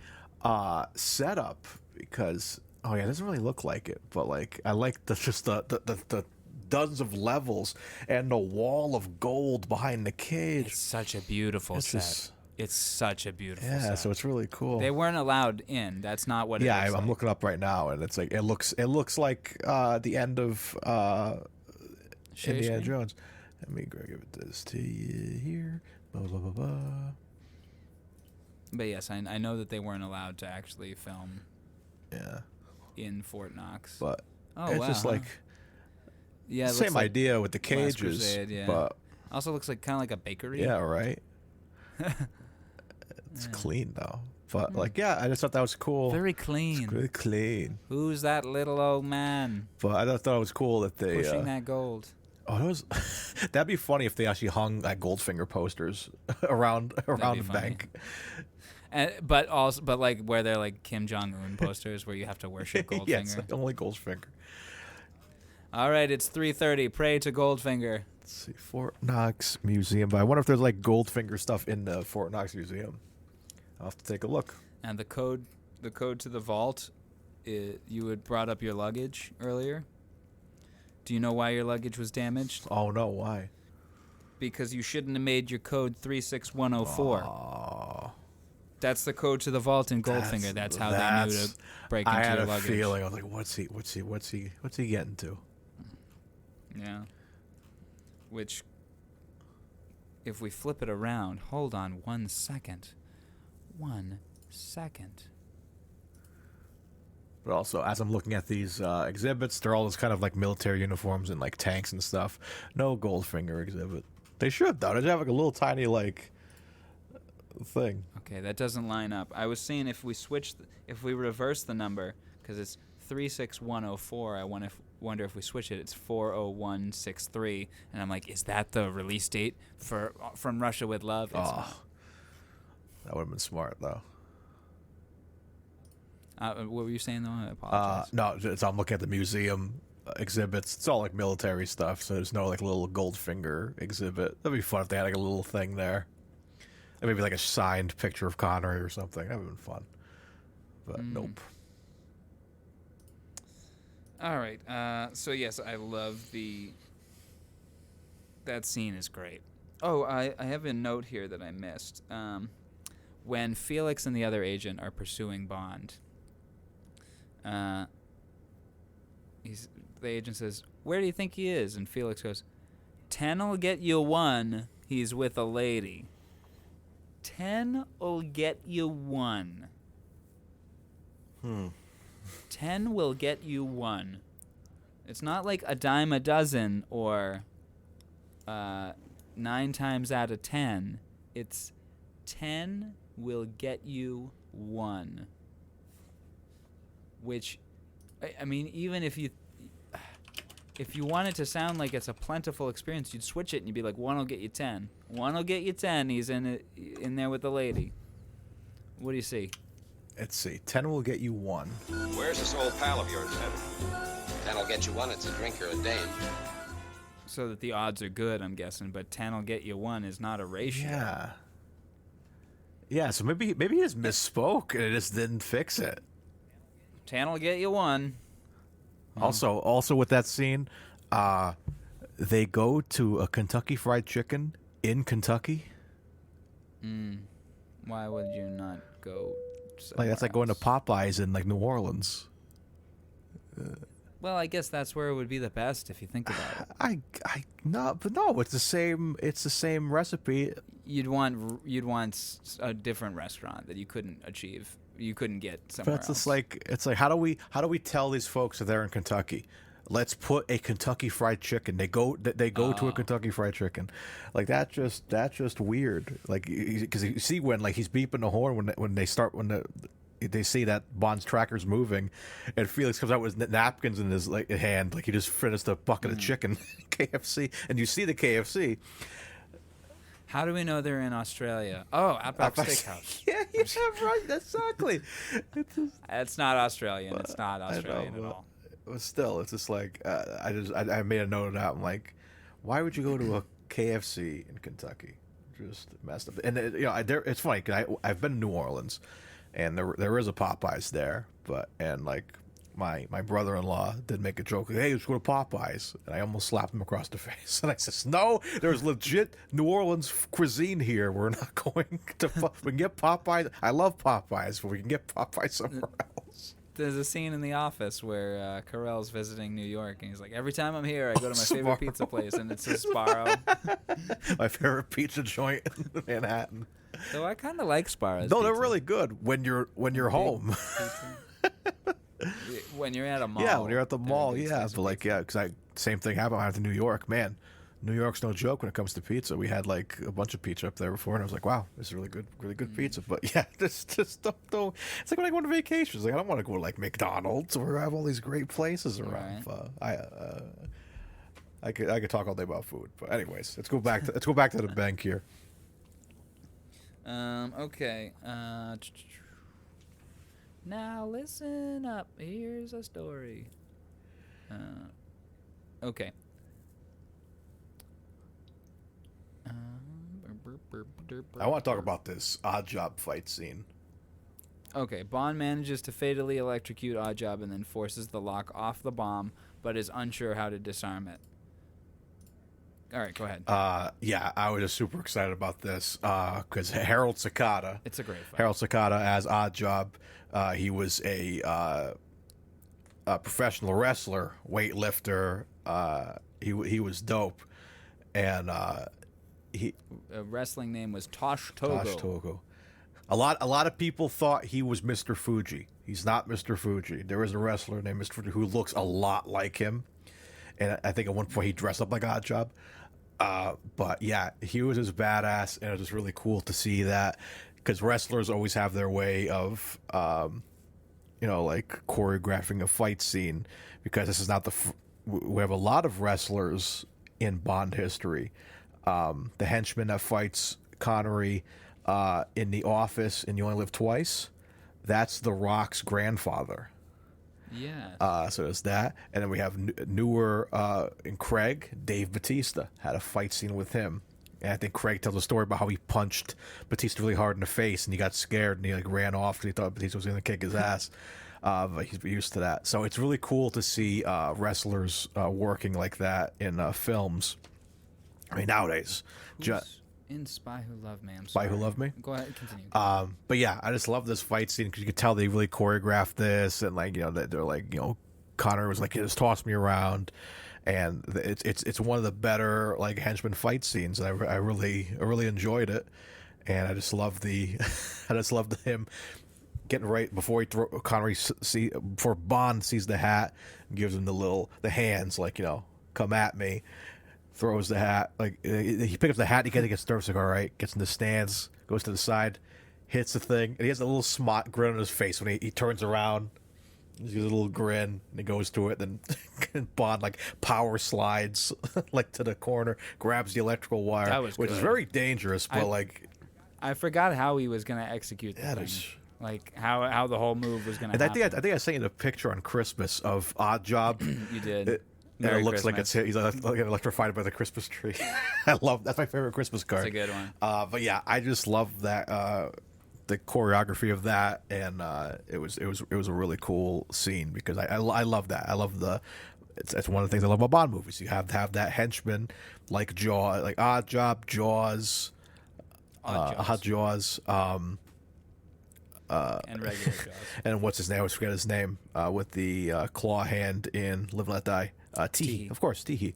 setup. Because it doesn't really look like it. But I like the dozens of levels and the wall of gold behind the cage. It's such a beautiful set. It's such a beautiful set. Yeah, so it's really cool. They weren't allowed in. That's not what it looks like. I'm looking up right now, and it's it looks like the end of Indiana Jones. Let me give this to you here. Blah, blah, blah, blah. But yes, I know that they weren't allowed to actually film Yeah. in Fort Knox. But it's it's just yeah, it same looks like idea with the Last cages. Crusade, yeah. But Also looks like kind of like a bakery. yeah, right. It's clean though. But I just thought that was cool. Very clean. It's really clean. Who's that little old man But I thought it was cool that they pushing that gold? Oh, that was that'd be funny if they actually hung Goldfinger posters around be the funny. bank. But where they're like Kim Jong Un posters where you have to worship Goldfinger. Yes, only Goldfinger. All right, it's 3:30. Pray to Goldfinger. Let's see, Fort Knox Museum. But I wonder if there's Goldfinger stuff in the Fort Knox Museum. I'll have to take a look. And the code to the vault. You had brought up your luggage earlier. Do you know why your luggage was damaged? Oh no, why? Because you shouldn't have made your code 36104. Oh. That's the code to the vault in Goldfinger. That's how they knew to break into I had your a luggage. feeling. I was like, what's he getting to? Yeah. Which, if we flip it around, hold on 1 second. 1 second. But also, as I'm looking at these exhibits, they're all just kind of military uniforms and tanks and stuff. No Goldfinger exhibit. They should though. They should have a little tiny thing. Okay, that doesn't line up. I was saying if we reverse the number, because it's 36104, I wonder if we switch it, it's 40163, and I'm like, is that the release date for From Russia with Love? It's not. That would have been smart though. What were you saying though? I apologize. No, I'm looking at the museum exhibits. It's all military stuff, so there's no little Goldfinger exhibit. That'd be fun if they had a little thing there. And maybe a signed picture of Connery or something. That would have been fun. But nope. All right. So yes, I love that scene is great. Oh, I have a note here that I missed. When Felix and the other agent are pursuing Bond, the agent says, "Where do you think he is?" And Felix goes, "10'll get you 1. He's with a lady." 10'll get you 1. 10 will get you 1. It's not like a dime a dozen or 9 times out of 10, it's 10 will get you 1. Which, I mean, even if you want it to sound like it's a plentiful experience, you'd switch it and you'd be like, 1 will get you 10. 1 will get you 10. He's in there with the lady. What do you see? Let's see. 10 will get you 1. Where's this old pal of yours headed? 10 will get you 1. It's a drink or a dame. So that the odds are good, I'm guessing, but 10 will get you 1 is not a ratio. Yeah. Yeah, so maybe he just misspoke and it just didn't fix it. 10 will get you 1. Also with that scene, they go to a Kentucky Fried Chicken in Kentucky. Why would you not go Like that's like going to else? Popeyes in like New Orleans. Well, I guess that's where it would be the best if you think about it. No, it's the same. It's the same recipe. You'd want a different restaurant that you couldn't achieve. You couldn't get somewhere But else. it's like how do we tell these folks that they're in Kentucky? Let's put a Kentucky Fried Chicken. They go to a Kentucky Fried Chicken, like that's just weird. Like because you see when like he's beeping the horn when they see that Bond's tracker's moving, and Felix comes out with napkins in his like hand, like he just finished a bucket of chicken, KFC, and you see the KFC. How do we know they're in Australia? Oh, Outback Steakhouse. Yeah, right, exactly. It's not Australian. It's not Australian at all. But still, it's just like I made a note of that. I'm like, why would you go to a KFC in Kentucky? Just messed up. And it's funny because I've been to New Orleans, and there is a Popeyes there, and like my brother-in-law did make a joke. Hey, let's go to Popeyes, and I almost slapped him across the face. And I says, no, there's legit New Orleans cuisine here. We're not going to. We can get Popeyes. I love Popeyes, but we can get Popeyes somewhere else. There's a scene in The Office where Carell's visiting New York, and he's like, every time I'm here, I go to my favorite pizza place, and it's a Sparrow. My favorite pizza joint in Manhattan. So I kind of like Sparrow's No, pizza. they're really good when you're home. When you're at a mall. Yeah, when you're at the mall, everything's yeah. nice But like, pizza. yeah, because same thing happened when I went to New York. Man, New York's no joke when it comes to pizza. We had like a bunch of pizza up there before, and I was like, wow, this is really good pizza. But yeah, just don't. It's like when I go on vacations. Like I don't want to go to like McDonald's or have all these great places around. Right. I could talk all day about food. But anyways, let's go back to the bank here. Okay. Now listen up. Here's a story. Okay. I want to talk about this odd job fight scene. Okay, Bond manages to fatally electrocute Oddjob and then forces the lock off the bomb, but is unsure how to disarm it. All right, go ahead. Yeah, I was just super excited about this because Harold Sakata. It's a great fight. Harold Sakata as Oddjob. He was a professional wrestler, weightlifter. He was dope, and wrestling name was Tosh Togo. Tosh Togo. A lot of people thought he was Mr. Fuji. He's not Mr. Fuji. There is a wrestler named Mr. Fuji who looks a lot like him, and I think at one point he dressed up like Oddjob. But yeah, he was just badass, and it was just really cool to see that because wrestlers always have their way of, like choreographing a fight scene. Because this is not we have a lot of wrestlers in Bond history. The henchman that fights Connery in The Office in You Only Live Twice, that's The Rock's grandfather. Yeah. So there's that. And then we have newer in Craig, Dave Bautista had a fight scene with him. And I think Craig tells a story about how he punched Bautista really hard in the face and he got scared and he like ran off because he thought Bautista was going to kick his ass. But he's used to that. So it's really cool to see wrestlers working like that in films. I mean, nowadays. Who's in Spy Who Loved Me? I'm Spy sorry. Who Loved Me? Go ahead, continue. But yeah, I just love this fight scene because you could tell they really choreographed this, and like they're like Connery was like just toss me around, and it's one of the better like henchman fight scenes. I really enjoyed it, and I just love him getting right before before Bond sees the hat and gives him the hands like come at me. throws the hat. Like he picks up the hat, he gets nervous. Like, all right, gets in the stands, goes to the side, hits the thing, and he has a little smart grin on his face when he turns around. He has a little grin, and he goes to it. Then Bond like power slides like to the corner, grabs the electrical wire, That was which is good. very dangerous. But I forgot how he was gonna execute the thing. Like how the whole move was gonna and happen. I think I sent you the picture on Christmas of Odd Job. You did. And Merry it looks Christmas. like he's electrified by the Christmas tree. that's my favorite Christmas card. That's a good one. But yeah, I just love that the choreography of that, and it was a really cool scene because I love that. I love it's one of the things I love about Bond movies. You have to have that henchman like Odd Job, Jaws, Hot Jaws, and regular Jaws. and what's his name? I always forget his name with the claw hand in Live and Let Die. Teehee, of course, Teehee.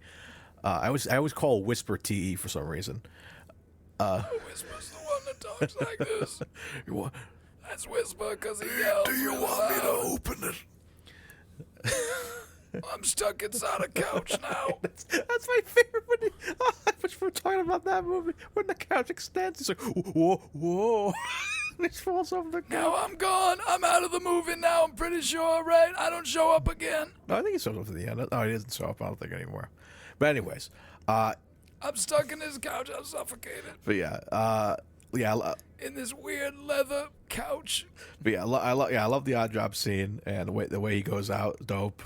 I always call Whisper Te for some reason. Whisper's the one that talks like this. That's Whisper because he yells. Do you want me to open it? I'm stuck inside a couch now. That's my favorite. Which we're talking about that movie when the couch extends. It's like whoa, whoa. He falls off the couch. Now I'm gone. I'm out of the movie now. I'm pretty sure, right? I don't show up again. No, I think he shows up to the end. No, he doesn't show up. I don't think anymore. But anyways, I'm stuck in this couch. I'm suffocated. But yeah, in this weird leather couch. But yeah, I love the Odd Job scene and the way he goes out. Dope.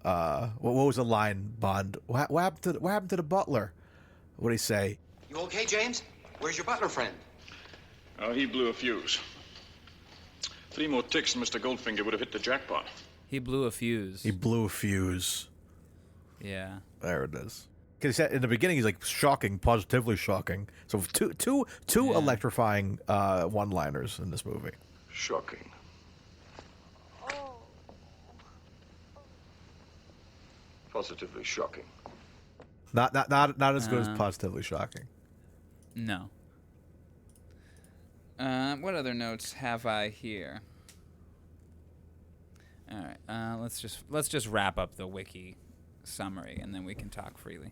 What was the line, Bond? What happened to the butler? What did he say? You okay, James? Where's your butler friend? Oh, he blew a fuse. 3 more ticks and Mr. Goldfinger would have hit the jackpot. He blew a fuse. He blew a fuse. Yeah. There it is. Because he said in the beginning he's like shocking, positively shocking. So two electrifying one-liners in this movie. Shocking. Positively shocking. Not as good as positively shocking. No. What other notes have I here? All right. Let's just wrap up the wiki summary, and then we can talk freely.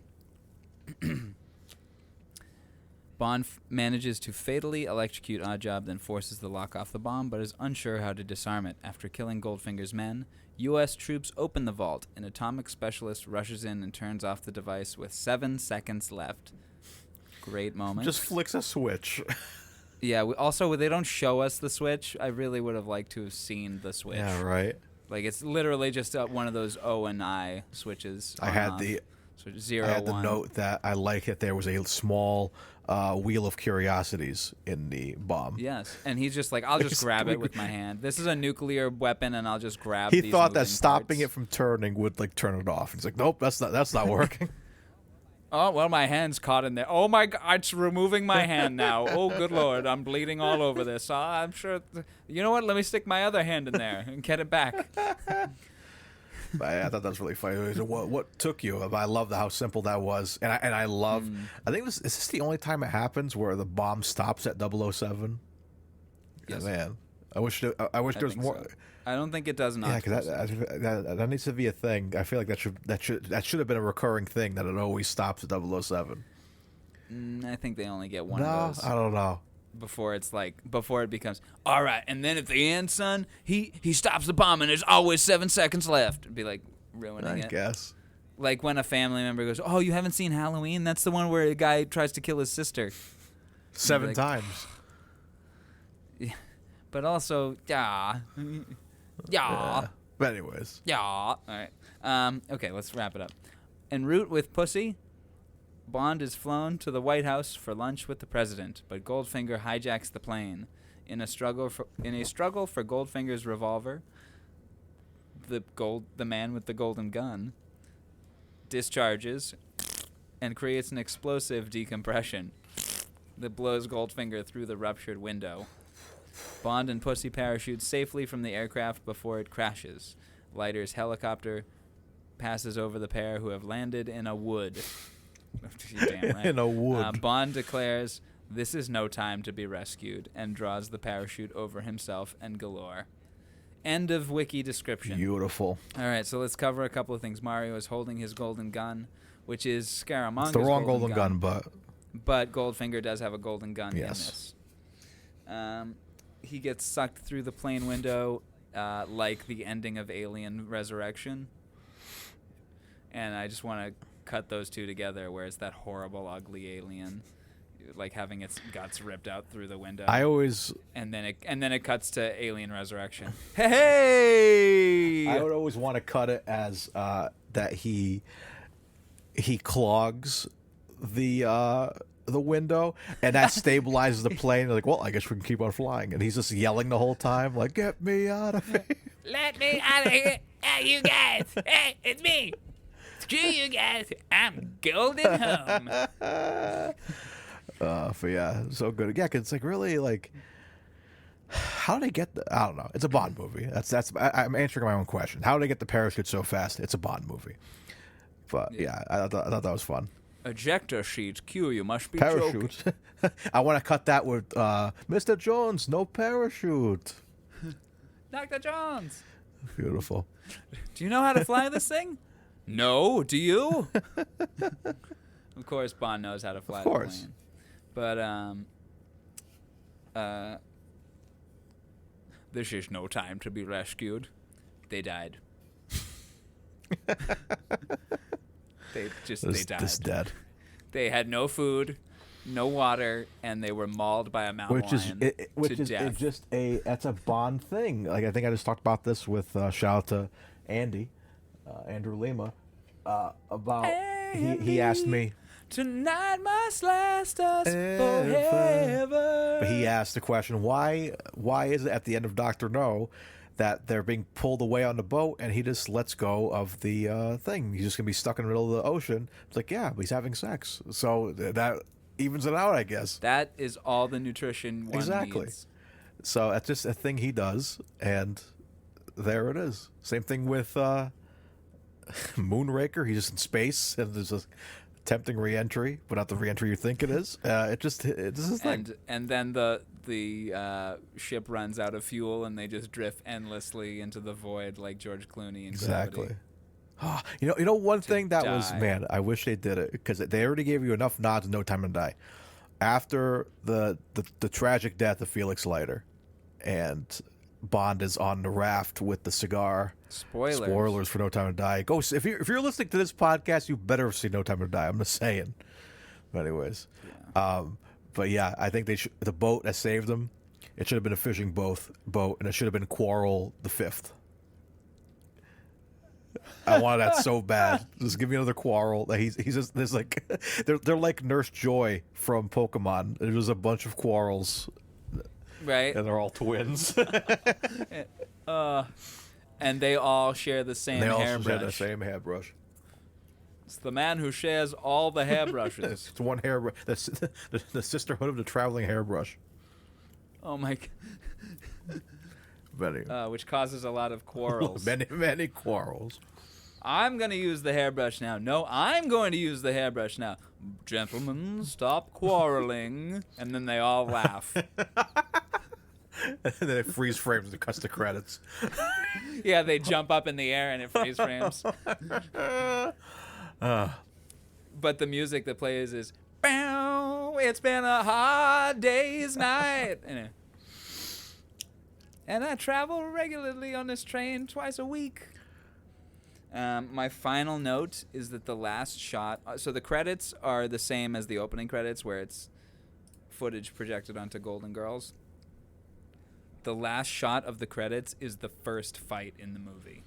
Bond manages to fatally electrocute Oddjob, then forces the lock off the bomb, but is unsure how to disarm it. After killing Goldfinger's men, U.S. troops open the vault. An atomic specialist rushes in and turns off the device with 7 seconds left. Great moment. Just flicks a switch. Yeah, also, they don't show us the switch. I really would have liked to have seen the switch. Yeah, right. Like, it's literally just one of those O and I switches. I had the 0, I had the 1. note that I like that there was a small Wheel of Curiosities in the bomb. Yes, and he's just like, I'll just grab it with my hand. This is a nuclear weapon, and I'll just grab He these thought that moving stopping parts. it from turning would like turn it off. He's like, nope, that's not working. Oh, well, my hand's caught in there. Oh, my God, it's removing my hand now. Oh, good Lord, I'm bleeding all over this. I'm sure. You know what? Let me stick my other hand in there and get it back. I thought that was really funny. What took you? I love how simple that was, and I love. I think is this the only time it happens where the bomb stops at 007? Yes. Yeah, man, I wish there was more. So. I don't think it does not. Yeah, because that needs to be a thing. I feel like that should have been a recurring thing that it always stops at 007. I think they only get one No, of those. I don't know. Before it becomes all right, and then at the end, son, he stops the bomb and there's always 7 seconds left. It'd be like ruining it. I guess. Like when a family member goes, "Oh, you haven't seen Halloween? That's the one where a guy tries to kill his sister 7 times." Yeah, but also, yeah. But anyways, yeah. All right. Okay, let's wrap it up. En route with Pussy, Bond is flown to the White House for lunch with the president, but Goldfinger hijacks the plane. In a struggle for Goldfinger's revolver, the man with the golden gun discharges and creates an explosive decompression that blows Goldfinger through the ruptured window. Bond and Pussy parachute safely from the aircraft before it crashes. Leiter's helicopter passes over the pair who have landed in a wood. Damn right. In a wood. Bond declares, "This is no time to be rescued," and draws the parachute over himself and Galore. End of wiki description. Beautiful. All right, so let's cover a couple of things. Mario is holding his golden gun which is Scaramanga's It's the wrong golden gun, but Goldfinger does have a golden gun Yes. in this. He gets sucked through the plane window, like the ending of Alien Resurrection. And I just want to cut those two together, where it's that horrible, ugly alien, like having its guts ripped out through the window. And then it cuts to Alien Resurrection. Hey! I would always want to cut it as that he clogs the window, and that stabilizes the plane. Like, well, I guess we can keep on flying. And he's just yelling the whole time, like, "Get me out of here! Let me out of here! Hey, you guys! Hey, it's me! Screw you guys! I'm golden home!" But yeah, so good. Yeah, 'cause it's like really like, how did they get the? I don't know. It's a Bond movie. I'm answering my own question. How did they get the parachute so fast? It's a Bond movie. But yeah, I thought that was fun. Ejector sheet. Q, you must be Parachute. joking. I want to cut that with Mr. Jones, no parachute. Dr. Jones. Beautiful. Do you know how to fly this thing? No. Do you? Of course, Bond knows how to fly the plane. But this is no time to be rescued. They died. They died. Just dead. They had no food, no water, and they were mauled by a mountain lion to death. That's a Bond thing. Like, I think I just talked about this with shout out to Andy, Andrew Lima, about he asked me. Tonight must last us forever. But he asked the question, why is it at the end of Dr. No that they're being pulled away on the boat and he just lets go of the thing? He's just going to be stuck in the middle of the ocean. It's like, yeah, but he's having sex. So that evens it out, I guess. That is all the nutrition one needs. So that's just a thing he does, and there it is. Same thing with Moonraker. He's just in space, and there's a tempting re-entry, but not the re-entry you think it is. It's his thing. And then the ship runs out of fuel, and they just drift endlessly into the void like George Clooney in Gravity. You know, one thing that was, man, I wish they did it, because they already gave you enough nods in No Time to Die. After the tragic death of Felix Leiter, and Bond is on the raft with the cigar. Spoilers for No Time to Die. Go if you're listening to this podcast, you better have seen No Time to Die. I'm just saying. But anyways, but yeah, I think the boat that saved them, it should have been a fishing boat, and it should have been Quarrel the Fifth. I wanted that so bad. Just give me another Quarrel. He's just there's like they're like Nurse Joy from Pokemon. There's a bunch of Quarrels, right? And they're all twins. And they all share the same hairbrush. They all share the same hairbrush. It's the man who shares all the hairbrushes. It's one hairbrush. The Sisterhood of the Traveling Hairbrush. Oh my! Which causes a lot of quarrels. Many quarrels. I'm going to use the hairbrush now. No, I'm going to use the hairbrush now. Gentlemen, stop quarreling. And then they all laugh. And then it freeze frames and cuts the credits. Yeah, they jump up in the air and it freeze frames. But the music that plays is, "Bow, it's been a hard day's night." And I travel regularly on this train twice a week. My final note is that the last shot... So the credits are the same as the opening credits, where it's footage projected onto Golden Girls. The last shot of the credits is the first fight in the movie.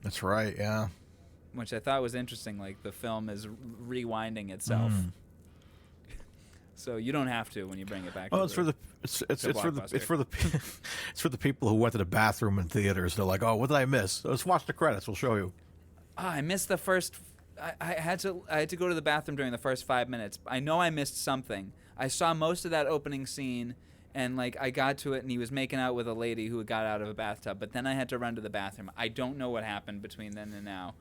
That's right, yeah. Which I thought was interesting. Like, the film is rewinding itself. So you don't have to when you bring it back. Well, it's for the people who went to the bathroom in theaters. They're like, "Oh, what did I miss? Let's watch the credits. We'll show you." I missed the first. I had to go to the bathroom during the first 5 minutes. I know I missed something. I saw most of that opening scene, and like I got to it, and he was making out with a lady who got out of a bathtub. But then I had to run to the bathroom. I don't know what happened between then and now.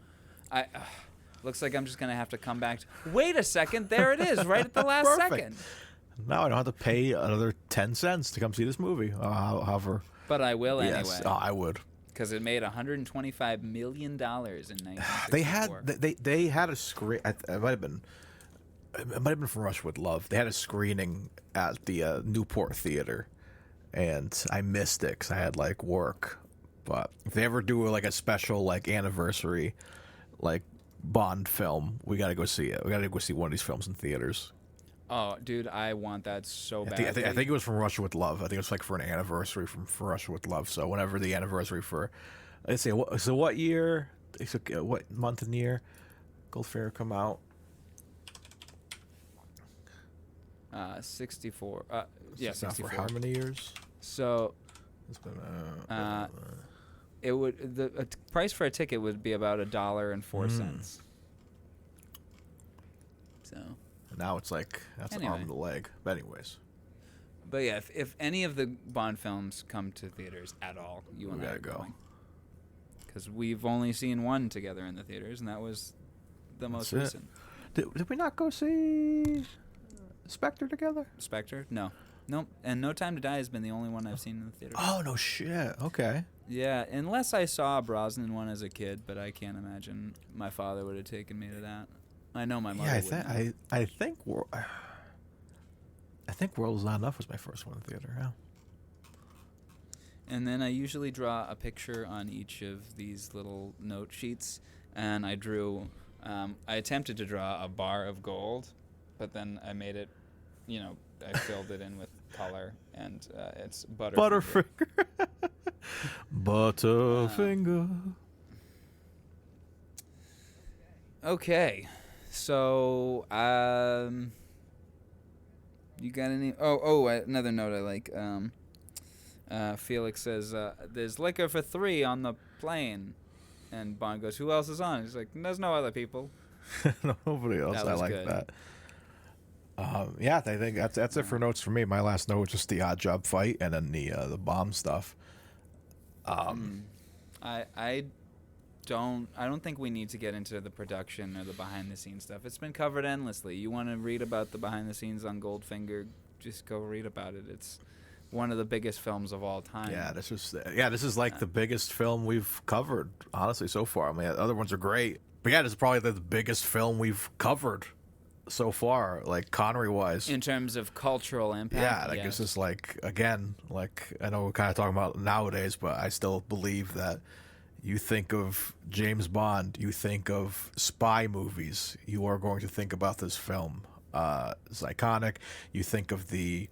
Looks like I'm just going to have to come back. Wait a second. There it is, right at the last second. Now I don't have to pay another 10 cents to come see this movie. However. But I will yes. anyway. Oh, I would. because it made $125 million in 1964. They had a screen. It might have been from Rush with Love. They had a screening at the Newport Theater, and I missed it because I had like work. But if they ever do like a special like anniversary, like Bond film, we gotta go see it. We gotta go see one of these films in theaters. Oh, dude, I want that so bad. I think it was from Russia with Love. I think it was like for an anniversary from Russia with Love. So whenever the anniversary for, let's say, what year? What month and year? Goldfinger come out? 64. Yeah, It's not 64. for how many years? So, it's been. it would the price for a ticket would be about $1.04. So. Now it's like that's an arm and a leg. But anyways. But yeah, if any of the Bond films come to theaters at all, you and I are going. Because we've only seen one together in the theaters, and that was the most recent. Did we not go see Spectre together? Spectre? No. Nope. And No Time to Die has been the only one I've seen in the theater. Oh, no shit. Okay. Yeah, unless I saw a Brosnan one as a kid, but I can't imagine my father would have taken me to that. I know my mother wouldn't. I think World Is Not Enough was my first one in the theater. Yeah. And then I usually draw a picture on each of these little note sheets, and I drew. I attempted to draw a bar of gold, but then I made it. I filled it in with color, and it's Butterfinger. Butterfinger. Okay. So, you got any? Another note I like. Felix says, "There's liquor for 3 on the plane," and Bond goes, "Who else is on?" He's like, "There's no other people." Nobody else. I like good. that. I think that's it for notes for me. My last note was just the odd job fight and then the bomb stuff. I don't think we need to get into the production or the behind the scenes stuff. It's been covered endlessly. You want to read about the behind the scenes on Goldfinger, just go read about it. It's one of the biggest films of all time. Yeah, this is like the biggest film we've covered, honestly, so far. I mean, other ones are great, but yeah, this is probably the biggest film we've covered so far, like Connery wise. In terms of cultural impact. Yeah, I guess it's like, again, like I know we're kind of talking about nowadays, but I still believe that you think of James Bond, you think of spy movies, you are going to think about this film. It's iconic. You think of the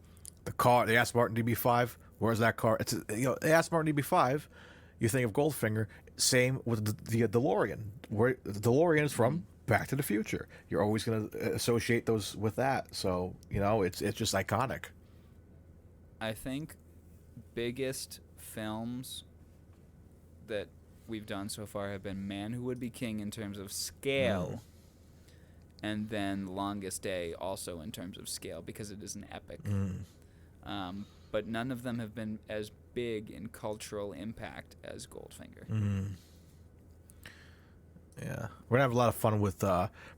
car, the Aston Martin DB5. Where's that car? It's the Aston Martin DB5. You think of Goldfinger. Same with the DeLorean. Where the DeLorean is from Back to the Future. You're always going to associate those with that. So it's just iconic. I think biggest films that we've done so far have been Man Who Would Be King in terms of scale, and then Longest Day also in terms of scale because it is an epic. But none of them have been as big in cultural impact as Goldfinger. Yeah, we're gonna have a lot of fun with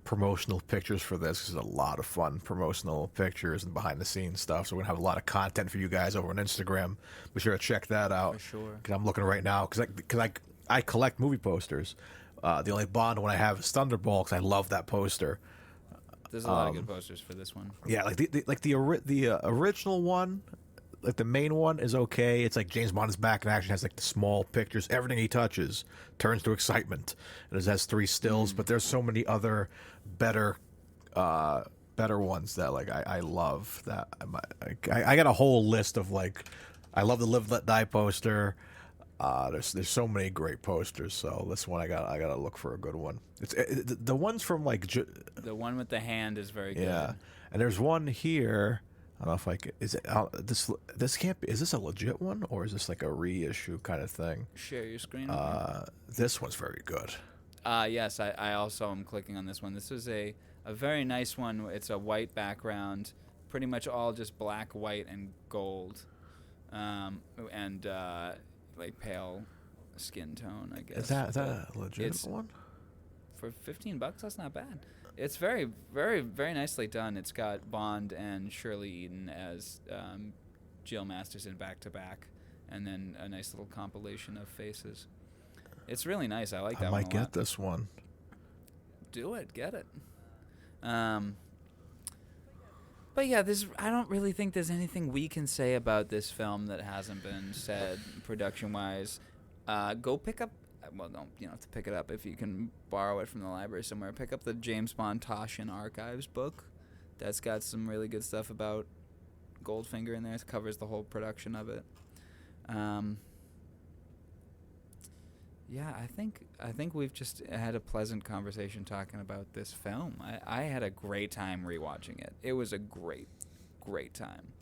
promotional pictures for this. There's a lot of fun promotional pictures and behind the scenes stuff. So we're gonna have a lot of content for you guys over on Instagram. Be sure to check that out. For sure. Because I'm looking right now because I collect movie posters. The only Bond one I have is Thunderball because I love that poster. There's a lot of good posters for this one. Yeah, like the original one, like the main one is okay. It's like James Bond is back in action. Has like the small pictures. Everything he touches turns to excitement. And it has 3 stills, but there's so many other better ones that like I love. That I got a whole list of like I love the Live Let Die poster. There's so many great posters. So this one I gotta look for a good one. It's the ones from like the one with the hand is very good. Yeah, and there's one here. I don't know if I could. Is it this can't be? Is this a legit one or is this like a reissue kind of thing? Share your screen. This one's very good. Yes, I also am clicking on this one. This is a very nice one. It's a white background, pretty much all just black, white, and gold, and like pale skin tone, I guess. Is that a legit one? For $15, that's not bad. It's very, very, very nicely done. It's got Bond and Shirley Eden as Jill Masterson back to back, and then a nice little compilation of faces. It's really nice. I like that I one might a lot. get this one. Do it. Get it. But yeah, I don't really think there's anything we can say about this film that hasn't been said production-wise. Go pick up. Well, you don't have to pick it up if you can borrow it from the library somewhere. Pick up the James Bond Toshin Archives book. That's got some really good stuff about Goldfinger in there. It covers the whole production of it. Yeah, I think we've just had a pleasant conversation talking about this film. I had a great time rewatching it. It was a great time.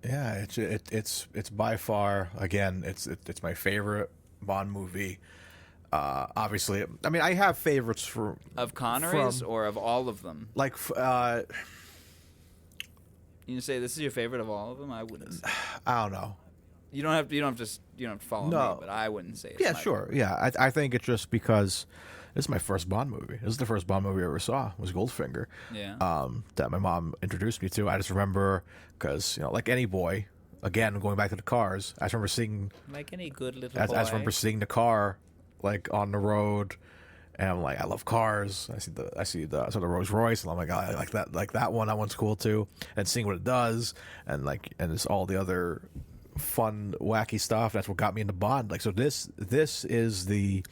Yeah, it's by far, again, it's my favorite Bond movie. Obviously, I mean, I have favorites of Connery's or of all of them. Like, you say this is your favorite of all of them? I wouldn't. I don't know. You don't have to follow me, but I wouldn't say it's yeah, my sure. favorite. Yeah, I think it's just because this is my first Bond movie. This is the first Bond movie I ever saw, was Goldfinger. Yeah. That my mom introduced me to. I just remember, because, like any boy, again, going back to the cars, I just remember seeing... Like any good little boy. boy. I just remember seeing the car, on the road, and I'm like, I love cars. I saw the Rolls Royce, and I'm like, I like that one. That one's cool too. And seeing what it does, and it's all the other fun, wacky stuff. That's what got me into Bond. So this is the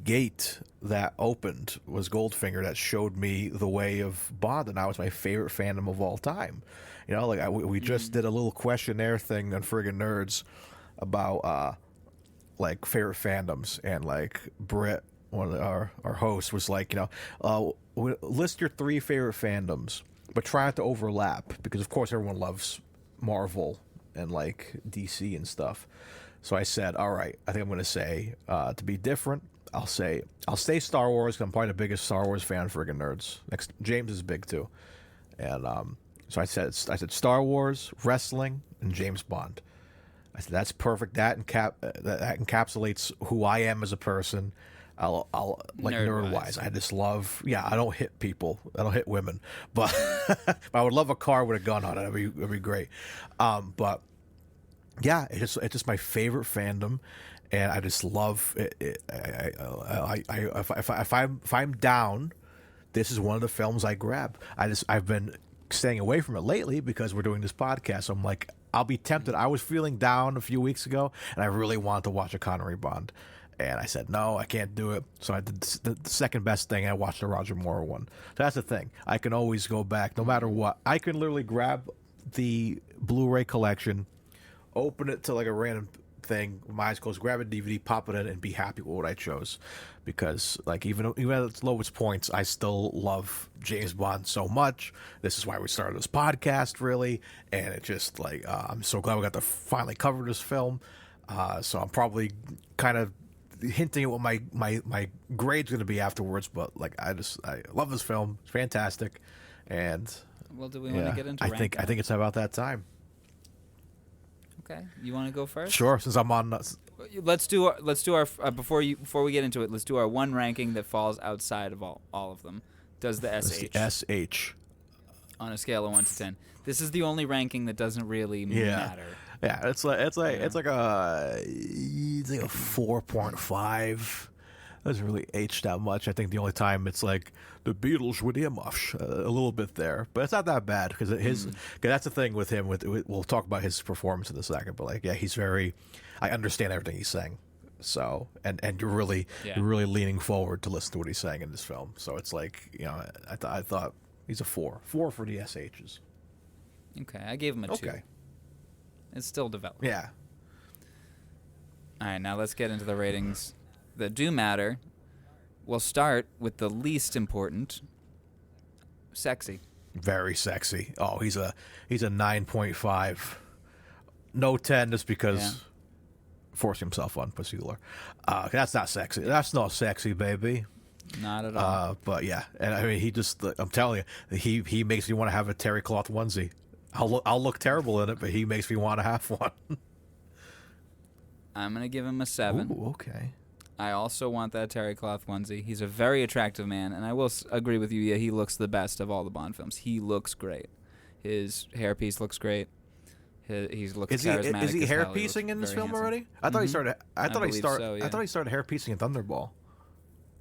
gate that opened was Goldfinger, that showed me the way of Bond, and now it's my favorite fandom of all time. We just did a little questionnaire thing on Friggin' Nerds about favorite fandoms, and Britt, one of our hosts, was list your 3 favorite fandoms, but try not to overlap, because of course everyone loves Marvel and DC and stuff. So I said, all right, I think I'm going to say, to be different, I'll say Star Wars, because I'm probably the biggest Star Wars fan for Friggin' Nerds. Next, James is big too. And so I said Star Wars, wrestling, and James Bond. I said, that's perfect. That encapsulates who I am as a person. I'll nerd-wise. I just love... Yeah, I don't hit people. I don't hit women. But I would love a car with a gun on it. It'd be great. But yeah, it's just my favorite fandom, and I just love it. If I'm down, this is one of the films I grab. I've been staying away from it lately because we're doing this podcast. So I'm like, I'll be tempted. I was feeling down a few weeks ago, and I really wanted to watch a Connery Bond. And I said, no, I can't do it. So I did the second best thing. I watched the Roger Moore one. So that's the thing. I can always go back no matter what. I can literally grab the Blu-ray collection, open it to a random thing, my eyes closed, grab a DVD, pop it in, and be happy with what I chose. Because even at its lowest points, I still love James Bond so much. This is why we started this podcast, really. And it just I'm so glad we got to finally cover this film. So I'm probably kind of hinting at what my grade's going to be afterwards, but I love this film. It's fantastic. And well, do we want to get into I think it's about that time. Okay, you want to go first? Sure, since I'm on. Let's do our before we get into it. Let's do our one ranking that falls outside of all of them. Does the SH? The SH on a scale of 1 to 10. This is the only ranking that doesn't really matter. Yeah, it's like a 4.5. Doesn't really H that much. I think the only time it's the Beatles with earmuffs a little bit there, but it's not that bad because cause that's the thing with him. We'll talk about his performance in a second, but he's very. I understand everything he's saying, so and you're really leaning forward to listen to what he's saying in this film. So it's I thought he's a 4 for the SHs. Okay, I gave him a 2. Okay. It's still developing. Yeah. All right, now let's get into the ratings that do matter. We'll start with the least important. Sexy. Very sexy. Oh, he's a 9.5. No 10 just because forcing himself on Pussy Galore. That's not sexy. That's not sexy, baby. Not at all. But yeah, and I mean, he just, I'm telling you, he makes me want to have a terry cloth onesie. I'll look terrible in it, but he makes me want to have one. I'm going to give him a 7. Ooh, okay. I also want that terry cloth onesie. He's a very attractive man, and I will agree with you, yeah, he looks the best of all the Bond films. He looks great. His hairpiece looks great. He looks Is he charismatic. is he as hair hell. He looks piecing in this very film handsome. already? I thought he started. I thought he believe started. so, yeah. I thought he started hair piecing in Thunderball.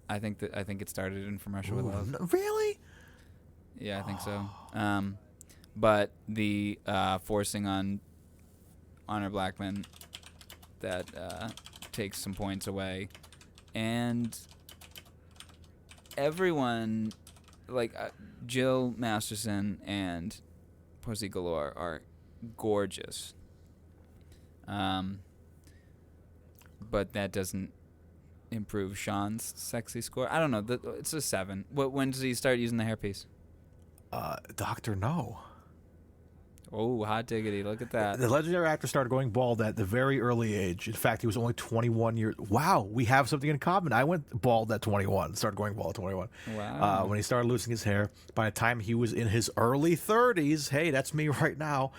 I think it started in From Russia with Ooh, Love. no, really? Yeah, I think so. But the forcing on Honor Blackman that takes some points away, and everyone like Jill Masterson and Pussy Galore are gorgeous. But that doesn't improve Sean's sexy score. I don't know. It's a 7. When does he start using the hairpiece? Dr. No. Oh, hot diggity. Look at that. The legendary actor started going bald at the very early age. In fact, he was only 21 years. Wow, we have something in common. I went bald at 21. Started going bald at 21. Wow. When he started losing his hair, by the time he was in his early 30s, hey, that's me right now,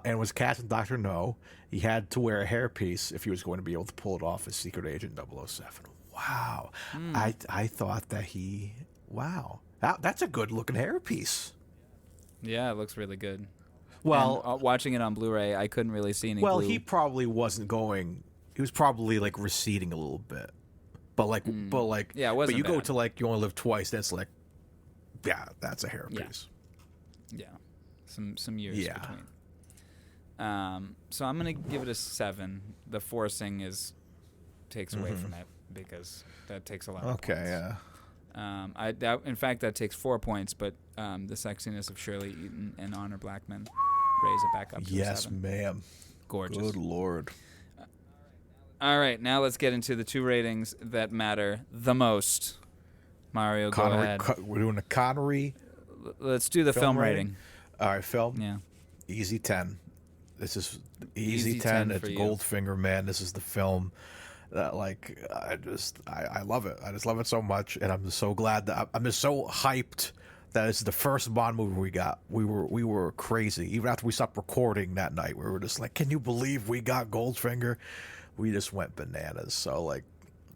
and was cast in Dr. No, he had to wear a hairpiece if he was going to be able to pull it off as Secret Agent 007. Wow. I thought that he... Wow. That's a good-looking hairpiece. Yeah, it looks really good. Well, and, watching it on Blu-ray, I couldn't really see any well, blue. he probably wasn't going. He was probably like receding a little bit, but like, yeah, it wasn't But you go bad. to like You Only Live Twice. That's like, yeah, that's a hairpiece. Yeah, some years Yeah. between. So I'm gonna give it a 7. The forcing takes away from it because that takes a lot of Okay, points. yeah. In fact, that takes 4 points, but the sexiness of Shirley Eaton and Honor Blackman raise it back up to a Yes, 7. ma'am. Gorgeous. Good Lord. All right, now let's get into the 2 ratings that matter the most. Mario, go ahead. We're doing a Connery. Let's do the film rating. All right, film. Yeah. Easy 10. This is easy Easy 10. 10 It's for you. Goldfinger, man. This is the film that, like, I love it. I just love it so much, and I'm just so glad that I'm just so hyped that it's the first Bond movie we got. We were crazy. Even after we stopped recording that night, we were just like, can you believe we got Goldfinger? We just went bananas. So, like,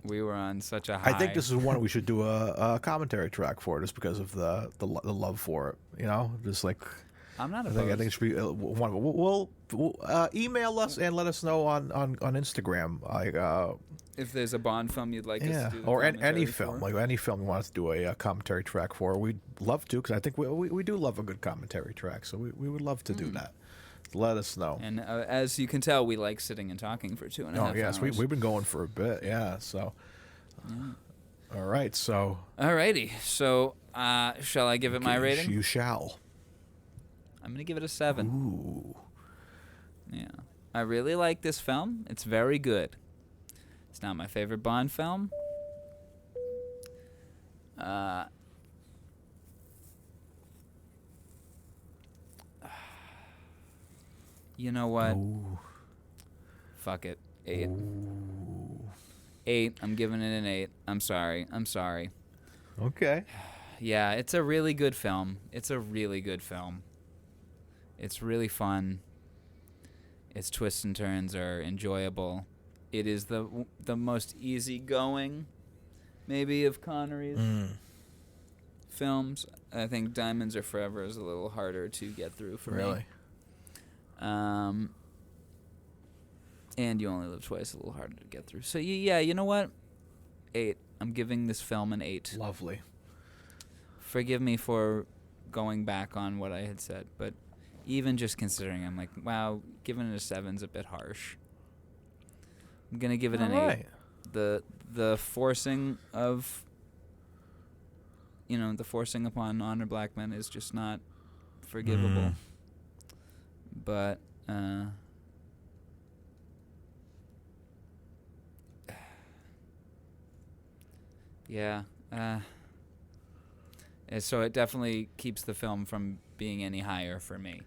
We were on such a high. I think this is one we should do a commentary track for, just because of the love for it. You know, just like I'm not I opposed. think it should be one of it. We'll email us and let us know on Instagram. Like, if there's a Bond film you'd like us yeah, to do the or any commentary film, for. like any film you want us to do a commentary track for, we'd love to, because I think we do love a good commentary track. So we would love to do that. Let us know. And as you can tell, we like sitting and talking for 2.5 hours. Oh yes, we've been going for a bit. Yeah. So. All right. So. Alrighty. So, shall I give it my rating? You shall. I'm gonna give it a 7. Ooh. Yeah. I really like this film. It's very good. It's not my favorite Bond film. You know what? Ooh. Fuck it. 8. 8. I'm giving it an 8. I'm sorry. Okay. Yeah, it's a really good film. It's really fun. Its twists and turns are enjoyable. It is the most easygoing, maybe, of Connery's films. I think Diamonds Are Forever is a little harder to get through for me. Really? And You Only Live Twice, a little harder to get through. So yeah, you know what? 8. I'm giving this film an 8. Lovely. Forgive me for going back on what I had said, but even just considering, I'm like, wow, giving it a 7's a bit harsh. I'm gonna give it an 8. Alright. The forcing of, the forcing upon Honor Blackman is just not forgivable. But yeah. So it definitely keeps the film from being any higher for me.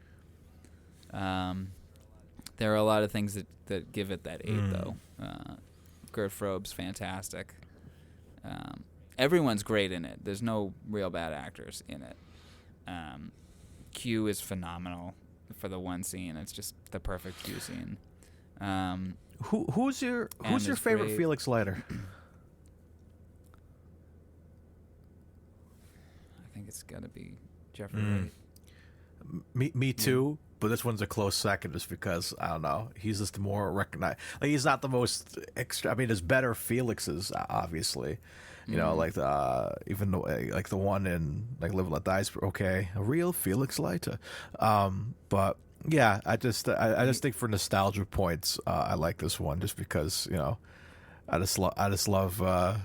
There are a lot of things that give it that 8, though. Gert Frobe's fantastic. Everyone's great in it. There's no real bad actors in it. Q is phenomenal for the one scene. It's just the perfect Q scene. Who's your favorite great. Felix Leiter? I think it's got to be Jeffrey Wright. Me too. but this one's a close second just because I don't know. He's just more recognized. Like he's not the most extra. I mean, there's better Felixes, obviously. You know, like even like the one in like Live and Let Die. Okay, a real Felix Leiter. But yeah, I just think for nostalgia points, I like this one just because I just love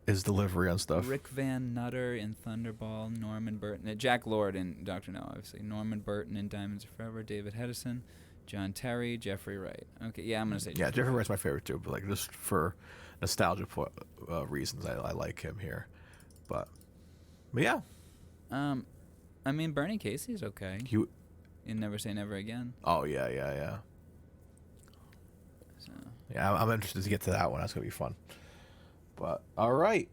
his delivery on stuff. Rick Van Nutter in Thunderball, Norman Burton, Jack Lord in Dr. No, obviously, Norman Burton in Diamonds Are Forever, David Hedison, John Terry, Jeffrey Wright. Okay, yeah, I'm gonna say Jeffrey Wright's my favorite too, but like just for nostalgia reasons, I like him here. But yeah, I mean Bernie Casey's okay. In Never Say Never Again. Oh yeah. So. Yeah, I'm interested to get to that one. That's gonna be fun. But all right.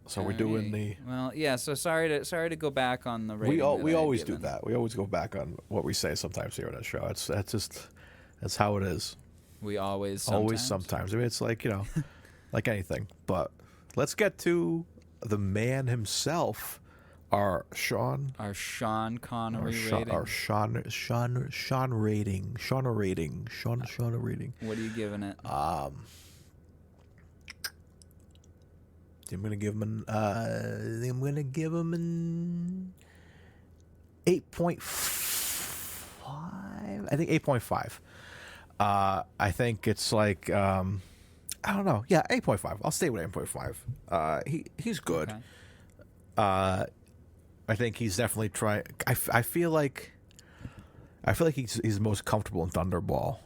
So we're doing the. Well, yeah. So sorry to go back on the rating. We always do that. We always go back on what we say sometimes here on that show. That's how it is. We always sometimes. I mean, it's like like anything. But let's get to the man himself, our Sean Connery rating. Our Sean rating. What are you giving it? I'm gonna give him an 8.5. I think 8.5. I think it's like I don't know. Yeah, 8.5. I'll stay with 8.5. He's good. Okay. I think he's definitely trying. I feel like he's most comfortable in Thunderball.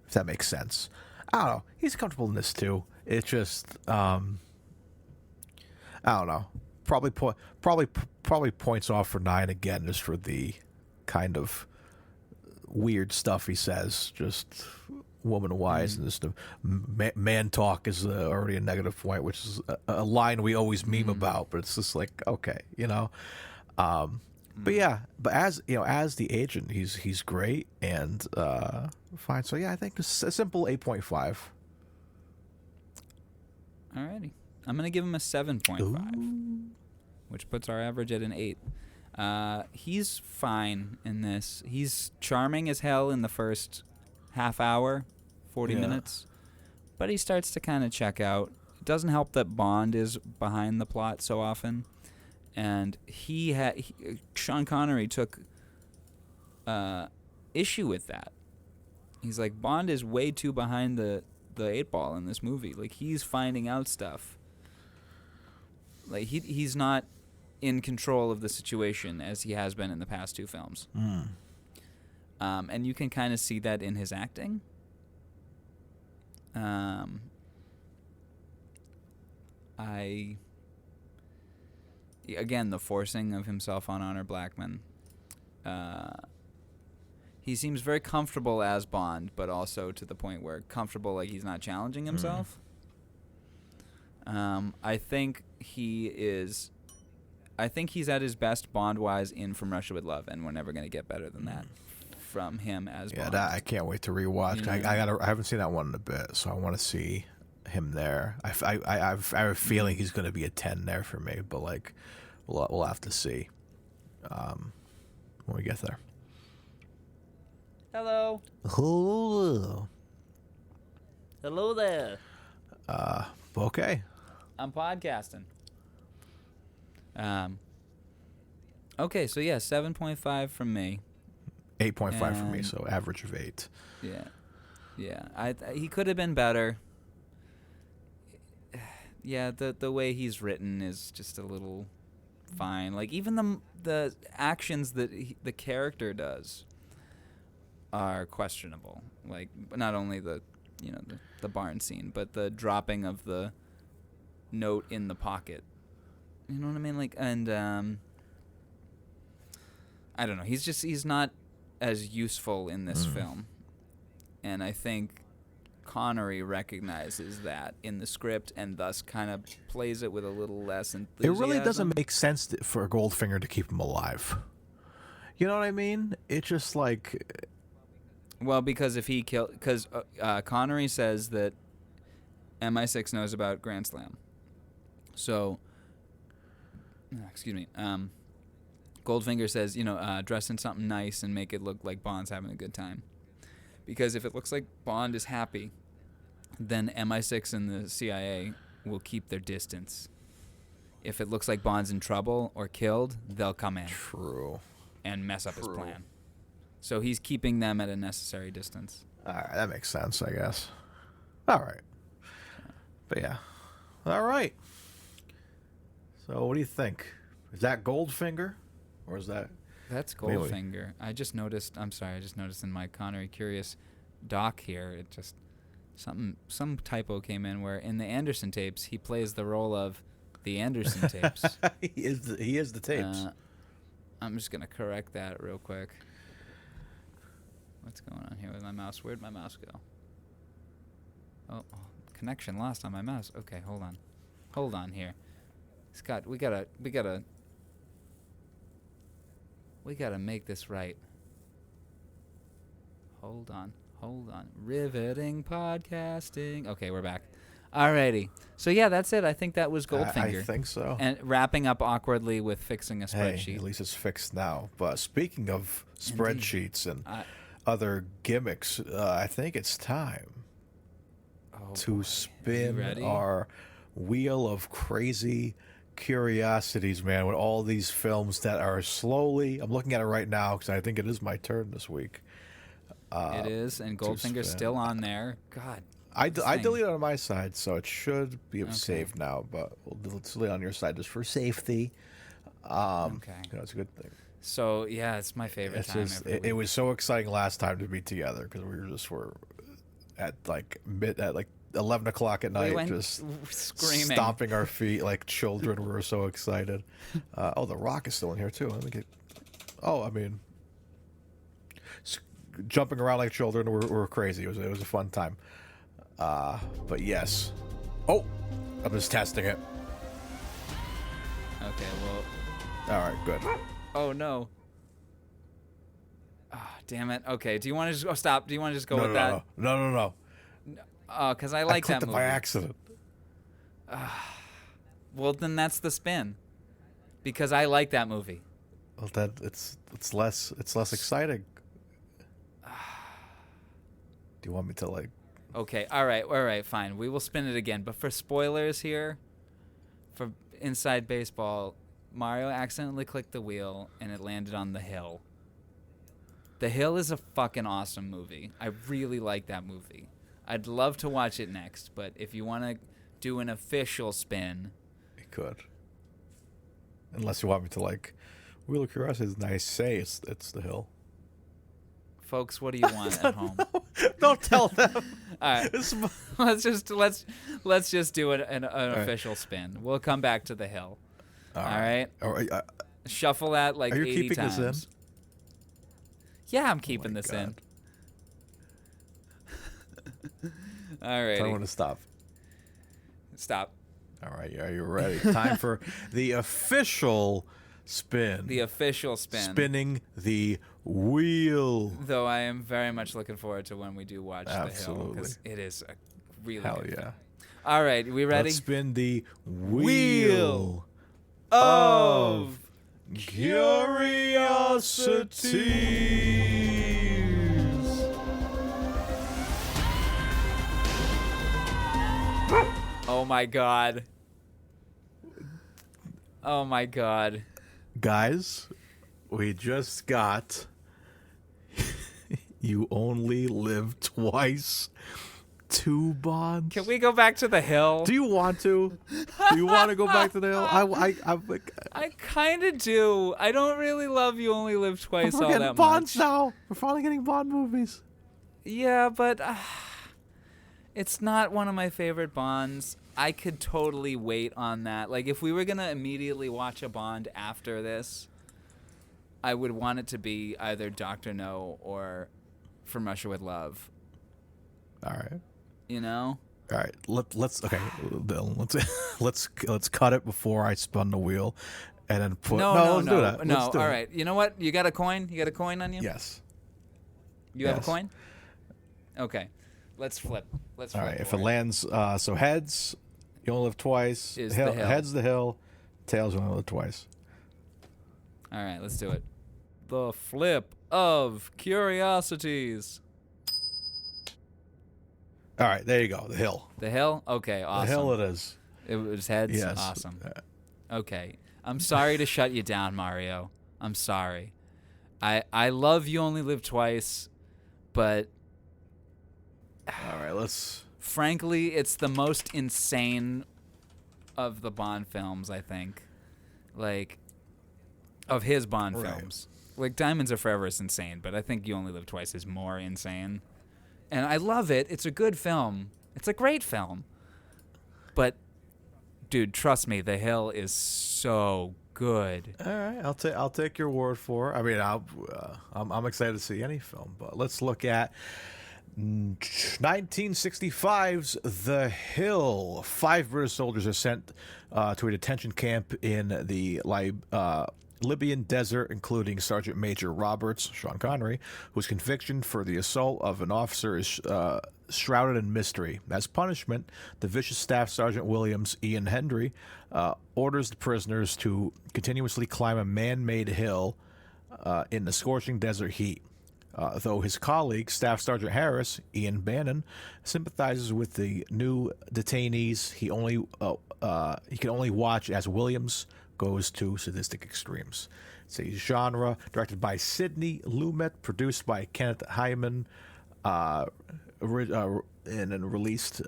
If that makes sense. I don't know. He's comfortable in this too. It's just I don't know. Probably points off for 9 again, just for the kind of weird stuff he says, just woman-wise, and just the man talk is already a negative point, which is a line we always meme about, but it's just like okay, But yeah, but as the agent, he's great and fine. So yeah, I think it's a simple 8.5. Alrighty. I'm going to give him a 7.5, which puts our average at an 8. He's fine in this. He's charming as hell in the first half hour, 40 minutes, but he starts to kind of check out. It doesn't help that Bond is behind the plot so often, and Sean Connery took issue with that. He's like, Bond is way too behind the 8 ball in this movie. Like, he's finding out stuff. Like, he's not in control of the situation as he has been in the past 2 films. And you can kind of see that in his acting. Again, the forcing of himself on Honor Blackman. He seems very comfortable as Bond, but also to the point where comfortable, like he's not challenging himself. I think he's at his best Bond-wise in From Russia with Love, and we're never going to get better than that from him as Bond. Yeah, I can't wait to rewatch. I haven't seen that one in a bit, so I want to see him there. I have a feeling he's going to be a 10 there for me, but like we'll have to see when we get there. Hello. Hello there. Okay. I'm podcasting. Okay, so yeah, 7.5 from me. 8.5 for me, so average of 8. Yeah. He could have been better. Yeah, the way he's written is just a little fine. Like even the actions that the character does are questionable. Like not only the barn scene, but the dropping of the note in the pocket. You know what I mean? Like, and I don't know. He's not as useful in this film, and I think Connery recognizes that in the script, and thus kind of plays it with a little less enthusiasm. It really doesn't make sense for Goldfinger to keep him alive. You know what I mean? It's just like, well, because Connery says that MI6 knows about Grand Slam, so. Excuse me. Goldfinger says, dress in something nice and make it look like Bond's having a good time. Because if it looks like Bond is happy, then MI6 and the CIA will keep their distance. If it looks like Bond's in trouble or killed, they'll come in. True. And mess up his plan. So he's keeping them at a necessary distance. All right, that makes sense, I guess. All right. But yeah. All right. So what do you think? Is that Goldfinger? Or is that... That's Goldfinger. I just noticed in my Connery Curious doc here, it just... Some typo came in where in the Anderson tapes, he plays the role of the Anderson tapes. He is the tapes. I'm just going to correct that real quick. What's going on here with my mouse? Where'd my mouse go? Oh, connection lost on my mouse. Okay, hold on. Hold on here. Scott, we gotta make this right. Hold on. Riveting podcasting. Okay, we're back. Alrighty. So yeah, that's it. I think that was Goldfinger. I think so. And wrapping up awkwardly with fixing a spreadsheet. Hey, at least it's fixed now. But speaking of spreadsheets and other gimmicks, I think it's time to spin our Wheel of Crazy Curiosities, man, with all these films that are slowly... I'm looking at it right now because I think it is my turn this week. It is, and Goldfinger's still on there. God. I deleted it on my side, so it should be saved now, but we'll delete it on your side just for safety. It's a good thing. So, yeah, it's my favorite time. It was so exciting last time to be together because we were at 11 o'clock at night, just screaming, stomping our feet like children. We were so excited. The Rock is still in here too. Let me get. Jumping around like children were crazy. It was a fun time. But yes. Oh, I'm just testing it. Okay, well. All right, good. Oh no. Damn it. Okay, do you want to just stop? Do you want to just go with that? No. Because I like that movie. By accident. Well, then that's the spin. Because I like that movie. Well, it's less exciting. Do you want me to Okay, all right, fine. We will spin it again. But for spoilers here, for Inside Baseball, Mario accidentally clicked the wheel and it landed on The Hill. The Hill is a fucking awesome movie. I really like that movie. I'd love to watch it next, but if you want to do an official spin... You could. Unless you want me to Wheel of Curiosities, and I say it's The Hill. Folks, what do you want at home? Don't tell them. All right, let's just do an official spin. We'll come back to The Hill. All right. Shuffle that 80 times. Are you keeping this in? Yeah, I'm keeping this in. All right. Tell me when to stop. Stop. All right. Are you ready? Time for the official spin. The official spin. Spinning the wheel. Though I am very much looking forward to when we do watch The Hill, because it is a really good film. All right, we ready? Let's spin the wheel of Curiosities. Oh my god. Oh my god. Guys, we just got You Only Live Twice 2 Bonds. Can we go back to The Hill? Do you want to? Do you want to go back to The Hill? I kind of do. I don't really love You Only Live Twice all that much. We're getting Bonds now. We're finally getting Bond movies. Yeah, but it's not one of my favorite Bonds. I could totally wait on that. If we were going to immediately watch a Bond after this, I would want it to be either Dr. No or From Russia with Love. All right. You know? All right. Let's Dylan, let's cut it before I spun the wheel and then put No, let's do that. No, Let's do all it. right. You know what? You got a coin? You got a coin on you? Yes. You have a coin? Okay. Let's flip. All right. If it lands so heads, You Only Live Twice. Is The Hill. Heads The Hill, tails You Only Live Twice. All right, let's do it. The flip of curiosities. All right, there you go. The hill. The hill? Okay, awesome. The hill it is. It was heads? Yes. Awesome. Okay. I'm sorry to shut you down, Mario. I'm sorry. I love You Only Live Twice, but... All right, let's... Frankly, it's the most insane of the Bond films, I think. Like, of his Bond films. Like, Diamonds Are Forever is insane, but I think You Only Live Twice is more insane. And I love it. It's a good film. It's a great film. But, dude, trust me, The Hill is so good. All right, I'll take your word for it. I mean, I'm excited to see any film, but let's look at 1965's The Hill. 5 British soldiers are sent to a detention camp in the Libyan desert, including Sergeant Major Roberts, Sean Connery, whose conviction for the assault of an officer is shrouded in mystery. As punishment, the vicious Staff Sergeant Williams, Ian Hendry, orders the prisoners to continuously climb a man-made hill in the scorching desert heat. Though his colleague, Staff Sergeant Harris, Ian Bannon, sympathizes with the new detainees, he can only watch as Williams goes to sadistic extremes. It's a genre directed by Sidney Lumet, produced by Kenneth Hyman, and released,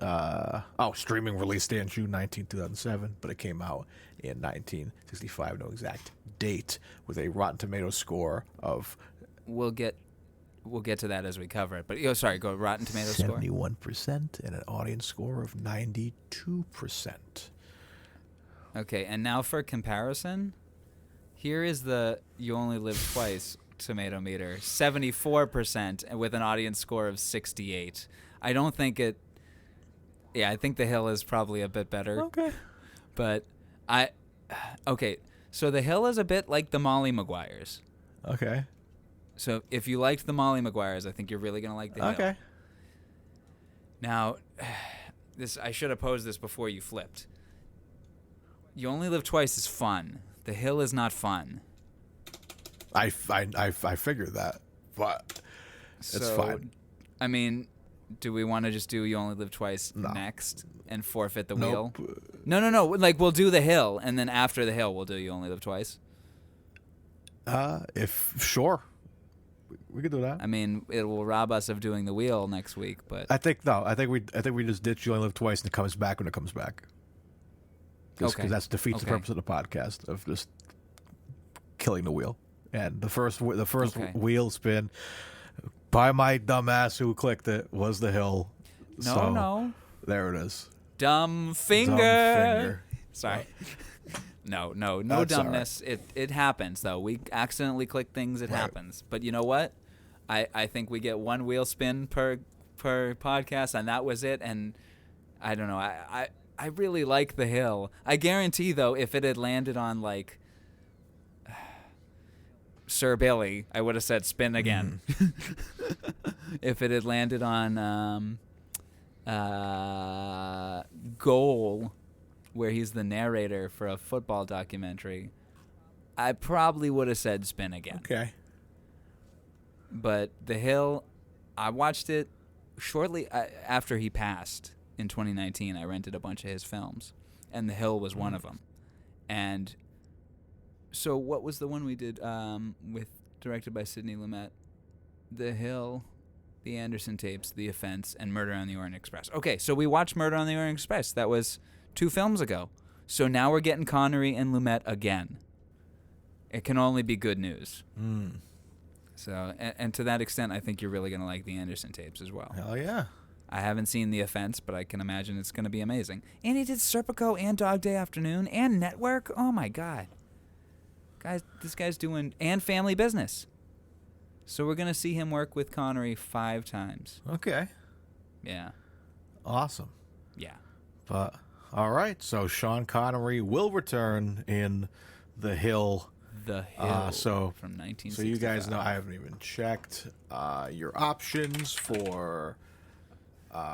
streaming released in June 19, 2007, but it came out in 1965, no exact date, with a Rotten Tomatoes score of... We'll get to that as we cover it. But go Rotten Tomatoes score. 71% and an audience score of 92%. Okay, and now for comparison, here is the You Only Live Twice tomato meter, 74%, and with an audience score of 68. I don't think it... Yeah, I think The Hill is probably a bit better. Okay. But okay, so The Hill is a bit like the Molly Maguires. Okay. So if you liked the Molly Maguires, I think you're really going to like The Hill. Okay. Now, I should have posed this before you flipped. You Only Live Twice is fun. The Hill is not fun. I figured that, but it's fine. I mean, do we want to just do You Only Live Twice next and forfeit the wheel? No. Like, we'll do The Hill, and then after The Hill, we'll do You Only Live Twice. Sure. We could do that. I mean, it will rob us of doing the wheel next week, but I think we just ditch You Only Live Twice, and it comes back when it comes back. Because that defeats the purpose of the podcast of just killing the wheel. And the first wheel spin by my dumbass who clicked it was The Hill. No. There it is. Dumb finger. Sorry. No That's dumbness. Right. It happens, though. We accidentally click things. It happens. But you know what? I think we get one wheel spin per podcast, and that was it. And I don't know. I really like The Hill. I guarantee, though, if it had landed on, like, Sir Billy, I would have said spin again. If it had landed on Goal, where he's the narrator for a football documentary, I probably would have said spin again. Okay. But The Hill, I watched it shortly after he passed. In 2019, I rented a bunch of his films, and The Hill was one of them. And so what was the one we did directed by Sidney Lumet? The Hill, The Anderson Tapes, The Offense, and Murder on the Orient Express. Okay, so we watched Murder on the Orient Express. That was 2 films ago. So now we're getting Connery and Lumet again. It can only be good news. So, and to that extent, I think you're really going to like The Anderson Tapes as well. Hell yeah. I haven't seen The Offense, but I can imagine it's going to be amazing. And he did Serpico and Dog Day Afternoon and Network. Oh, my God. Guys, this guy's doing... And Family Business. So we're going to see him work with Connery 5 times. Okay. Yeah. Awesome. Yeah. But, all right. So Sean Connery will return in The Hill. The Hill from 1965. So you guys know I haven't even checked your options for...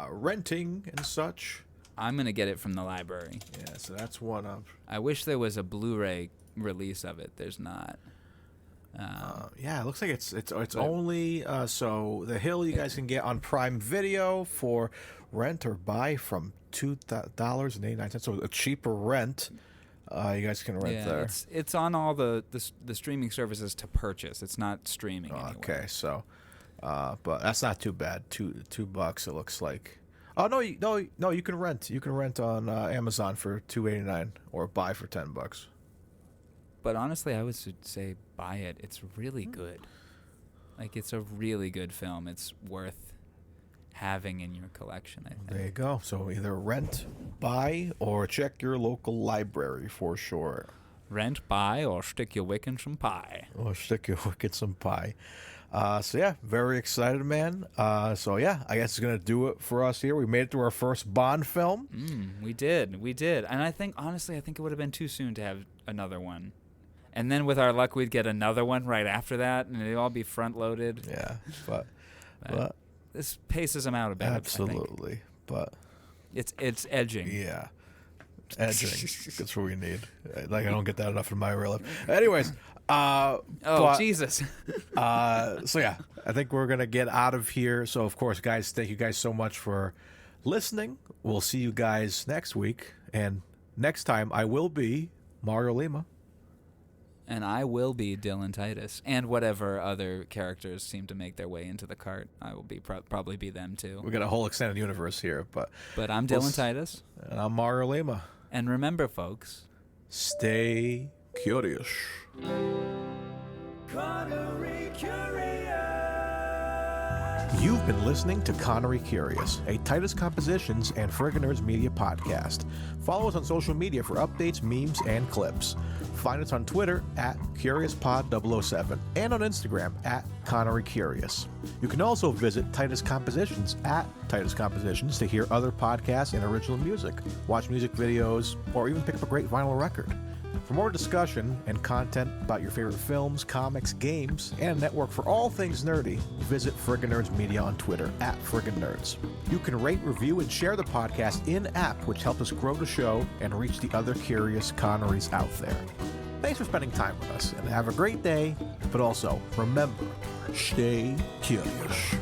renting and such. I'm going to get it from the library. Yeah, so that's one up. I wish there was a Blu-ray release of it. There's not. Yeah, it looks like it's only so The Hill you guys can get on Prime Video for rent or buy from $2.89. So a cheaper rent. You guys can rent there. It's on all the streaming services to purchase. It's not streaming anywhere. Okay, so but that's not too bad. $2 it looks like. Oh no, you can rent. You can rent on Amazon for $2.89 or buy for $10. But honestly, I would say buy it. It's really good. Like, it's a really good film. It's worth having in your collection, I think. There you go. So either rent, buy, or check your local library for sure. Rent, buy, or stick your wick in some pie. So yeah, very excited, man. So yeah, I guess it's gonna do it for us here. We made it to our first Bond film. We did, and I think honestly, it would have been too soon to have another one. And then with our luck, we'd get another one right after that, and it'd all be front loaded. Yeah, but this paces them out a bit. Absolutely, but it's edging. Yeah. Edging. That's what we need. Like, I don't get that enough in my real life. Anyways. Jesus. So, yeah, I think we're going to get out of here. So, of course, guys, thank you guys so much for listening. We'll see you guys next week. And next time, I will be Mario Lima. And I will be Dylan Titus. And whatever other characters seem to make their way into the cart, I will be probably be them, too. We got a whole extended universe here. But I'm Dylan Titus. And I'm Mario Lima. And remember, folks, stay curious. Connery Curious. You've been listening to Connery Curious, a Titus Compositions and Friggin' Nerds Media podcast. Follow us on social media for updates, memes, and clips. Find us on Twitter at CuriousPod007 and on Instagram at Connery Curious. You can also visit Titus Compositions at Titus Compositions to hear other podcasts and original music, watch music videos, or even pick up a great vinyl record. For more discussion and content about your favorite films, comics, games, and a network for all things nerdy, visit Friggin' Nerds Media on Twitter at Friggin' Nerds. You can rate, review, and share the podcast in-app, which helps us grow the show and reach the other curious Connerys out there. Thanks for spending time with us, and have a great day, but also, remember, stay curious.